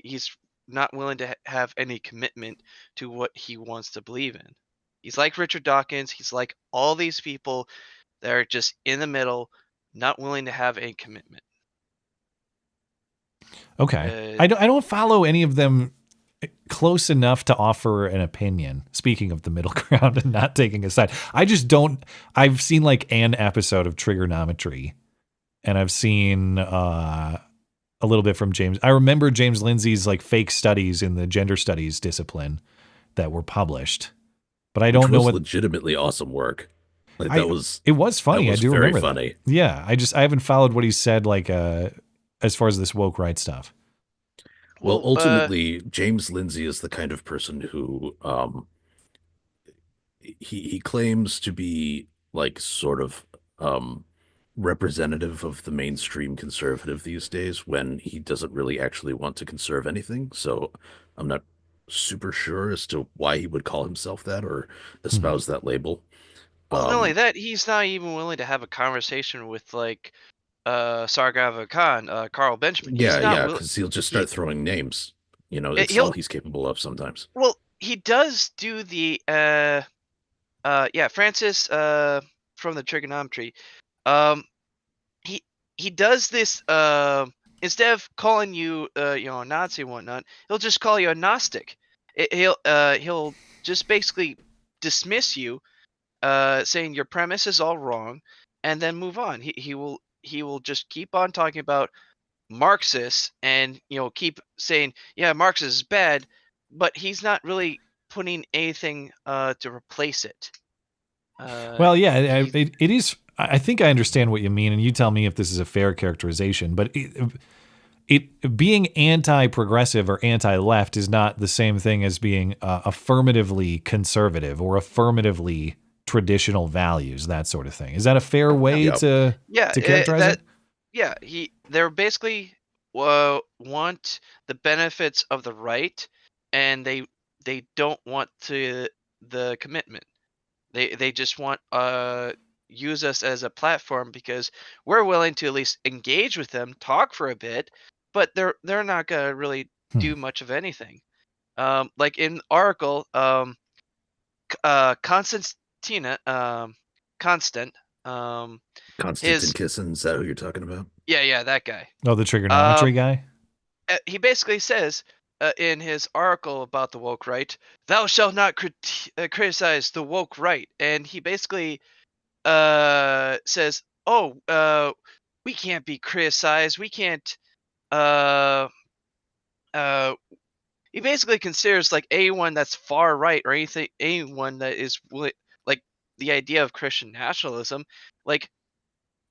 [SPEAKER 9] He's not willing to have any commitment to what he wants to believe in. He's like Richard Dawkins. He's like all these people that are just in the middle, not willing to have any commitment.
[SPEAKER 4] Okay. I don't follow any of them close enough to offer an opinion. Speaking of the middle ground and not taking a side, I just don't. I've seen like an episode of Trigonometry, and I've seen a little bit from James. I remember James Lindsay's like fake studies in the gender studies discipline that were published. But I don't know what
[SPEAKER 3] legitimately awesome work. Like
[SPEAKER 4] it was funny. I do
[SPEAKER 3] very
[SPEAKER 4] remember
[SPEAKER 3] funny.
[SPEAKER 4] That. Yeah, I haven't followed what he said like as far as this woke right stuff.
[SPEAKER 3] Well, ultimately, James Lindsay is the kind of person who he claims to be like sort of representative of the mainstream conservative these days, when he doesn't really actually want to conserve anything. So I'm not super sure as to why he would call himself that or espouse that label.
[SPEAKER 9] Well, not only that, he's not even willing to have a conversation with like Sargava Khan, Carl Benjamin.
[SPEAKER 3] Yeah, because he'll just start throwing names. You know, it's all he's capable of sometimes.
[SPEAKER 9] Well, he does do the Francis from the trigonometry. He does this instead of calling you a Nazi and whatnot, he'll just call you a Gnostic. He'll just basically dismiss you, saying your premise is all wrong, and then move on. He will just keep on talking about Marxists and keep saying Marxist is bad, but he's not really putting anything to replace it.
[SPEAKER 4] Well, yeah, it is. I think I understand what you mean, and you tell me if this is a fair characterization. But it being anti-progressive or anti-left is not the same thing as being affirmatively conservative or affirmatively traditional values, that sort of thing. Is that a fair way to characterize it?
[SPEAKER 9] Yeah, they're basically want the benefits of the right, and they don't want the commitment. They just want use us as a platform because we're willing to at least engage with them, talk for a bit, but they're not gonna really do much of anything. Like in the article, Constant.
[SPEAKER 3] Konstantin Kisin, is that who you're talking about?
[SPEAKER 9] Yeah, that guy.
[SPEAKER 4] Oh, the trigonometry guy?
[SPEAKER 9] He basically says in his article about the woke right, thou shalt not criticize the woke right. And he basically says, we can't be criticized. We can't... he basically considers like anyone that's far right or anyone that is like the idea of Christian nationalism, like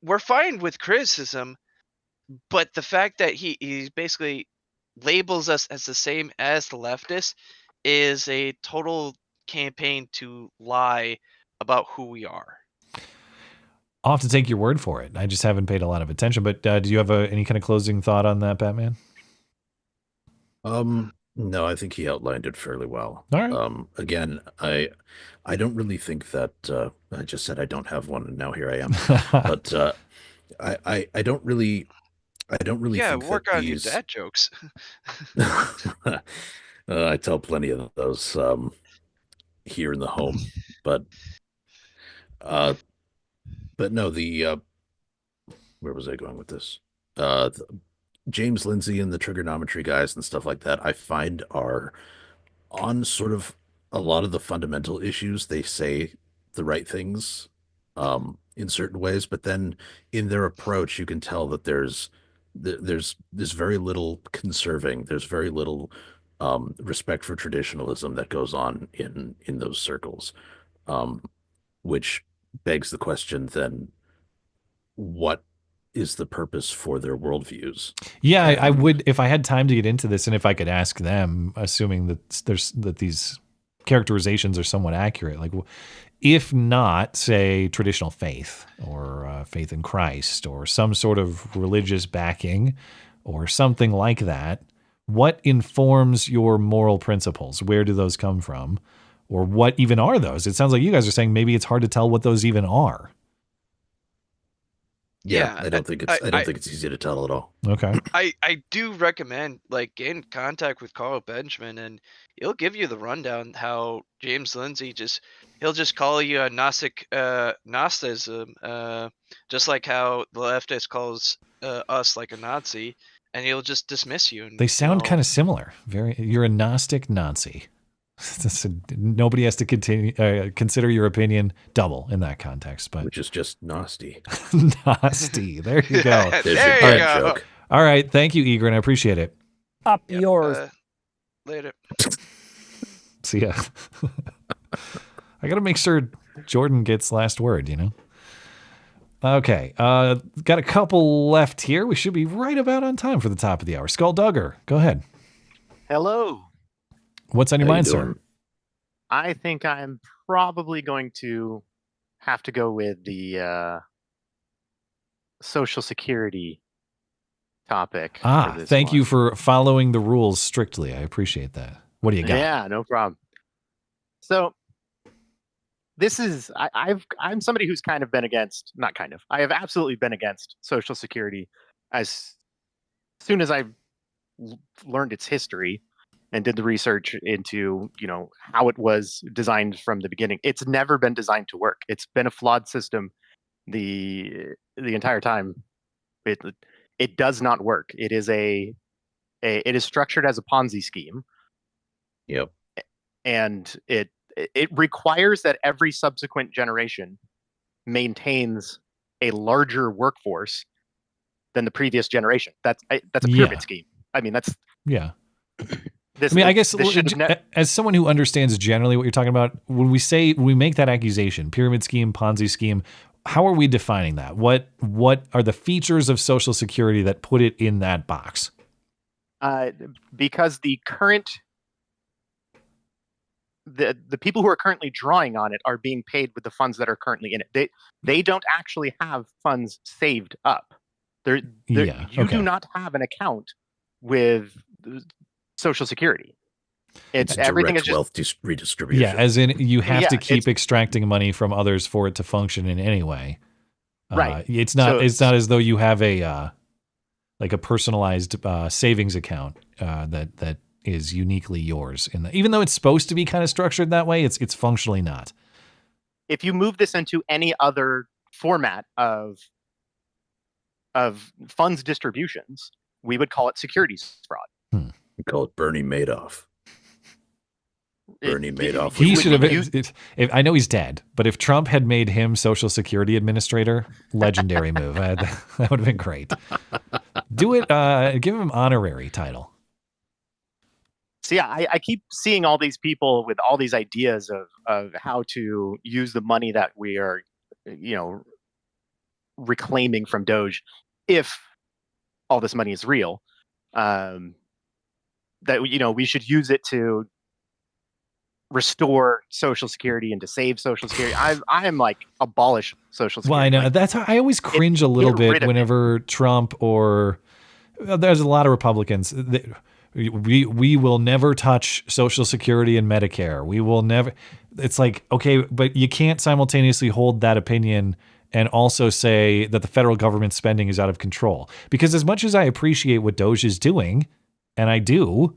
[SPEAKER 9] we're fine with criticism, but the fact that he basically labels us as the same as the leftists is a total campaign to lie about who we are.
[SPEAKER 4] I'll have to take your word for it. I just haven't paid a lot of attention, but do you have any kind of closing thought on that, Batman?
[SPEAKER 3] No, I think he outlined it fairly well.
[SPEAKER 4] All right.
[SPEAKER 3] Again, I don't really think that I just said I don't have one, and now here I am. But I don't really think
[SPEAKER 9] work
[SPEAKER 3] that
[SPEAKER 9] on
[SPEAKER 3] these...
[SPEAKER 9] your dad jokes.
[SPEAKER 3] I tell plenty of those. here in the home, but no, where was I going with this? James Lindsay and the trigonometry guys and stuff like that, I find are on sort of a lot of the fundamental issues. They say the right things in certain ways, but then in their approach, you can tell that there's very little conserving. There's very little respect for traditionalism that goes on in those circles, which begs the question then, what is the purpose for their worldviews?
[SPEAKER 4] Yeah, I would, if I had time to get into this, and if I could ask them, assuming that these characterizations are somewhat accurate, like if not, say, traditional faith or faith in Christ or some sort of religious backing or something like that, what informs your moral principles? Where do those come from? Or what even are those? It sounds like you guys are saying maybe it's hard to tell what those even are.
[SPEAKER 3] Yeah, I don't think it's easy to tell at all.
[SPEAKER 4] Okay.
[SPEAKER 9] I do recommend get in contact with Carl Benjamin, and he'll give you the rundown how James Lindsay he'll just call you a Gnostic Gnosticism, just like how the leftist calls us like a Nazi, and he'll just dismiss you. And,
[SPEAKER 4] they sound kind of similar. You're a Gnostic Nazi. Nobody has to consider your opinion double in that context, but
[SPEAKER 3] which is just nasty.
[SPEAKER 4] Nasty. There you go.
[SPEAKER 9] There you go.
[SPEAKER 3] Joke.
[SPEAKER 4] All right. Thank you, Egren. I appreciate it.
[SPEAKER 18] Up yours.
[SPEAKER 9] Later.
[SPEAKER 4] See ya. I got to make sure Jordan gets last word, Okay. Got a couple left here. We should be right about on time for the top of the hour. Skulldugger, go ahead.
[SPEAKER 7] Hello.
[SPEAKER 4] What's on your mind, sir?
[SPEAKER 7] I think I'm probably going to have to go with the Social Security topic.
[SPEAKER 4] Thank you for following the rules strictly. I appreciate that. What do you got?
[SPEAKER 7] Yeah, no problem. So this is I'm somebody who's kind of been against, not kind of. I have absolutely been against Social Security as soon as I learned its history and did the research into, how it was designed from the beginning. It's never been designed to work. It's been a flawed system the entire time. It does not work. It is it is structured as a Ponzi scheme.
[SPEAKER 3] Yep.
[SPEAKER 7] And it requires that every subsequent generation maintains a larger workforce than the previous generation. That's a pyramid scheme. I mean, that's
[SPEAKER 4] I guess as someone who understands generally what you're talking about, when we make that accusation, pyramid scheme, Ponzi scheme, how are we defining that? What are the features of Social Security that put it in that box?
[SPEAKER 7] Because the current the people who are currently drawing on it are being paid with the funds that are currently in it. They don't actually have funds saved up. You do not have an account with Social Security.
[SPEAKER 3] It's
[SPEAKER 7] everything
[SPEAKER 3] direct
[SPEAKER 7] is
[SPEAKER 3] wealth redistribution.
[SPEAKER 4] Yeah, as in you have to keep extracting money from others for it to function in any way.
[SPEAKER 7] Right.
[SPEAKER 4] It's not as though you have a personalized savings account that is uniquely yours. Even though it's supposed to be kind of structured that way, it's functionally not.
[SPEAKER 7] If you move this into any other format of funds distributions, we would call it securities fraud.
[SPEAKER 3] We call it Bernie Madoff. Bernie Madoff.
[SPEAKER 4] He should have. I know he's dead, but if Trump had made him Social Security Administrator, legendary move. That would have been great. Do it. Give him honorary title.
[SPEAKER 7] So yeah, I keep seeing all these people with all these ideas of how to use the money that we are, reclaiming from Doge, if all this money is real. That we should use it to restore Social Security and to save Social Security. I am like abolish Social Security.
[SPEAKER 4] Well, I know that's how I always cringe a little bit whenever Trump or there's a lot of Republicans. That, we will never touch Social Security and Medicare. We will never. It's like, okay, but you can't simultaneously hold that opinion and also say that the federal government spending is out of control. Because as much as I appreciate what Doge is doing, and I do,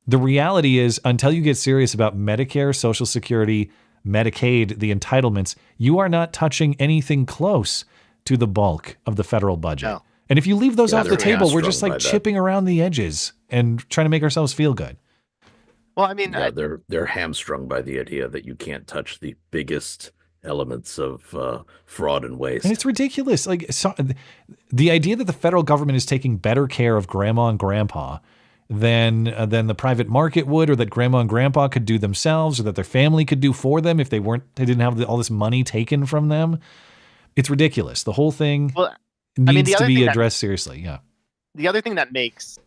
[SPEAKER 4] The reality is, until you get serious about Medicare, Social Security, Medicaid, the entitlements, you are not touching anything close to the bulk of the federal budget.
[SPEAKER 7] No.
[SPEAKER 4] And if you leave those off the
[SPEAKER 3] they're
[SPEAKER 4] table, we're just
[SPEAKER 3] hamstrung
[SPEAKER 4] like
[SPEAKER 3] by that.
[SPEAKER 4] chipping around the edges and trying to make ourselves feel good.
[SPEAKER 7] Well, I mean,
[SPEAKER 3] Yeah, they're hamstrung by the idea that you can't touch the biggest elements of fraud and waste.
[SPEAKER 4] And it's ridiculous. Like, the idea that the federal government is taking better care of grandma and grandpa than the private market would, or that grandma and grandpa could do themselves, or that their family could do for them if they didn't have all this money taken from them. It's ridiculous. The whole thing needs to be addressed seriously. Yeah.
[SPEAKER 7] The other thing that makes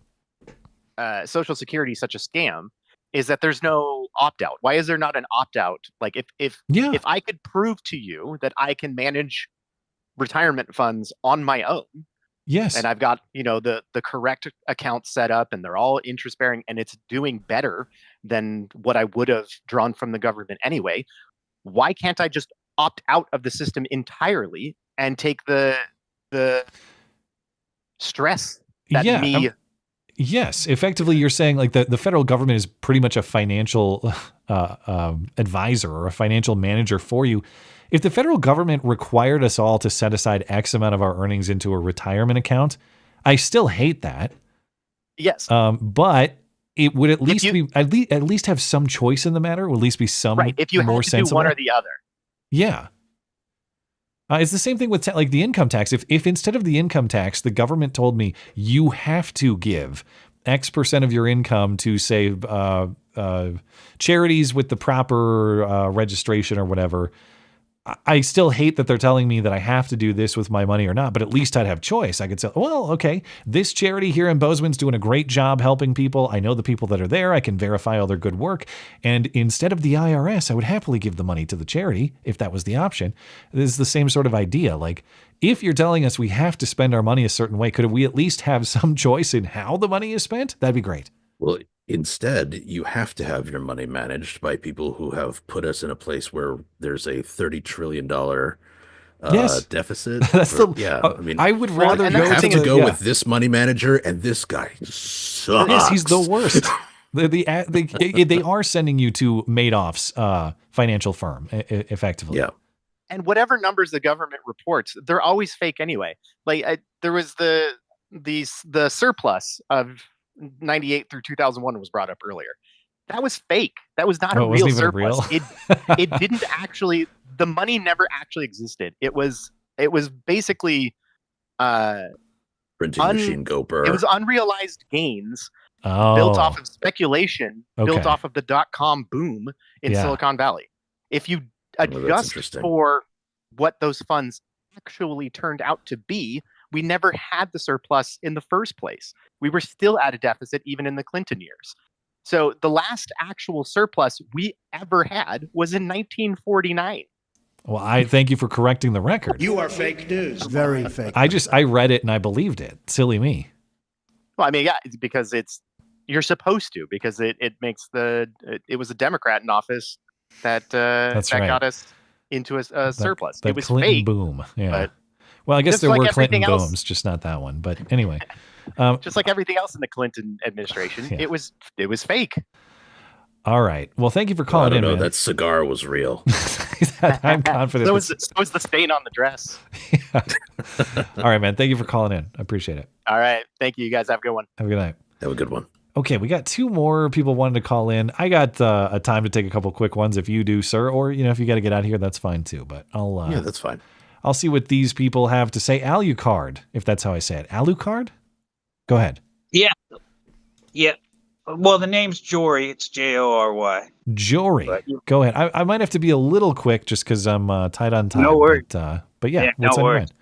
[SPEAKER 7] Social Security such a scam is that there's no opt-out. Why is there not an opt-out? Like if I could prove to you that I can manage retirement funds on my own,
[SPEAKER 4] yes,
[SPEAKER 7] and I've got the correct account set up, and they're all interest bearing, and it's doing better than what I would have drawn from the government anyway, why can't I just opt out of the system entirely and take the stress that
[SPEAKER 4] Yes, effectively, you're saying like the federal government is pretty much a financial advisor or a financial manager for you. If the federal government required us all to set aside X amount of our earnings into a retirement account, I still hate that.
[SPEAKER 7] Yes,
[SPEAKER 4] but it would at least at least have some choice in the matter. Would at least be some
[SPEAKER 7] if you
[SPEAKER 4] more
[SPEAKER 7] had to
[SPEAKER 4] sensible.
[SPEAKER 7] do one or the other.
[SPEAKER 4] Yeah. It's the same thing with like the income tax. If instead of the income tax, the government told me you have to give X% of your income to say charities with the proper registration or whatever, I still hate that they're telling me that I have to do this with my money or not, but at least I'd have choice. I could say, well, okay, this charity here in Bozeman's doing a great job helping people. I know the people that are there. I can verify all their good work. And instead of the IRS, I would happily give the money to the charity if that was the option. This is the same sort of idea. Like, if you're telling us we have to spend our money a certain way, could we at least have some choice in how the money is spent? That'd be great.
[SPEAKER 3] Well, instead, you have to have your money managed by people who have put us in a place where there's a $30 trillion deficit. I mean,
[SPEAKER 4] I would rather
[SPEAKER 3] go with this money manager, and this guy sucks.
[SPEAKER 4] Yes, he's the worst. They are sending you to Madoff's financial firm, effectively.
[SPEAKER 3] Yeah.
[SPEAKER 7] And whatever numbers the government reports, they're always fake anyway. Like there was the surplus of 98 through 2001 was brought up earlier. That was fake. That was not a real surplus. It didn't actually. The money never actually existed. It was basically
[SPEAKER 3] printing machine Gopher.
[SPEAKER 7] It was unrealized gains built off of speculation, built off of the .com boom in Silicon Valley. If you adjust for what those funds actually turned out to be, we never had the surplus in the first place. We were still at a deficit even in the Clinton years. So the last actual surplus we ever had was in 1949.
[SPEAKER 4] Well, I thank you for correcting the record.
[SPEAKER 21] You are fake news. Very fake.
[SPEAKER 4] I read it and I believed it. Silly me.
[SPEAKER 7] Well, I mean, yeah, it's because you're supposed to, because it makes it was a Democrat in office that got us into a surplus.
[SPEAKER 4] It
[SPEAKER 7] was
[SPEAKER 4] Clinton
[SPEAKER 7] fake
[SPEAKER 4] boom. Yeah. Well, I guess there were Clinton booms, just not that one. But anyway,
[SPEAKER 7] just like everything else in the Clinton administration, it was fake.
[SPEAKER 4] All right. Well, thank you for calling in. Man.
[SPEAKER 3] That cigar was real.
[SPEAKER 4] I'm confident.
[SPEAKER 7] So was the stain on the dress.
[SPEAKER 4] All right, man. Thank you for calling in. I appreciate it.
[SPEAKER 7] All right. Thank you. You guys have a good one.
[SPEAKER 4] Have a good night.
[SPEAKER 3] Have a good one.
[SPEAKER 4] Okay, we got two more people wanting to call in. I got a time to take a couple quick ones if you do, sir, or if you got to get out of here, that's fine too. But
[SPEAKER 3] yeah, that's fine.
[SPEAKER 4] I'll see what these people have to say. Alucard, if that's how I say it. Alucard? Go ahead.
[SPEAKER 10] Yeah. Well, the name's Jory. It's Jory.
[SPEAKER 4] Jory. Go ahead. I might have to be a little quick just because I'm tight on time.
[SPEAKER 10] No worries.
[SPEAKER 4] But yeah, what's on your mind?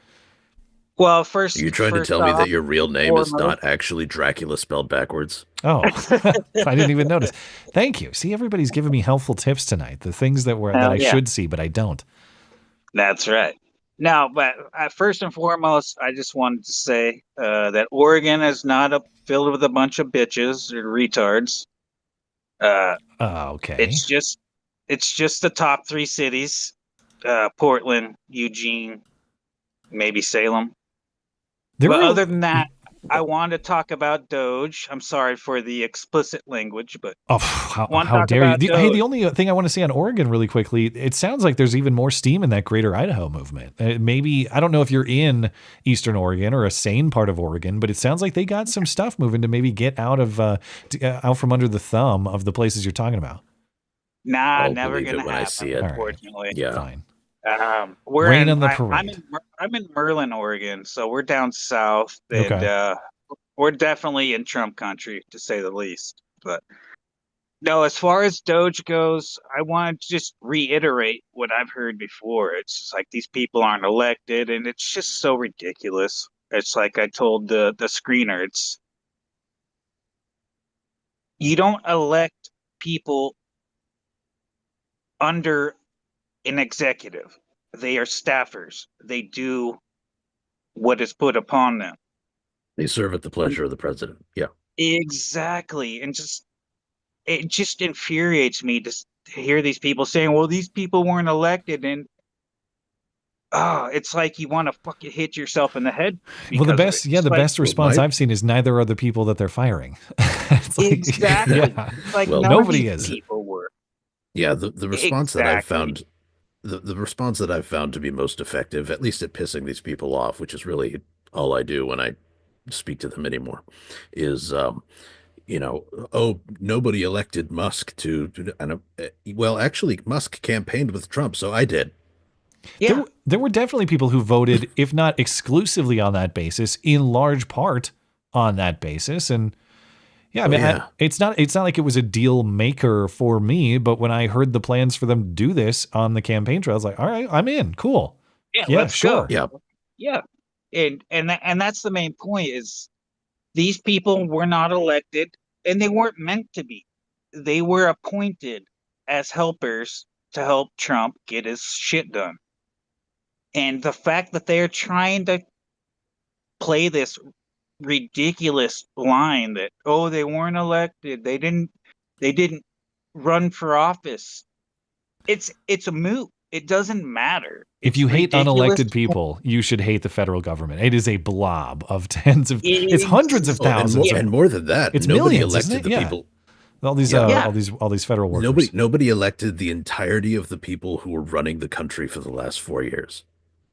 [SPEAKER 10] Well, first,
[SPEAKER 3] are you trying to tell me that your real name is not actually Dracula spelled backwards?
[SPEAKER 4] Oh, I didn't even notice. Thank you. See, everybody's giving me helpful tips tonight. The things that I should see, but I don't.
[SPEAKER 10] That's right. Now, but first and foremost, I just wanted to say that Oregon is not filled with a bunch of bitches or retards.
[SPEAKER 4] Okay.
[SPEAKER 10] It's just the top three cities: Portland, Eugene, maybe Salem. Other than that, I want to talk about Doge. I'm sorry for the explicit language, but
[SPEAKER 4] how dare you? Hey, the only thing I want to say on Oregon really quickly, it sounds like there's even more steam in that Greater Idaho movement. Maybe, I don't know if you're in Eastern Oregon or a sane part of Oregon, but it sounds like they got some stuff moving to maybe get out from under the thumb of the places you're talking about.
[SPEAKER 10] Nah,
[SPEAKER 3] I'll
[SPEAKER 10] never
[SPEAKER 3] believe
[SPEAKER 10] gonna
[SPEAKER 3] it when I
[SPEAKER 10] happen,
[SPEAKER 3] see it.
[SPEAKER 10] unfortunately.
[SPEAKER 3] Yeah.
[SPEAKER 4] Fine.
[SPEAKER 10] We're
[SPEAKER 4] on the parade.
[SPEAKER 10] I'm in Merlin, Oregon, so we're down south, and
[SPEAKER 4] Okay.
[SPEAKER 10] we're definitely in Trump country, to say the least. But no, as far as Doge goes, I want to just reiterate what I've heard before. It's just like these people aren't elected, and it's just so ridiculous. It's like I told the screener, it's you don't elect people under an executive. They are staffers. They do what is put upon them.
[SPEAKER 3] They serve at the pleasure of the president. Yeah.
[SPEAKER 10] Exactly. And it just infuriates me to hear these people saying, well, these people weren't elected, and it's like you want to fucking hit yourself in the head.
[SPEAKER 4] Well, the best response I've seen is neither are the people that they're firing. It's like,
[SPEAKER 10] exactly.
[SPEAKER 4] Yeah.
[SPEAKER 10] Like
[SPEAKER 3] Well,
[SPEAKER 4] nobody is.
[SPEAKER 10] People were.
[SPEAKER 3] Yeah, the response that I've
[SPEAKER 10] Exactly.
[SPEAKER 3] found the response that I've found to be most effective, at least at pissing these people off, which is really all I do when I speak to them anymore, is oh, nobody elected Musk well, actually Musk campaigned with Trump, so I did.
[SPEAKER 10] Yeah.
[SPEAKER 4] There were definitely people who voted, if not exclusively on that basis, in large part on that basis. And yeah, I mean, it's not like it was a deal maker for me, but when I heard the plans for them to do this on the campaign trail, I was like, all right, I'm in. Cool.
[SPEAKER 10] Yeah,
[SPEAKER 4] let's
[SPEAKER 10] sure.
[SPEAKER 4] go.
[SPEAKER 10] Yeah. And that's the main point is these people were not elected, and they weren't meant to be. They were appointed as helpers to help Trump get his shit done. And the fact that they're trying to play this ridiculous line that, oh, they weren't elected, they didn't run for office. It's a moot. It doesn't matter.
[SPEAKER 4] If you hate
[SPEAKER 10] ridiculous.
[SPEAKER 4] unelected people, you should hate the federal government. It is a blob of it's hundreds of thousands,
[SPEAKER 3] and more than that.
[SPEAKER 4] It's
[SPEAKER 3] Nobody
[SPEAKER 4] millions,
[SPEAKER 3] elected
[SPEAKER 4] isn't it?
[SPEAKER 3] the
[SPEAKER 4] Yeah.
[SPEAKER 3] people.
[SPEAKER 4] All these, all these federal workers.
[SPEAKER 3] Nobody elected the entirety of the people who were running the country for the last 4 years.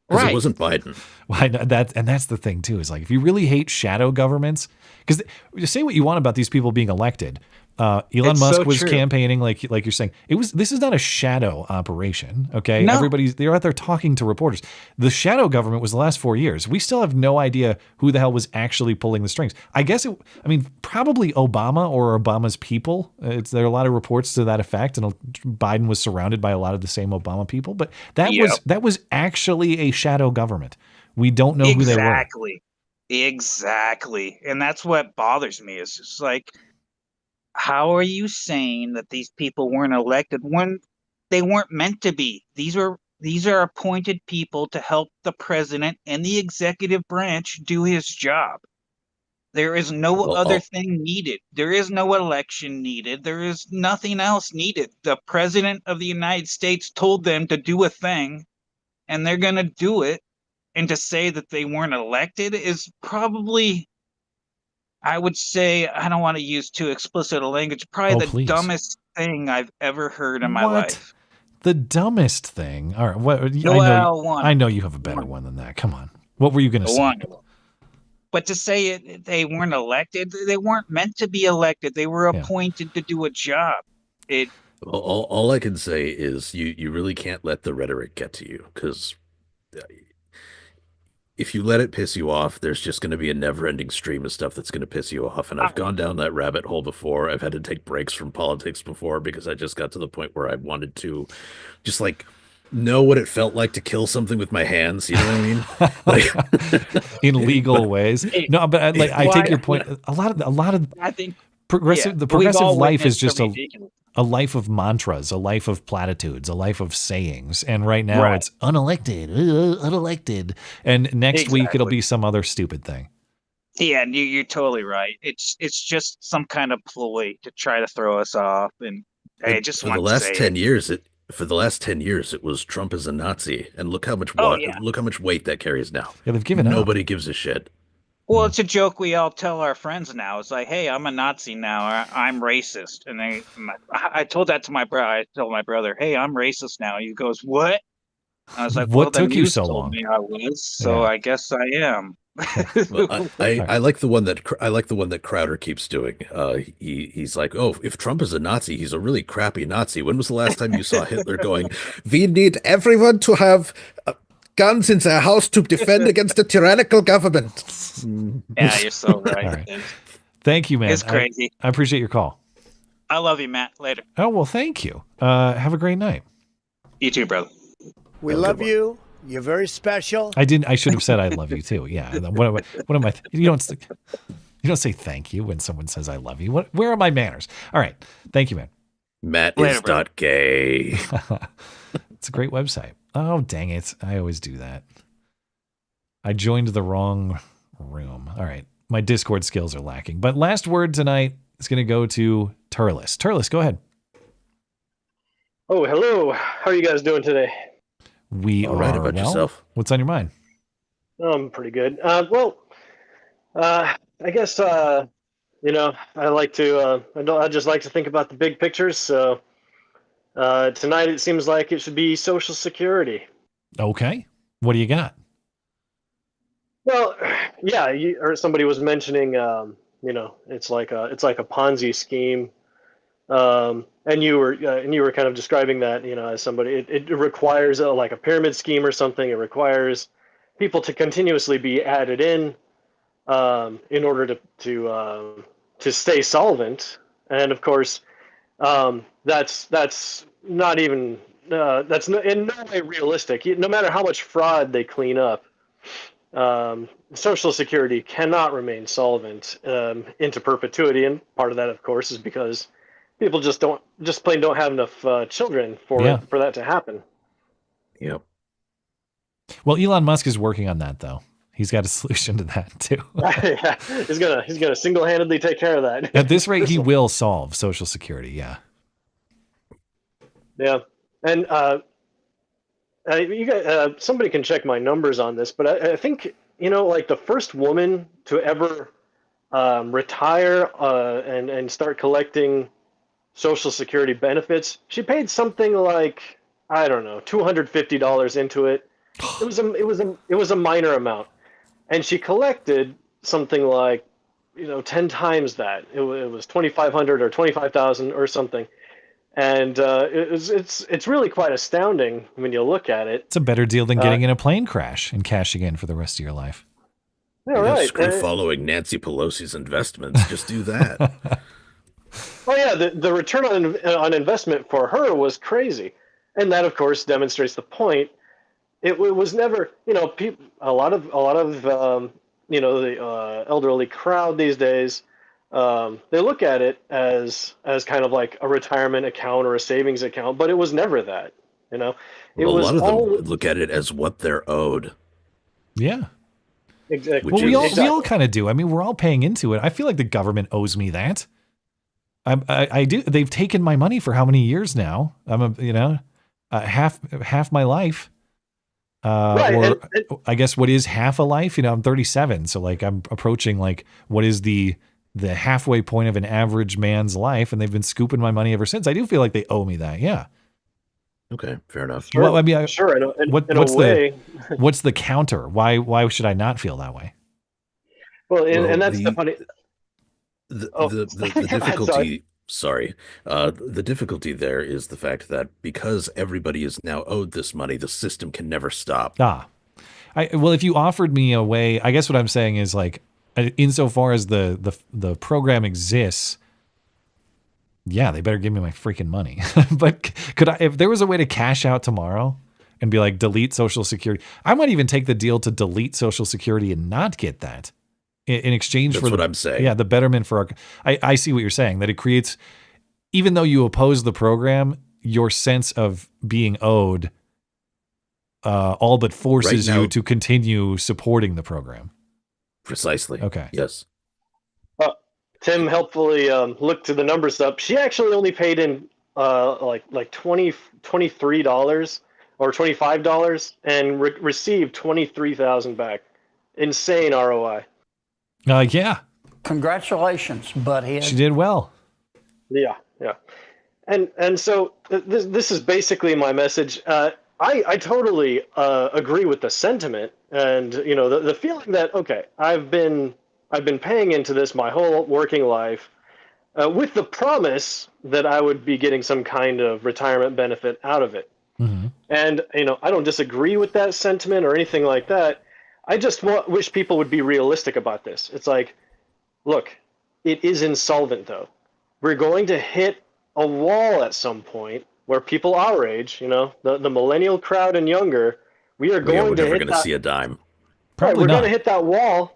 [SPEAKER 3] Because
[SPEAKER 10] Right.
[SPEAKER 3] it wasn't Biden.
[SPEAKER 4] Well, I know that's the thing too. Is like if you really hate shadow governments, because you say what you want about these people being elected. Elon
[SPEAKER 10] It's
[SPEAKER 4] Musk
[SPEAKER 10] so
[SPEAKER 4] was
[SPEAKER 10] true.
[SPEAKER 4] campaigning like you're saying. This is not a shadow operation. Okay,
[SPEAKER 10] No.
[SPEAKER 4] they're out there talking to reporters. The shadow government was the last 4 years. We still have no idea who the hell was actually pulling the strings. I guess probably Obama or Obama's people. There are a lot of reports to that effect, and Biden was surrounded by a lot of the same Obama people. But that was actually a shadow government. We don't know who they were.
[SPEAKER 10] Exactly. And that's what bothers me. It's just like, how are you saying that these people weren't elected when they weren't meant to be? These are appointed people to help the president and the executive branch do his job. There is no other thing needed. There is no election needed. There is nothing else needed. The president of the United States told them to do a thing, and they're going to do it. And to say that they weren't elected is probably, I would say, I don't want to use too explicit a language, probably the
[SPEAKER 4] Please.
[SPEAKER 10] dumbest thing I've ever heard in my life.
[SPEAKER 4] The dumbest thing. All right. What? I know you have a better one than that. Come on. What were you going to say?
[SPEAKER 10] But to say they weren't elected, they weren't meant to be elected. They were appointed to do a job.
[SPEAKER 3] All I can say is you really can't let the rhetoric get to you, because if you let it piss you off, there's just going to be a never-ending stream of stuff that's going to piss you off. And I've gone down that rabbit hole before. I've had to take breaks from politics before because I just got to the point where I wanted to just know what it felt like to kill something with my hands. You know what I mean?
[SPEAKER 4] In legal ways. No, but I take your point. A lot of
[SPEAKER 10] I think
[SPEAKER 4] the progressive life is just a life of mantras, a life of platitudes, a life of sayings. And right now it's unelected. And next week it'll be some other stupid thing.
[SPEAKER 10] Yeah, you're totally right. It's just some kind of ploy to try to throw us off. And I just want to say
[SPEAKER 3] for the last 10 years, it was Trump is a Nazi, and look how much weight that carries now.
[SPEAKER 4] Yeah, they've given up.
[SPEAKER 3] Nobody gives a shit.
[SPEAKER 10] Well, it's a joke we all tell our friends now. It's like, hey, I'm a Nazi now. I'm racist. And I told that to my brother. I told my brother, hey, I'm racist now. He goes, what? I was like,
[SPEAKER 4] What
[SPEAKER 10] well, the
[SPEAKER 4] took you
[SPEAKER 10] news
[SPEAKER 4] so
[SPEAKER 10] told
[SPEAKER 4] long?
[SPEAKER 10] me I was, so
[SPEAKER 4] Yeah.
[SPEAKER 10] I guess I am.
[SPEAKER 3] Well, I like the one that Crowder keeps doing. He's like, oh, if Trump is a Nazi, he's a really crappy Nazi. When was the last time you saw Hitler going, we need everyone to have guns in their house to defend against a tyrannical government?
[SPEAKER 10] Yeah, you're so right.
[SPEAKER 4] All right. Thank you, man.
[SPEAKER 10] It's crazy.
[SPEAKER 4] I appreciate your call.
[SPEAKER 10] I love you, Matt. Later.
[SPEAKER 4] Oh, well, thank you. Have a great night.
[SPEAKER 10] You too, brother.
[SPEAKER 21] We love you. You're very special.
[SPEAKER 4] I should have said I love you too. Yeah. What am I? You don't say thank you when someone says I love you. Where are my manners? All right. Thank you, man.
[SPEAKER 3] Matt is not gay.
[SPEAKER 4] It's a great website. Oh, dang it. I always do that. I joined the wrong room. All right. My Discord skills are lacking. But last word tonight is going to go to Turles. Turles, go ahead.
[SPEAKER 13] Oh, hello. How are you guys doing today?
[SPEAKER 4] We
[SPEAKER 3] All
[SPEAKER 4] are
[SPEAKER 3] right, about
[SPEAKER 4] well.
[SPEAKER 3] yourself.
[SPEAKER 4] What's on your mind?
[SPEAKER 13] I'm pretty good. I guess I like to. I just like to think about the big pictures. So tonight it seems like it should be Social Security.
[SPEAKER 4] Okay. What do you got?
[SPEAKER 13] Well, yeah, or somebody was mentioning, it's like a Ponzi scheme, and you were kind of describing that, as somebody. It requires like a pyramid scheme or something. It requires people to continuously be added in order to stay solvent, and of course, that's not even in no way realistic. No matter how much fraud they clean up. Social Security cannot remain solvent into perpetuity, and part of that, of course, is because people just plain don't have enough children for that to happen.
[SPEAKER 3] Yep.
[SPEAKER 4] Well, Elon Musk is working on that, though. He's got a solution to that too.
[SPEAKER 13] Yeah, he's gonna single-handedly take care of that.
[SPEAKER 4] At this rate, he will solve Social Security. Yeah.
[SPEAKER 13] Yeah, and you guys, somebody can check my numbers on this, but I think like the first woman to ever retire and start collecting Social Security benefits, she paid something like, I don't know, $250 into it. It was a minor amount, and she collected something like 10 times that. It was 2,500 or 25,000 or something. And it's really quite astounding when you look at it.
[SPEAKER 4] It's a better deal than getting in a plane crash and cashing in for the rest of your life.
[SPEAKER 13] Yeah, right.
[SPEAKER 3] Screw following Nancy Pelosi's investments. Just do that.
[SPEAKER 13] Oh yeah, the return on investment for her was crazy, and that of course demonstrates the point. It was never, a lot of the elderly crowd these days. They look at it as kind of like a retirement account or a savings account, but it was never that. It
[SPEAKER 3] Well,
[SPEAKER 13] was
[SPEAKER 3] a lot of
[SPEAKER 13] all...
[SPEAKER 3] them look at it as what they're owed.
[SPEAKER 4] Yeah.
[SPEAKER 13] Exactly.
[SPEAKER 4] Well, we all kind of do. I mean, we're all paying into it. I feel like the government owes me that. I do. They've taken my money for how many years now? I'm half my life.
[SPEAKER 13] Right,
[SPEAKER 4] or I guess what is half a life? I'm 37, so like I'm approaching like what is the halfway point of an average man's life, and they've been scooping my money ever since. I do feel like they owe me that. Yeah.
[SPEAKER 3] Okay, fair enough.
[SPEAKER 13] Sure,
[SPEAKER 4] well, I mean,
[SPEAKER 13] sure. In
[SPEAKER 4] what's
[SPEAKER 13] a way.
[SPEAKER 4] What's the counter? Why should I not feel that way?
[SPEAKER 13] Well, and that's the funny.
[SPEAKER 3] The difficulty. Sorry, the difficulty there is the fact that because everybody is now owed this money, the system can never stop.
[SPEAKER 4] Well, if you offered me a way, I guess what I'm saying is like, insofar as the program exists, yeah, they better give me my freaking money. But if there was a way to cash out tomorrow and be like, delete Social Security, I might even take the deal to delete Social Security and not get that in exchange for
[SPEAKER 3] what I'm saying.
[SPEAKER 4] Yeah, the betterment for our. I see what you're saying, that it creates, even though you oppose the program, your sense of being owed all but forces
[SPEAKER 3] Right now-
[SPEAKER 4] you to continue supporting the program.
[SPEAKER 3] Precisely.
[SPEAKER 4] Okay.
[SPEAKER 3] Yes.
[SPEAKER 13] Tim helpfully looked the numbers up. She actually only paid in like $23 or $25 and received $23,000 back. Insane ROI.
[SPEAKER 4] Yeah.
[SPEAKER 14] Congratulations, butthead.
[SPEAKER 4] She did well.
[SPEAKER 13] Yeah. And so this is basically my message. I totally agree with the sentiment, and the feeling that okay, I've been paying into this my whole working life, with the promise that I would be getting some kind of retirement benefit out of it.
[SPEAKER 4] Mm-hmm.
[SPEAKER 13] And I don't disagree with that sentiment or anything like that. I just wish people would be realistic about this. It's like, look, it is insolvent though. We're going to hit a wall at some point where people our age, the millennial crowd and younger, we're
[SPEAKER 3] never
[SPEAKER 13] going
[SPEAKER 3] going to see a dime.
[SPEAKER 4] Probably
[SPEAKER 13] we're
[SPEAKER 4] not.
[SPEAKER 13] going to hit that wall.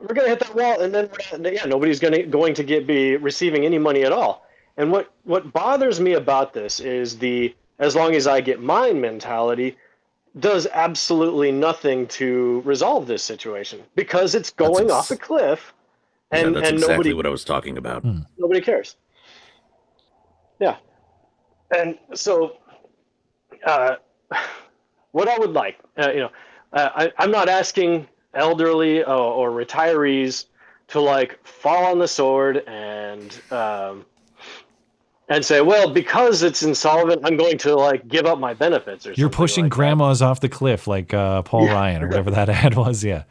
[SPEAKER 13] We're going to hit that wall, and then nobody's going to be receiving any money at all. And what bothers me about this is as long as I get mine mentality does absolutely nothing to resolve this situation because it's going off a cliff, and
[SPEAKER 3] that's
[SPEAKER 13] and
[SPEAKER 3] exactly
[SPEAKER 13] nobody
[SPEAKER 3] what I was talking about.
[SPEAKER 13] nobody cares. Yeah, and so what I would like, I'm not asking elderly or retirees to like fall on the sword and say, well, because it's insolvent, I'm going to like give up my benefits or something.
[SPEAKER 4] You're pushing
[SPEAKER 13] like
[SPEAKER 4] grandmas off the cliff like Paul Ryan or whatever that ad was. Yeah.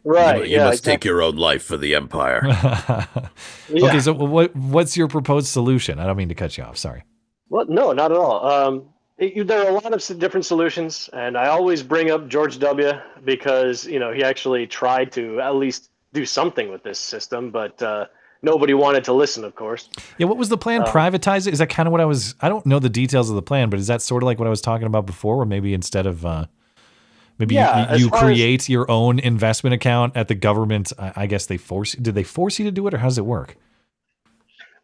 [SPEAKER 13] Right.
[SPEAKER 3] You must take your own life for the empire.
[SPEAKER 4] Okay, so what's your proposed solution? I don't mean to cut you off. Sorry.
[SPEAKER 13] Well, no, not at all. There are a lot of different solutions, and I always bring up George W. because he actually tried to at least do something with this system, but nobody wanted to listen, of course.
[SPEAKER 4] Yeah, what was the plan? Privatize it? Is that kind of what I don't know the details of the plan, but is that sort of like what I was talking about before, where maybe instead of you create your own investment account at the government? I guess did they force you to do it, or how does it work?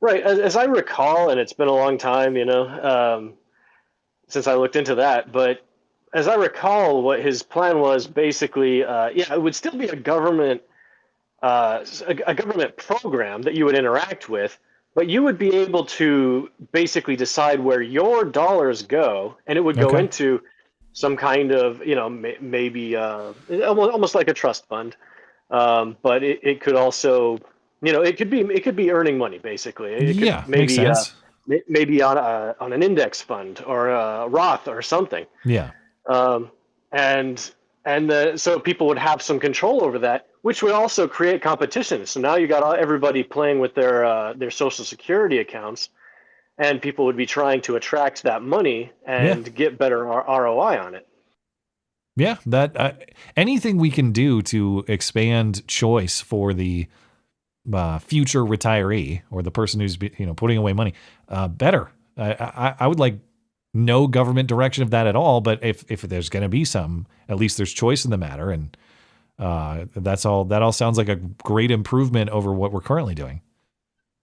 [SPEAKER 13] Right, as I recall, and it's been a long time, since I looked into that, but as I recall, what his plan was basically, it would still be a government program that you would interact with, but you would be able to basically decide where your dollars go, and it would go into some kind of, maybe almost like a trust fund, but it could also, it could be earning money basically. It could
[SPEAKER 4] makes sense.
[SPEAKER 13] Maybe on an index fund or a Roth or something.
[SPEAKER 4] Yeah.
[SPEAKER 13] So people would have some control over that, which would also create competition. So now you got everybody playing with their Social Security accounts, and people would be trying to attract that money and get better ROI on it.
[SPEAKER 4] Yeah, that anything we can do to expand choice for the future retiree or the person who's putting away money, better. I would like no government direction of that at all, but if there's going to be some, at least there's choice in the matter, and that all sounds like a great improvement over what we're currently doing.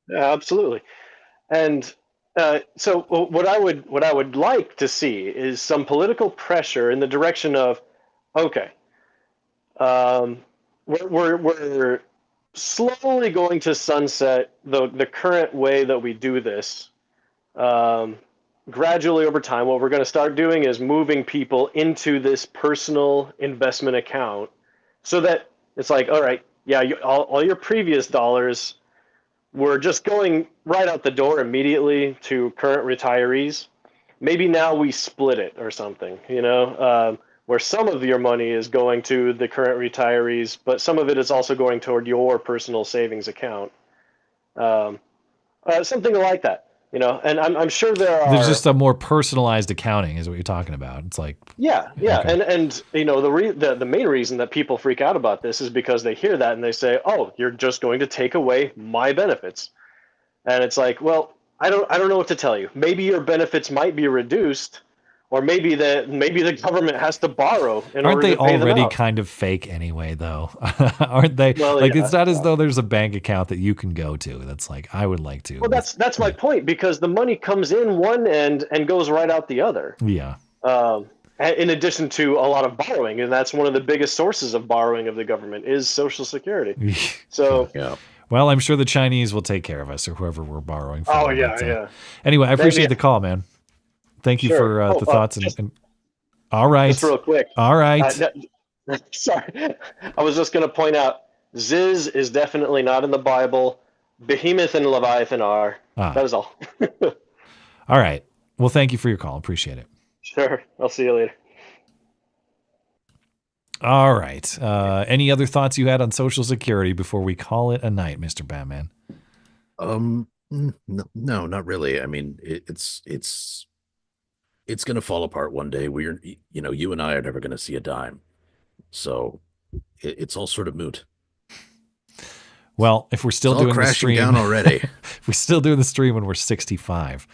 [SPEAKER 13] Yeah, absolutely. And so what I would like to see is some political pressure in the direction of, okay, we're slowly going to sunset the current way that we do this. Gradually over time, what we're going to start doing is moving people into this personal investment account so that it's like, all right, all your previous dollars were just going right out the door immediately to current retirees. Maybe now we split it or something, where some of your money is going to the current retirees, but some of it is also going toward your personal savings account. Something like that, and I'm sure there's
[SPEAKER 4] just a more personalized accounting is what you're talking about. It's like,
[SPEAKER 13] okay. And the main reason that people freak out about this is because they hear that and they say, oh, you're just going to take away my benefits. And it's like, well, I don't know what to tell you. Maybe your benefits might be reduced, or maybe the government has to borrow in
[SPEAKER 4] aren't
[SPEAKER 13] order
[SPEAKER 4] they
[SPEAKER 13] to pay them
[SPEAKER 4] already
[SPEAKER 13] out.
[SPEAKER 4] kind of fake anyway, though? Aren't they?
[SPEAKER 13] Well,
[SPEAKER 4] it's not as though there's a bank account that you can go to. That's like, I would like to.
[SPEAKER 13] Well, that's my point, because the money comes in one end and goes right out the other.
[SPEAKER 4] Yeah.
[SPEAKER 13] In addition to a lot of borrowing, and that's one of the biggest sources of borrowing of the government is Social Security. So
[SPEAKER 3] yeah.
[SPEAKER 4] Well, I'm sure the Chinese will take care of us, or whoever we're borrowing from.
[SPEAKER 13] Oh yeah.
[SPEAKER 4] Anyway, I appreciate the call, man. Thank you for the thoughts. All right.
[SPEAKER 13] Just real quick.
[SPEAKER 4] All right.
[SPEAKER 13] Sorry. I was just going to point out, Ziz is definitely not in the Bible. Behemoth and Leviathan are. That was all.
[SPEAKER 4] All right. Well, thank you for your call. Appreciate it.
[SPEAKER 13] Sure. I'll see you later.
[SPEAKER 4] All right. Any other thoughts you had on Social Security before we call it a night, Mr. Batman?
[SPEAKER 3] No, not really. I mean, it's going to fall apart one day. You and I are never going to see a dime. So it's all sort of moot.
[SPEAKER 4] Well, if we're still doing the stream
[SPEAKER 3] down already,
[SPEAKER 4] if we still doing the stream when we're 65,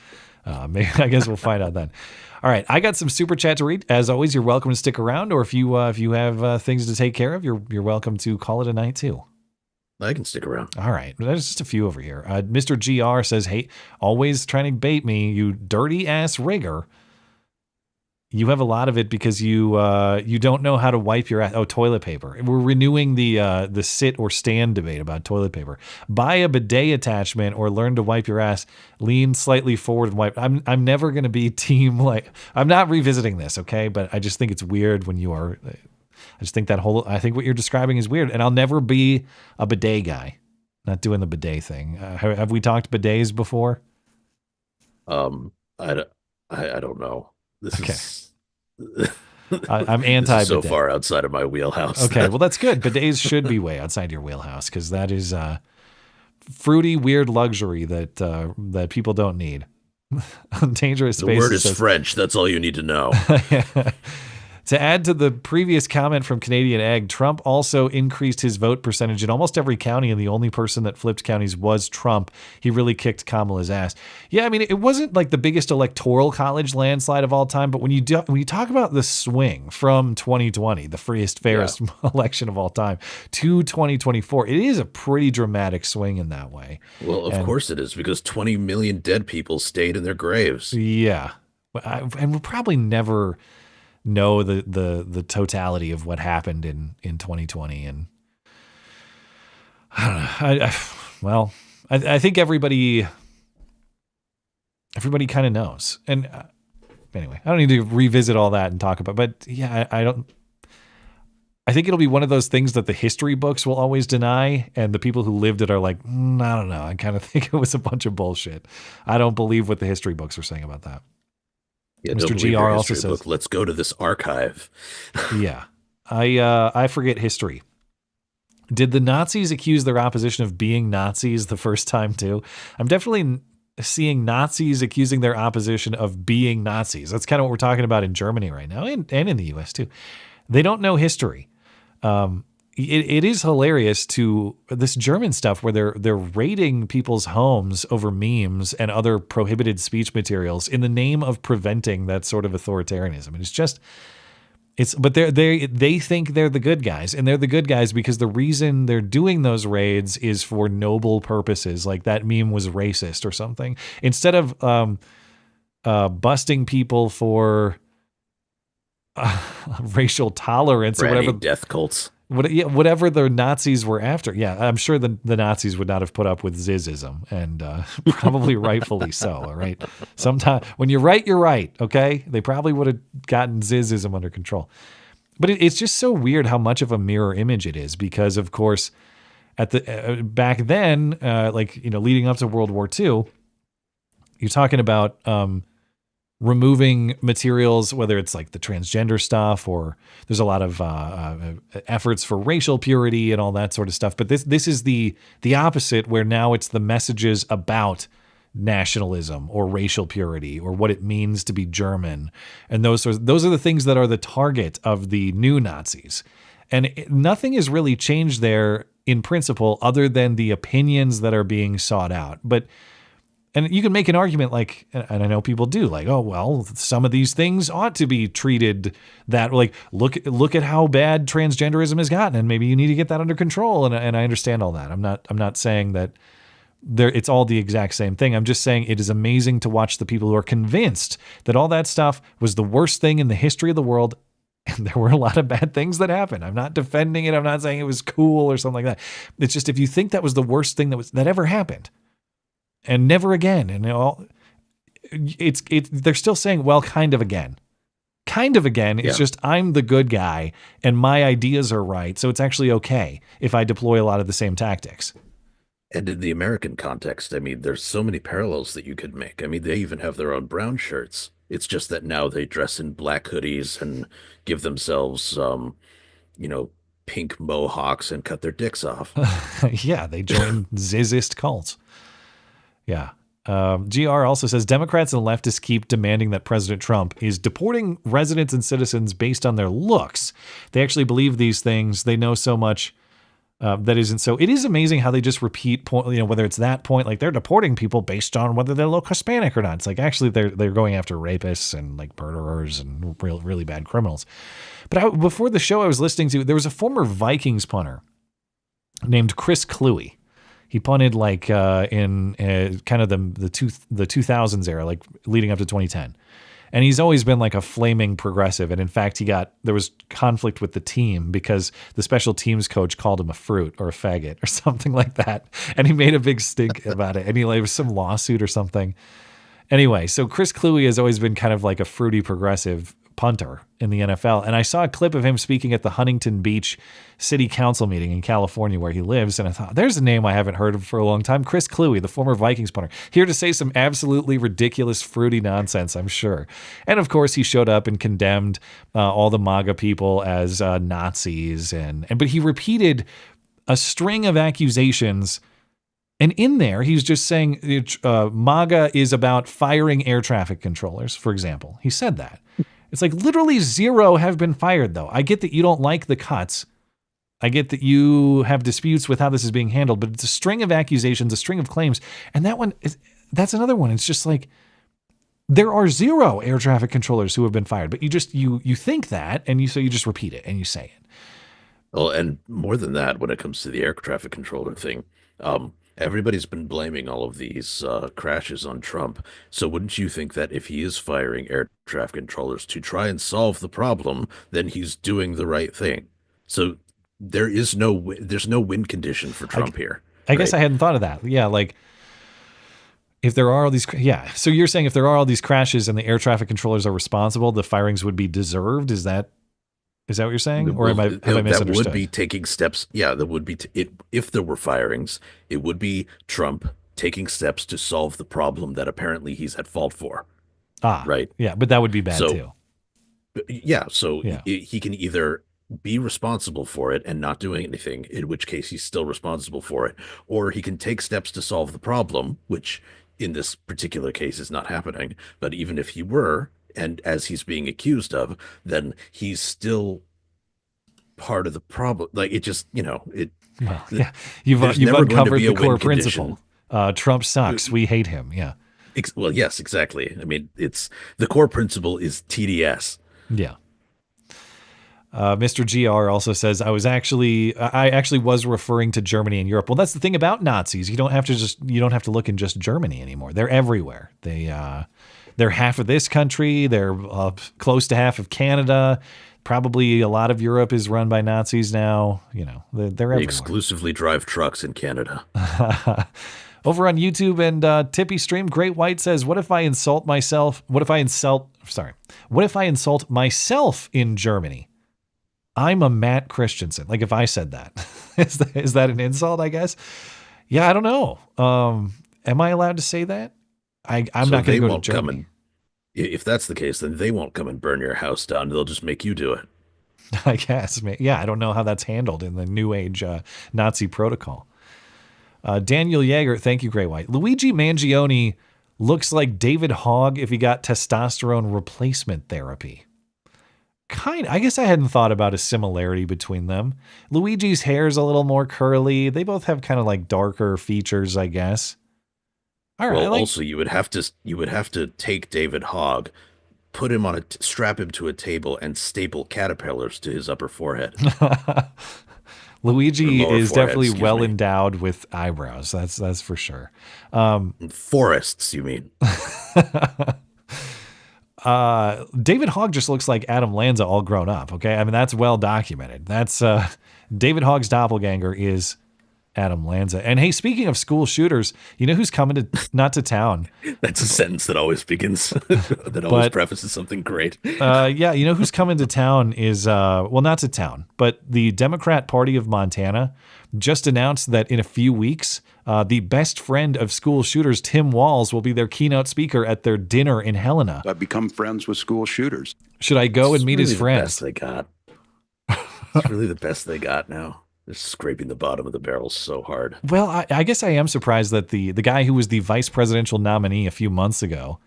[SPEAKER 4] maybe I guess we'll find out then. All right, I got some super chat to read. As always, you're welcome to stick around, or if you have things to take care of, you're welcome to call it a night too.
[SPEAKER 3] I can stick around.
[SPEAKER 4] All right, there's just a few over here. Mr. GR says, "Hey, always trying to bait me, you dirty ass rigger. You have a lot of it because you don't know how to wipe your ass." Oh, toilet paper. We're renewing the sit or stand debate about toilet paper. Buy a bidet attachment or learn to wipe your ass. Lean slightly forward and wipe. I'm never going to be team like. I'm not revisiting this, okay? But I just think it's weird when you are. I just think I think what you're describing is weird, and I'll never be a bidet guy. Not doing the bidet thing. Have we talked bidets before?
[SPEAKER 3] I don't know. This is
[SPEAKER 4] I'm anti-bidet.
[SPEAKER 3] So far outside of my wheelhouse.
[SPEAKER 4] Okay, well that's good. Bidets should be way outside your wheelhouse because that is fruity, weird luxury that people don't need. Dangerous
[SPEAKER 3] The
[SPEAKER 4] spaces.
[SPEAKER 3] word is French. That's all you need to know.
[SPEAKER 4] To add to the previous comment from Canadian Egg, Trump also increased his vote percentage in almost every county, and the only person that flipped counties was Trump. He really kicked Kamala's ass. Yeah, I mean, it wasn't like the biggest electoral college landslide of all time, but when you talk about the swing from 2020, the freest, fairest election of all time, to 2024, it is a pretty dramatic swing in that way.
[SPEAKER 3] Well, of course it is, because 20 million dead people stayed in their graves.
[SPEAKER 4] Yeah, and we'll probably never know the totality of what happened in 2020, and I don't know. I think everybody kind of knows. And anyway, I don't need to revisit all that and talk about. But yeah, I think it'll be one of those things that the history books will always deny, and the people who lived it are like, I don't know. I kind of think it was a bunch of bullshit. I don't believe what the history books are saying about that.
[SPEAKER 3] Yeah,
[SPEAKER 4] Mr. GR also says,
[SPEAKER 3] let's go to this archive.
[SPEAKER 4] Yeah. I forget history. Did the Nazis accuse their opposition of being Nazis the first time too? I'm definitely seeing Nazis accusing their opposition of being Nazis. That's kind of what we're talking about in Germany right now, and in the US too. They don't know history. It is hilarious to this German stuff where they're raiding people's homes over memes and other prohibited speech materials in the name of preventing that sort of authoritarianism. And but they think they're the good guys, and they're the good guys because the reason they're doing those raids is for noble purposes. Like that meme was racist or something. Instead of busting people for racial tolerance or whatever,
[SPEAKER 3] death cults.
[SPEAKER 4] Whatever the Nazis were after. Yeah, I'm sure the Nazis would not have put up with Zizism, and probably rightfully so. All right. Sometimes when you're right, you're right. Okay. They probably would have gotten Zizism under control. But it's just so weird how much of a mirror image it is, because of course at the back then, leading up to World War II, you're talking about removing materials, whether it's like the transgender stuff, or there's a lot of efforts for racial purity and all that sort of stuff. But this is the opposite, where now it's the messages about nationalism or racial purity or what it means to be German. And those are the things that are the target of the new Nazis. And nothing has really changed there in principle, other than the opinions that are being sought out. And you can make an argument like, and I know people do, like, oh, well, some of these things ought to be treated that, like, look at how bad transgenderism has gotten, and maybe you need to get that under control. And I understand all that. I'm not saying that it's all the exact same thing. I'm just saying it is amazing to watch the people who are convinced that all that stuff was the worst thing in the history of the world. And there were a lot of bad things that happened. I'm not defending it. I'm not saying it was cool or something like that. It's just, if you think that was the worst thing that ever happened, and never again, and they're still saying, well, kind of again, kind of again. It's
[SPEAKER 3] Yeah.
[SPEAKER 4] just I'm the good guy and my ideas are right. So it's actually okay if I deploy a lot of the same tactics.
[SPEAKER 3] And in the American context, I mean, there's so many parallels that you could make. I mean, they even have their own brown shirts. It's just that now they dress in black hoodies and give themselves, pink mohawks and cut their dicks off.
[SPEAKER 4] Yeah, they join Zizist cults. Yeah. GR also says Democrats and leftists keep demanding that President Trump is deporting residents and citizens based on their looks. They actually believe these things. They know so much that isn't so. It is amazing how they just repeat point. Whether it's that point, like they're deporting people based on whether they look Hispanic or not. It's like actually they're going after rapists and like murderers and really bad criminals. But before the show, I was listening to, there was a former Vikings punter named Chris Cluey. He punted like in kind of the 2000s era, like leading up to 2010. And he's always been like a flaming progressive. And in fact, there was conflict with the team because the special teams coach called him a fruit or a faggot or something like that. And he made a big stink about it. And there was some lawsuit or something. Anyway, so Chris Cluey has always been kind of like a fruity progressive punter in the NFL. And I saw a clip of him speaking at the Huntington Beach City Council meeting in California where he lives. And I thought, there's a name I haven't heard of for a long time. Chris Cluey, the former Vikings punter, here to say some absolutely ridiculous, fruity nonsense, I'm sure. And of course, he showed up and condemned all the MAGA people as Nazis. But he repeated a string of accusations. And in there, he's just saying MAGA is about firing air traffic controllers, for example. He said that. It's like literally 0 have been fired, though. I get that you don't like the cuts. I get that you have disputes with how this is being handled, but it's a string of accusations, a string of claims. And that's another one. It's just like there are 0 air traffic controllers who have been fired, but you think that, and so you just repeat it and you say it.
[SPEAKER 3] Well, and more than that, when it comes to the air traffic controller thing, everybody's been blaming all of these crashes on Trump. So wouldn't you think that if he is firing air traffic controllers to try and solve the problem, then he's doing the right thing? So there's no win condition for Trump here.
[SPEAKER 4] I guess I hadn't thought of that. Yeah, like if there are all these, yeah. So you're saying if there are all these crashes and the air traffic controllers are responsible, the firings would be deserved? Is that what you're saying, or have I misunderstood?
[SPEAKER 3] That would be taking steps. Yeah, that would be if there were firings, it would be Trump taking steps to solve the problem that apparently he's at fault for. Right.
[SPEAKER 4] Yeah, but that would be bad too.
[SPEAKER 3] Yeah. So he can either be responsible for it and not doing anything, in which case he's still responsible for it, or he can take steps to solve the problem, which in this particular case is not happening. But even if he were, and as he's being accused of, then he's still part of the problem. Like it just,
[SPEAKER 4] Well, yeah, you've uncovered the core principle. Trump sucks. We hate him. Yeah.
[SPEAKER 3] Well, yes, exactly. I mean, the core principle is TDS.
[SPEAKER 4] Yeah. Mr. GR also says I actually was referring to Germany and Europe. Well, that's the thing about Nazis. You don't have to look in just Germany anymore. They're everywhere. They're half of this country. They're close to half of Canada. Probably a lot of Europe is run by Nazis now. They're everywhere.
[SPEAKER 3] They exclusively drive trucks in Canada.
[SPEAKER 4] Over on YouTube and Tippy Stream, Great White says, what if I insult myself in Germany? I'm a Matt Christiansen. Like if I said that, is that an insult, I guess? Yeah, I don't know. Am I allowed to say that? I'm not going to go to Germany.
[SPEAKER 3] If that's the case, then they won't come and burn your house down. They'll just make you do it.
[SPEAKER 4] I guess. Yeah, I don't know how that's handled in the New Age Nazi protocol. Daniel Yeager, thank you, Great White. Luigi Mangione looks like David Hogg if he got testosterone replacement therapy. I guess I hadn't thought about a similarity between them. Luigi's hair is a little more curly. They both have kind of like darker features, I guess. All right.
[SPEAKER 3] Well, also you would have to take David Hogg, put him on strap him to a table, and staple caterpillars to his upper forehead.
[SPEAKER 4] Luigi is definitely well endowed with eyebrows. That's for sure.
[SPEAKER 3] Forests, you mean?
[SPEAKER 4] David Hogg just looks like Adam Lanza all grown up. Okay, I mean that's well documented. That's David Hogg's doppelganger is Adam Lanza. And hey, speaking of school shooters, you know who's coming not to town?
[SPEAKER 3] That's a sentence that always begins, that always prefaces something great.
[SPEAKER 4] Yeah, you know who's coming to town is, well, not to town, but the Democrat Party of Montana just announced that in a few weeks, the best friend of school shooters, Tim Walz, will be their keynote speaker at their dinner in Helena.
[SPEAKER 15] I've become friends with school shooters.
[SPEAKER 4] Should I go and meet his friends?
[SPEAKER 3] They got. It's really the best they got now. They're scraping the bottom of the barrel so hard.
[SPEAKER 4] Well, I guess I am surprised that the guy who was the vice presidential nominee a few months ago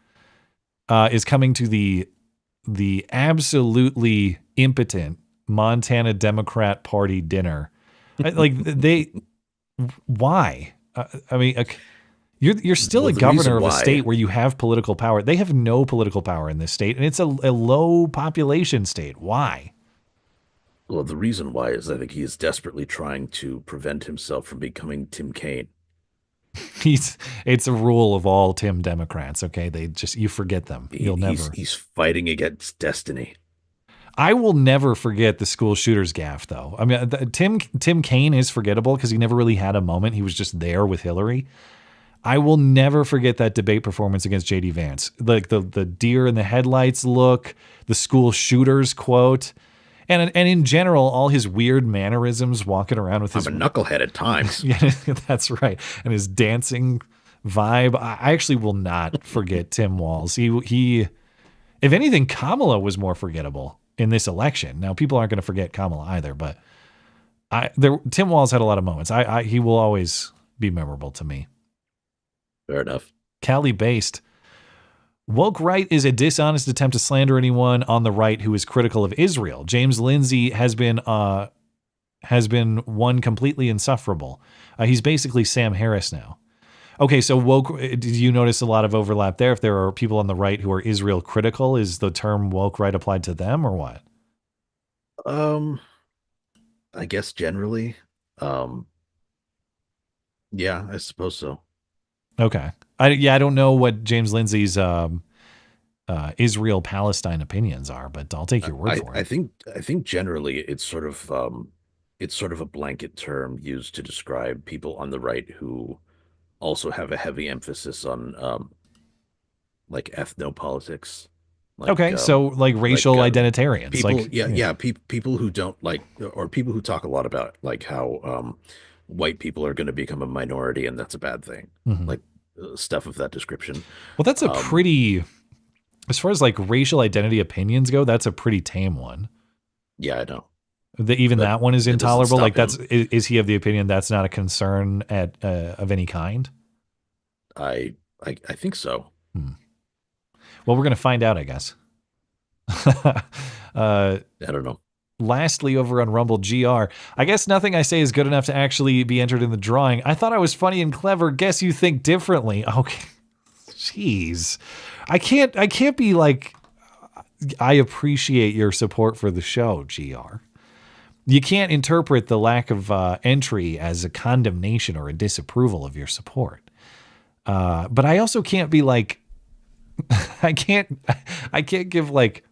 [SPEAKER 4] is coming to the absolutely impotent Montana Democrat Party dinner. Why? I mean, you're still a governor of a state where you have political power. They have no political power in this state, and it's a low population state. Why?
[SPEAKER 3] Well, the reason why is I think he is desperately trying to prevent himself from becoming Tim Kaine.
[SPEAKER 4] It's a rule of all Tim Democrats. Okay, you forget them.
[SPEAKER 3] He's fighting against destiny.
[SPEAKER 4] I will never forget the school shooters gaffe, though. I mean, Tim Kaine is forgettable because he never really had a moment. He was just there with Hillary. I will never forget that debate performance against J.D. Vance. Like the deer in the headlights look, the school shooters quote. And in general, all his weird mannerisms walking around with his...
[SPEAKER 3] I'm a knucklehead at times.
[SPEAKER 4] Yeah, that's right. And his dancing vibe. I actually will not forget Tim Walz. He, if anything, Kamala was more forgettable in this election. Now, people aren't going to forget Kamala either, but Tim Walz had a lot of moments. He will always be memorable to me.
[SPEAKER 3] Fair enough.
[SPEAKER 4] Cali-based. Woke right is a dishonest attempt to slander anyone on the right who is critical of Israel. James Lindsay has been one completely insufferable. He's basically Sam Harris now. Okay, so woke. Did you notice a lot of overlap there? If there are people on the right who are Israel critical, is the term woke right applied to them or what?
[SPEAKER 3] I guess generally. Yeah, I suppose so.
[SPEAKER 4] Okay. I don't know what James Lindsay's Israel-Palestine opinions are, but I'll take your word for it.
[SPEAKER 3] I think generally it's sort of a blanket term used to describe people on the right who also have a heavy emphasis on like ethnopolitics.
[SPEAKER 4] Okay, so like racial identitarians,
[SPEAKER 3] people, people who don't like, or people who talk a lot about like how white people are going to become a minority and that's a bad thing, like stuff of that description.
[SPEAKER 4] Well, that's a pretty, as far as like racial identity opinions go, that's a pretty tame one.
[SPEAKER 3] Yeah, I know.
[SPEAKER 4] That one is intolerable. Like is he of the opinion that's not a concern of any kind?
[SPEAKER 3] I think so.
[SPEAKER 4] Well, we're going to find out, I guess.
[SPEAKER 3] I don't know.
[SPEAKER 4] Lastly, over on Rumble GR, I guess nothing I say is good enough to actually be entered in the drawing. I thought I was funny and clever. Guess you think differently. Okay. Jeez. I can't be like, I appreciate your support for the show, GR. You can't interpret the lack of entry as a condemnation or a disapproval of your support. But I also can't be like, I can't give like,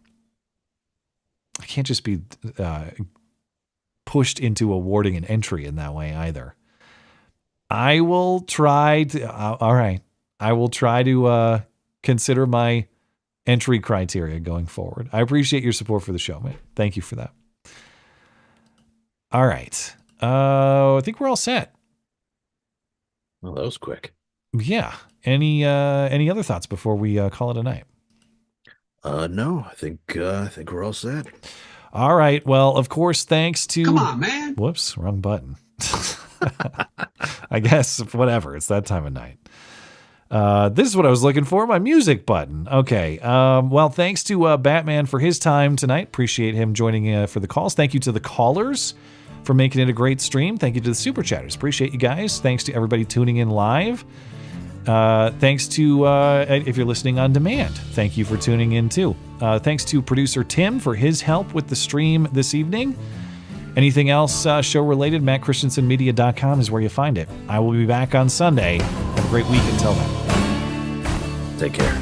[SPEAKER 4] I can't just be pushed into awarding an entry in that way either. I will try to, all right. I will try to consider my entry criteria going forward. I appreciate your support for the show, man. Thank you for that. All right. I think we're all set.
[SPEAKER 3] Well, that was quick.
[SPEAKER 4] Yeah. Any other thoughts before we call it a night?
[SPEAKER 3] No, I think we're all set.
[SPEAKER 4] All right. Well, of course, thanks to...
[SPEAKER 16] Come on, man.
[SPEAKER 4] Whoops, wrong button. I guess, whatever. It's that time of night. This is what I was looking for, my music button. Okay. Well, thanks to Batman for his time tonight. Appreciate him joining for the calls. Thank you to the callers for making it a great stream. Thank you to the super chatters. Appreciate you guys. Thanks to everybody tuning in live. Thanks to, if you're listening on demand, thank you for tuning in too. Thanks to producer Tim for his help with the stream this evening. Anything else show related, mattchristiansenmedia.com is where you find it. I will be back on Sunday. Have a great week until then.
[SPEAKER 3] Take care.